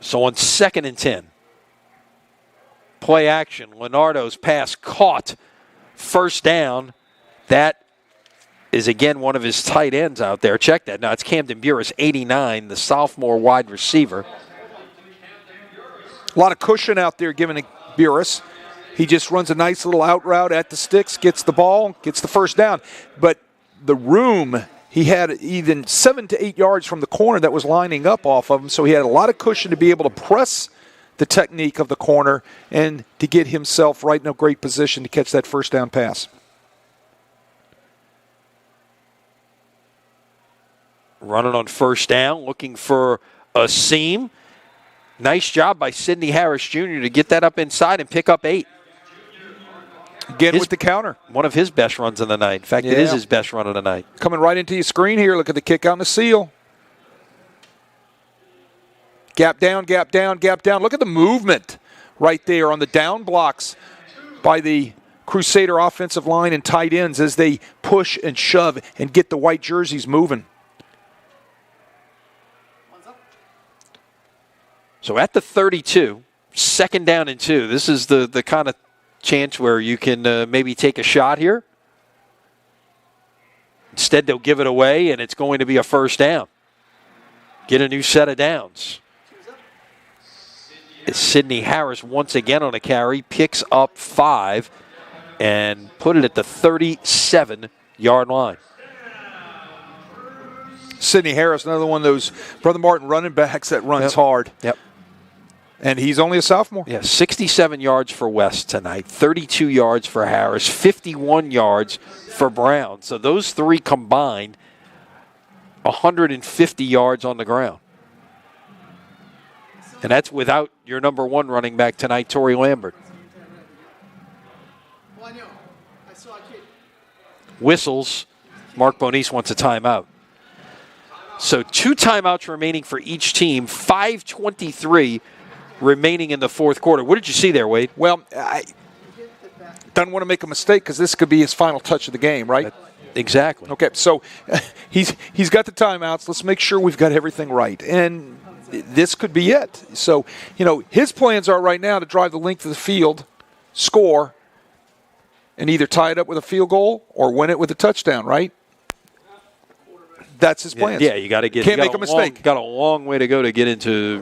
So on 2nd and 10. Play action. Leonardo's pass caught. First down. That is, again, one of his tight ends out there. Check that. Now it's Camden Burris, 89, the sophomore wide receiver. A lot of cushion out there given to Burris. He just runs a nice little out route at the sticks, gets the ball, gets the first down. But the room, he had even 7 to 8 yards from the corner that was lining up off of him, so he had a lot of cushion to be able to press the technique of the corner and to get himself right in a great position to catch that first down pass. Running on first down, looking for a seam. Nice job by Sidney Harris Jr. to get that up inside and pick up 8. Again with the counter. One of his best runs of the night. In fact, it is his best run of the night. Coming right into your screen here. Look at the kick out and the seal. Gap down, gap down, gap down. Look at the movement right there on the down blocks by the Crusader offensive line and tight ends as they push and shove and get the white jerseys moving. So at the 32, 2nd down and 2. This is the kind of chance where you can maybe take a shot here. Instead, they'll give it away, and it's going to be a 1st down. Get a new set of downs. It's Sidney Harris once again on a carry, picks up 5, and put it at the 37-yard line. Sidney Harris, another one of those Brother Martin running backs that runs hard. Yep. And he's only a sophomore. Yeah, 67 yards for West tonight, 32 yards for Harris, 51 yards for Brown. So those 3 combined, 150 yards on the ground. And that's without your number 1 running back tonight, Torrey Lambert. Whistles. Mark Bonis wants a timeout. So 2 timeouts remaining for each team, 5:23 remaining in the 4th quarter. What did you see there, Wade? Well, I don't want to make a mistake because this could be his final touch of the game, right? Exactly. Okay, so he's got the timeouts. Let's make sure we've got everything right. And this could be it. So, his plans are right now to drive the length of the field, score, and either tie it up with a field goal or win it with a touchdown, right? That's his plans. Yeah, you got to get. Can't make a mistake. Got a long way to go to get into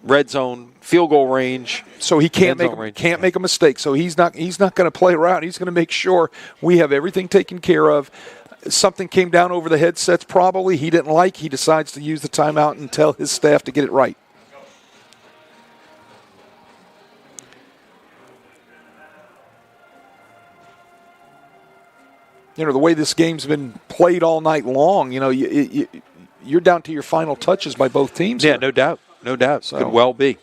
red zone, field goal range. So he can't make a mistake. So he's not going to play around. He's going to make sure we have everything taken care of. Something came down over the headsets probably he didn't like. He decides to use the timeout and tell his staff to get it right. The way this game's been played all night long, you're down to your final touches by both teams. Yeah, here. no doubt. No doubt. So, could well be.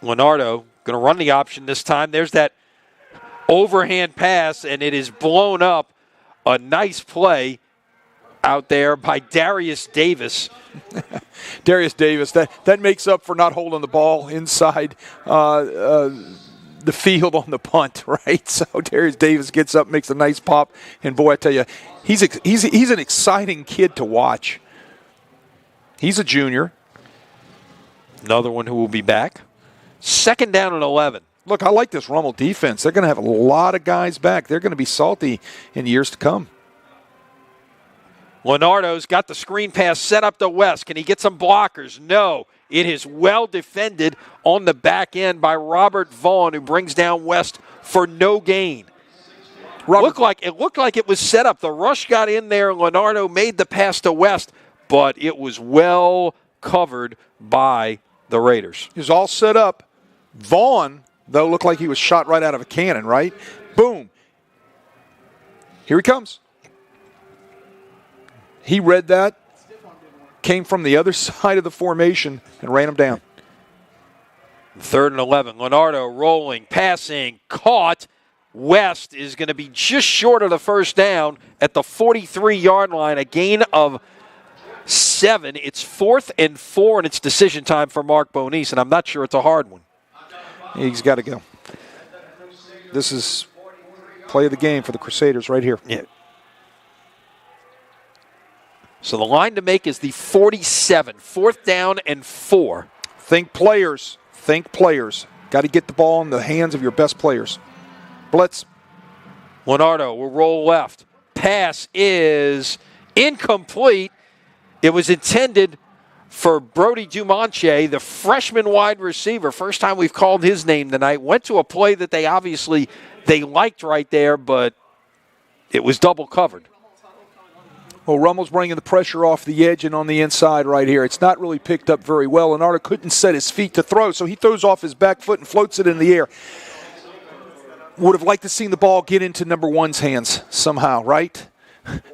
Leonardo going to run the option this time. There's that overhand pass, and it is blown up. A nice play out there by Darius Davis. Darius Davis, that makes up for not holding the ball inside the field on the punt, right? So Darius Davis gets up, makes a nice pop, and boy, I tell you, he's an exciting kid to watch. He's a junior. Another one who will be back. 2nd down and 11. Look, I like this Rummel defense. They're going to have a lot of guys back. They're going to be salty in years to come. Leonardo's got the screen pass set up to West. Can he get some blockers? No. It is well defended on the back end by Robert Vaughn, who brings down West for no gain. It looked like it was set up. The rush got in there. Leonardo made the pass to West, but it was well covered by the Raiders. It was all set up. Vaughn, though, looked like he was shot right out of a cannon, right? Boom. Here he comes. He read that, came from the other side of the formation, and ran him down. 3rd and 11. Leonardo rolling, passing, caught. West is going to be just short of the 1st down at the 43-yard line, a gain of 7. It's 4th and 4, and it's decision time for Mark Bonis, and I'm not sure it's a hard one. He's got to go. This is play of the game for the Crusaders right here. Yeah. So the line to make is the 47, 4th down and 4. Think players. Think players. Got to get the ball in the hands of your best players. Blitz. Leonardo will roll left. Pass is incomplete. It was intended for Brody Dumonche, the freshman wide receiver. First time we've called his name tonight. Went to a play that they liked right there, but it was double covered. Well, Rummel's bringing the pressure off the edge and on the inside right here. It's not really picked up very well. Leonardo couldn't set his feet to throw, so he throws off his back foot and floats it in the air. Would have liked to see the ball get into number 1's hands somehow, right?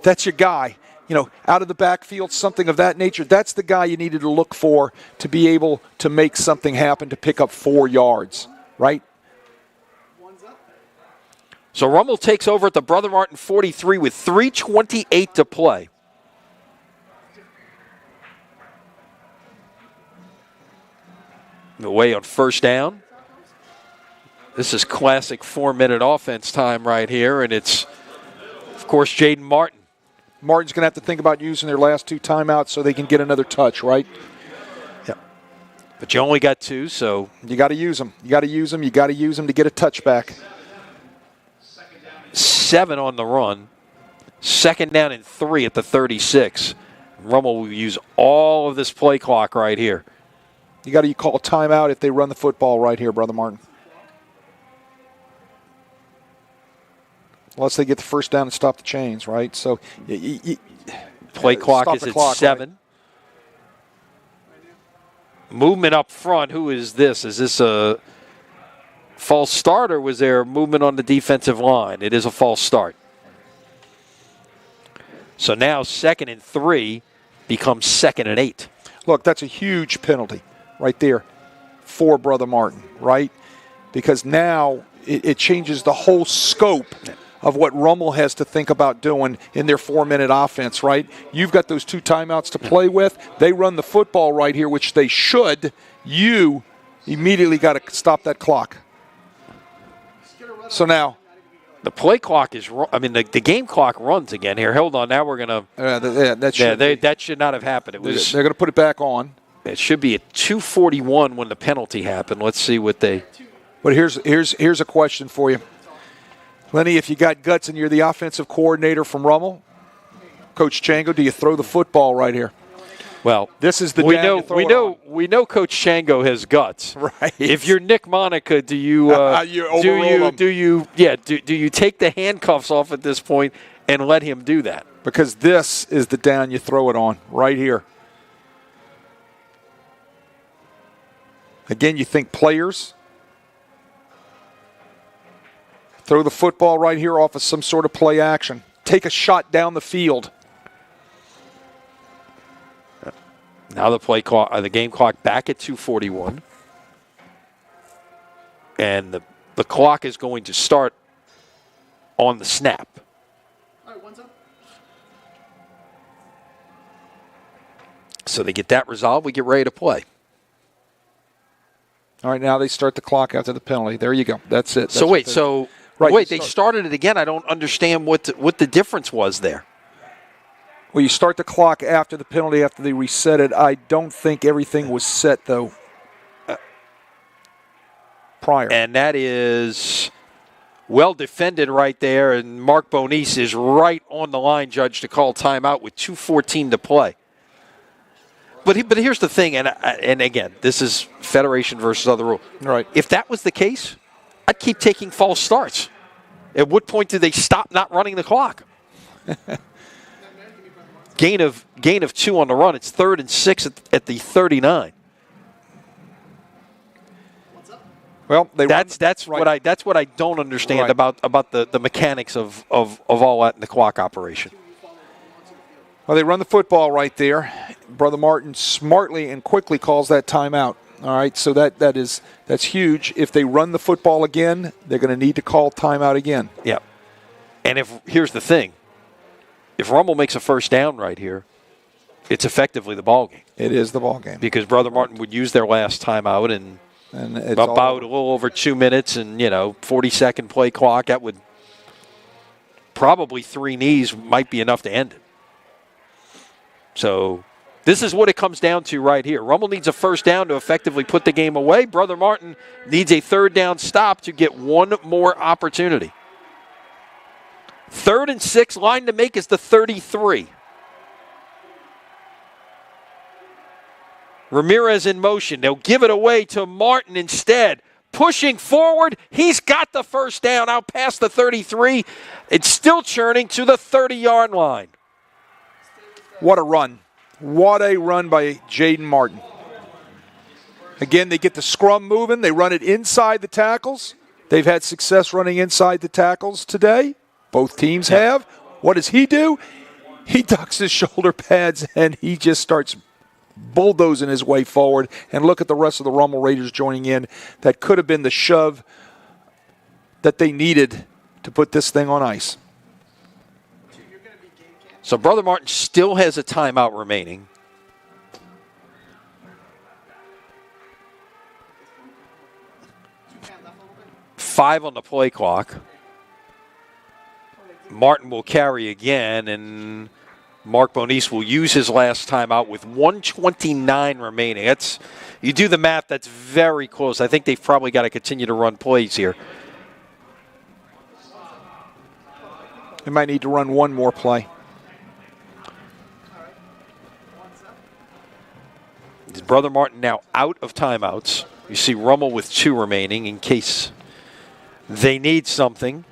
That's your guy. out of the backfield, something of that nature. That's the guy you needed to look for to be able to make something happen to pick up 4 yards, right? So Rummel takes over at the Brother Martin 43 with 3:28 to play. Away on first down. This is classic 4-minute offense time right here, and it's, of course, Jaden Martin. Martin's going to have to think about using their last 2 timeouts so they can get another touch, right? Yeah. But you only got 2, so. You got to use them. You got to use them. You got to use them to get a touchback. 7 on the run. 2nd down and 3 at the 36. Rummel will use all of this play clock right here. You got to call a timeout if they run the football right here, Brother Martin. Unless they get the first down and stop the chains, right? So play clock is at 7. Right? Movement up front. Who is this? Is this a false start, or was there movement on the defensive line? It is a false start. So now 2nd and 3 becomes 2nd and 8. Look, that's a huge penalty right there for Brother Martin, right? Because now it changes the whole scope of what Rummel has to think about doing in their 4-minute offense, right? You've got those 2 timeouts to play with. They run the football right here, which they should. You immediately got to stop that clock. So now the play clock is, the game clock runs again here. Hold on, now we're going to. That should not have happened. They're going to put it back on. It should be at 2:41 when the penalty happened. Let's see what they. But here's a question for you, Lenny. If you got guts and you're the offensive coordinator from Rummel, Coach Chango, do you throw the football right here? Well, this is the we know Coach Chango has guts. Right. If you're Nick Monica, do you take the handcuffs off at this point and let him do that? Because this is the down you throw it on right here. Again, you think players. Throw the football right here off of some sort of play action. Take a shot down the field. Now the game clock back at 2:41. And the clock is going to start on the snap. All right, one's up. So they get that resolved. We get ready to play. All right, now they start the clock after the penalty. There you go. That's it. They started it again. I don't understand what the difference was there. Well, you start the clock after the penalty, after they reset it. I don't think everything was set, though, prior. And that is well defended right there, and Mark Bonice is right on the line, Judge, to call timeout with 2:14 to play. But here's the thing, and again, this is Federation versus other rule. Right. If that was the case, I'd keep taking false starts. At what point do they stop not running the clock? Gain of 2 on the run. It's 3rd and 6 at the 39. Well, that's what I don't understand about the mechanics of all that in the clock operation. Well, they run the football right there. Brother Martin smartly and quickly calls that timeout. All right, so that's huge. If they run the football again, they're going to need to call timeout again. Yeah. And here's the thing. If Rummel makes a first down right here, it's effectively the ball game. It is the ball game. Because Brother Martin would use their last timeout and it's about a little over 2 minutes and, 40-second play clock. That would probably 3 knees might be enough to end it. So this is what it comes down to right here. Rummel needs a first down to effectively put the game away. Brother Martin needs a 3rd down stop to get one more opportunity. 3rd and 6, line to make is the 33. Ramirez in motion. They'll give it away to Martin instead. Pushing forward, he's got the first down out past the 33. It's still churning to the 30-yard line. What a run. What a run by Jaden Martin. Again, they get the scrum moving. They run it inside the tackles. They've had success running inside the tackles today. Both teams have. What does he do? he ducks his shoulder pads and he just starts bulldozing his way forward. And look at the rest of the Rummel Raiders joining in. That could have been the shove that they needed to put this thing on ice. So Brother Martin still has a timeout remaining. Five on the play clock. Martin will carry again, and Mark Moniz will use his last timeout with 1:29 remaining. That's, you do the math, that's very close. I think they've probably got to continue to run plays here. They might need to run one more play. Is Brother Martin now out of timeouts? You see Rummel with 2 remaining in case they need something.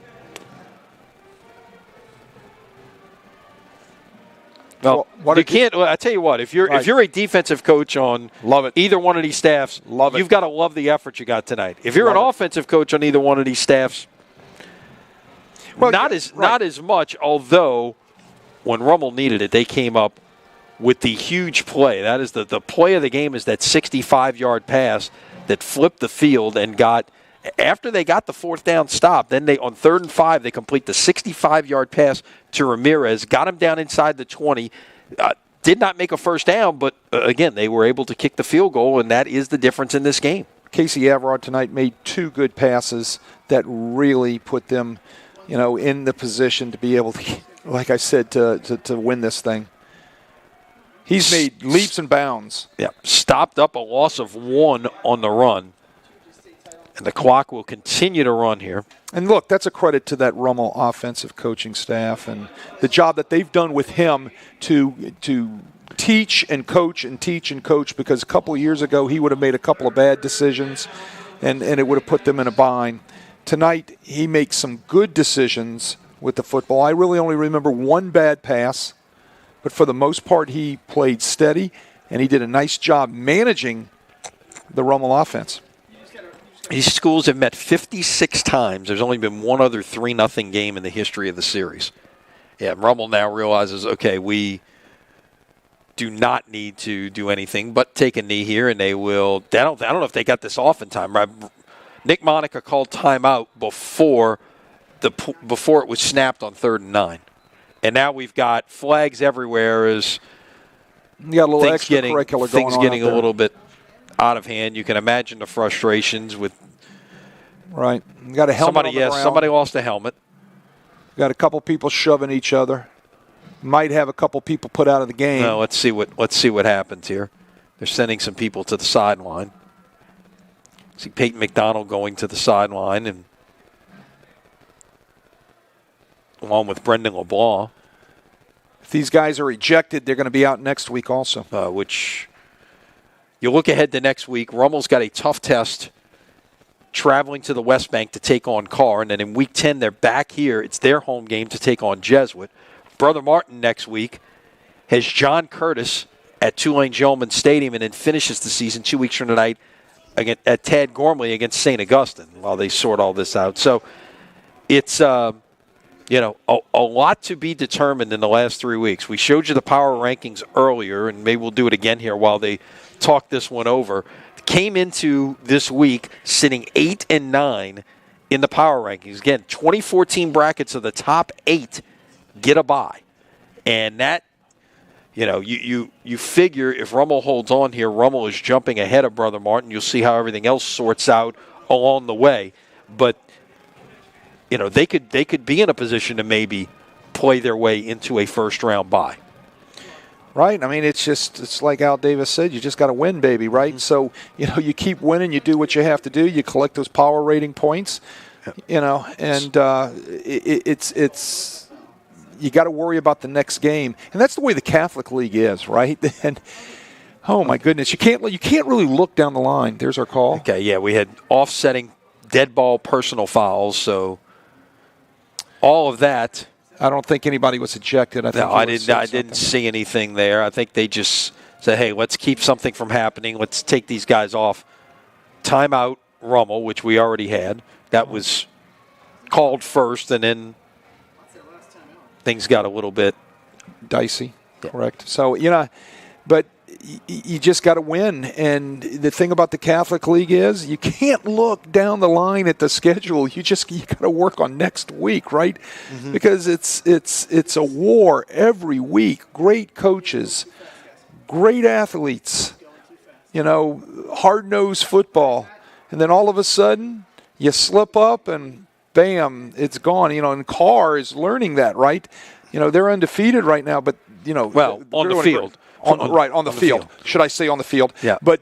Well, you can't. Well, I tell you what, if you're a defensive coach on either one of these staffs, you've got to love the effort you got tonight. If you're an offensive coach on either one of these staffs, not as much. Although when Rummel needed it, they came up with the huge play. That is the play of the game, is that 65-yard pass that flipped the field and got. After they got the 4th down stop, then they on 3rd and 5, they complete the 65-yard pass to Ramirez, got him down inside the 20, did not make a first down, but again, they were able to kick the field goal, and that is the difference in this game. Casey Averard tonight made 2 good passes that really put them, in the position to be able to, like I said, to win this thing. He's made leaps and bounds. Yeah, stopped up a loss of 1 on the run. And the clock will continue to run here. And look, that's a credit to that Rummel offensive coaching staff and the job that they've done with him to teach and coach, because a couple of years ago he would have made a couple of bad decisions and it would have put them in a bind. Tonight he makes some good decisions with the football. I really only remember 1 bad pass, but for the most part he played steady and he did a nice job managing the Rummel offense. These schools have met 56 times. There's only been one other 3-0 game in the history of the series. Yeah, Rummel now realizes, okay, we do not need to do anything but take a knee here, and they will. I don't know if they got this off in time. Right? Nick Monica called timeout before it was snapped on 3rd and 9, and now we've got flags everywhere as you got a little extracurricular going on. Things getting a little bit out of hand. You can imagine the frustrations with. Right. You got a helmet on the ground. Somebody lost a helmet. Got a couple people shoving each other. Might have a couple people put out of the game. No, let's see what happens here. They're sending some people to the sideline. See Peyton McDonald going to the sideline, and along with Brendan LeBlanc. If these guys are ejected, they're going to be out next week also. Which you look ahead to next week. Rummel's got a tough test traveling to the West Bank to take on Carr, and then in Week 10 they're back here. It's their home game to take on Jesuit. Brother Martin next week has John Curtis at Tulane Gilman Stadium, and then finishes the season 2 weeks from tonight at Tad Gormley against St. Augustine while they sort all this out. So it's a lot to be determined in the last 3 weeks. We showed you the power rankings earlier, and maybe we'll do it again here while they talk this one over. Came into this week sitting 8 and 9 in the power rankings. Again, 2014 brackets of the top 8 get a bye. And that, you figure if Rummel holds on here, Rummel is jumping ahead of Brother Martin. You'll see how everything else sorts out along the way. But, they could be in a position to maybe play their way into a first-round bye. Right. I mean, it's like Al Davis said, you just got to win, baby, right? Mm-hmm. So, you keep winning, you do what you have to do, you collect those power rating points, and it's you got to worry about the next game. And that's the way the Catholic League is, right? And oh my goodness, you can't really look down the line. There's our call. Okay, yeah, we had offsetting dead ball personal fouls, so all of that. I don't think anybody was ejected. I didn't see anything there. I think they just said, hey, let's keep something from happening. Let's take these guys off. Timeout, Rummel, which we already had. That was called first, and then things got a little bit dicey, correct. So, but you just got to win. And the thing about the Catholic League is you can't look down the line at the schedule. You got to work on next week, right? Mm-hmm. Because it's a war every week. Great coaches, great athletes, hard-nosed football. And then all of a sudden you slip up and bam, it's gone. And Carr is learning that, right? They're undefeated right now, but on the field. On the field. Should I say on the field? Yeah. But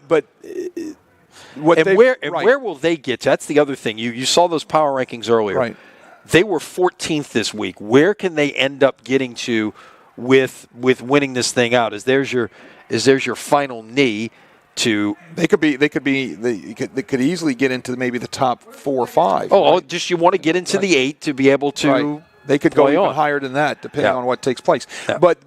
where will they get to? That's the other thing. You saw those power rankings earlier. Right. They were 14th this week. Where can they end up getting to with winning this thing out? Is there's your final knee to? They could easily get into maybe the top 4 or 5. Oh, right? Just you want to get into the 8 to be able to. Right. They could go even higher than that, depending on what takes place. Yeah. But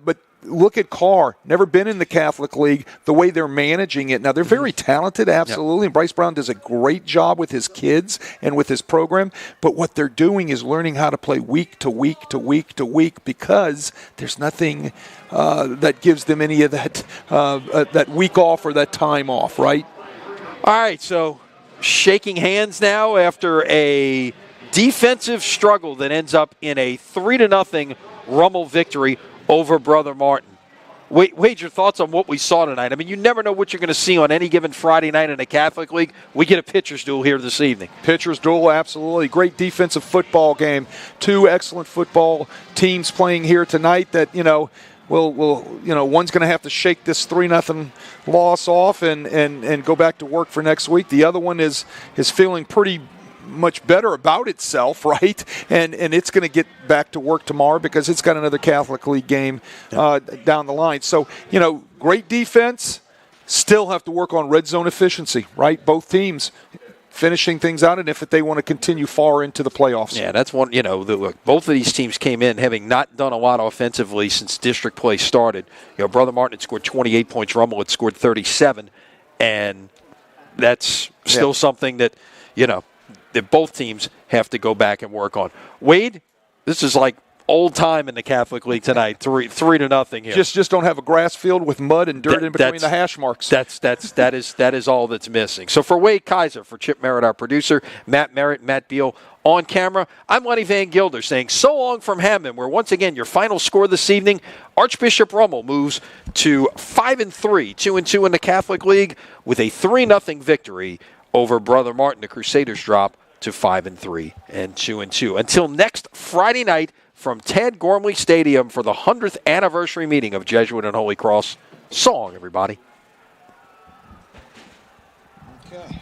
look at Carr. Never been in the Catholic League. The way they're managing it now, they're very talented, absolutely. And Bryce Brown does a great job with his kids and with his program. But what they're doing is learning how to play week to week to week to week because there's nothing that gives them any of that week off or that time off, right? All right, so shaking hands now after a defensive struggle that ends up in a 3-0 Rummel victory over Brother Martin. Wade, your thoughts on what we saw tonight? I mean, you never know what you're going to see on any given Friday night in the Catholic League. We get a pitcher's duel here this evening. Pitcher's duel, absolutely. Great defensive football game. 2 excellent football teams playing here tonight that, one's going to have to shake this 3-0 loss off and go back to work for next week. The other one is feeling pretty much better about itself, right? And it's going to get back to work tomorrow because it's got another Catholic League game down the line. So, great defense. Still have to work on red zone efficiency, right? Both teams finishing things out, and if they want to continue far into the playoffs. Yeah, that's one. Look, both of these teams came in having not done a lot offensively since district play started. Brother Martin had scored 28 points. Rummel had scored 37, and that's still something that that both teams have to go back and work on. Wade, this is like old time in the Catholic League tonight, 3-0 here. Just don't have a grass field with mud and dirt in between the hash marks. That is all that's missing. So for Wade Kaiser, for Chip Merritt, our producer, Matt Merritt, Matt Beal on camera, I'm Lenny Van Gilder saying so long from Hammond, where once again your final score this evening, Archbishop Rummel moves to 5-3, 2-2 in the Catholic League with a 3-0 victory over Brother Martin. The Crusaders drop to 5-3 and 2-2. Until next Friday night from Ted Gormley Stadium for the 100th anniversary meeting of Jesuit and Holy Cross. So long, everybody. Okay.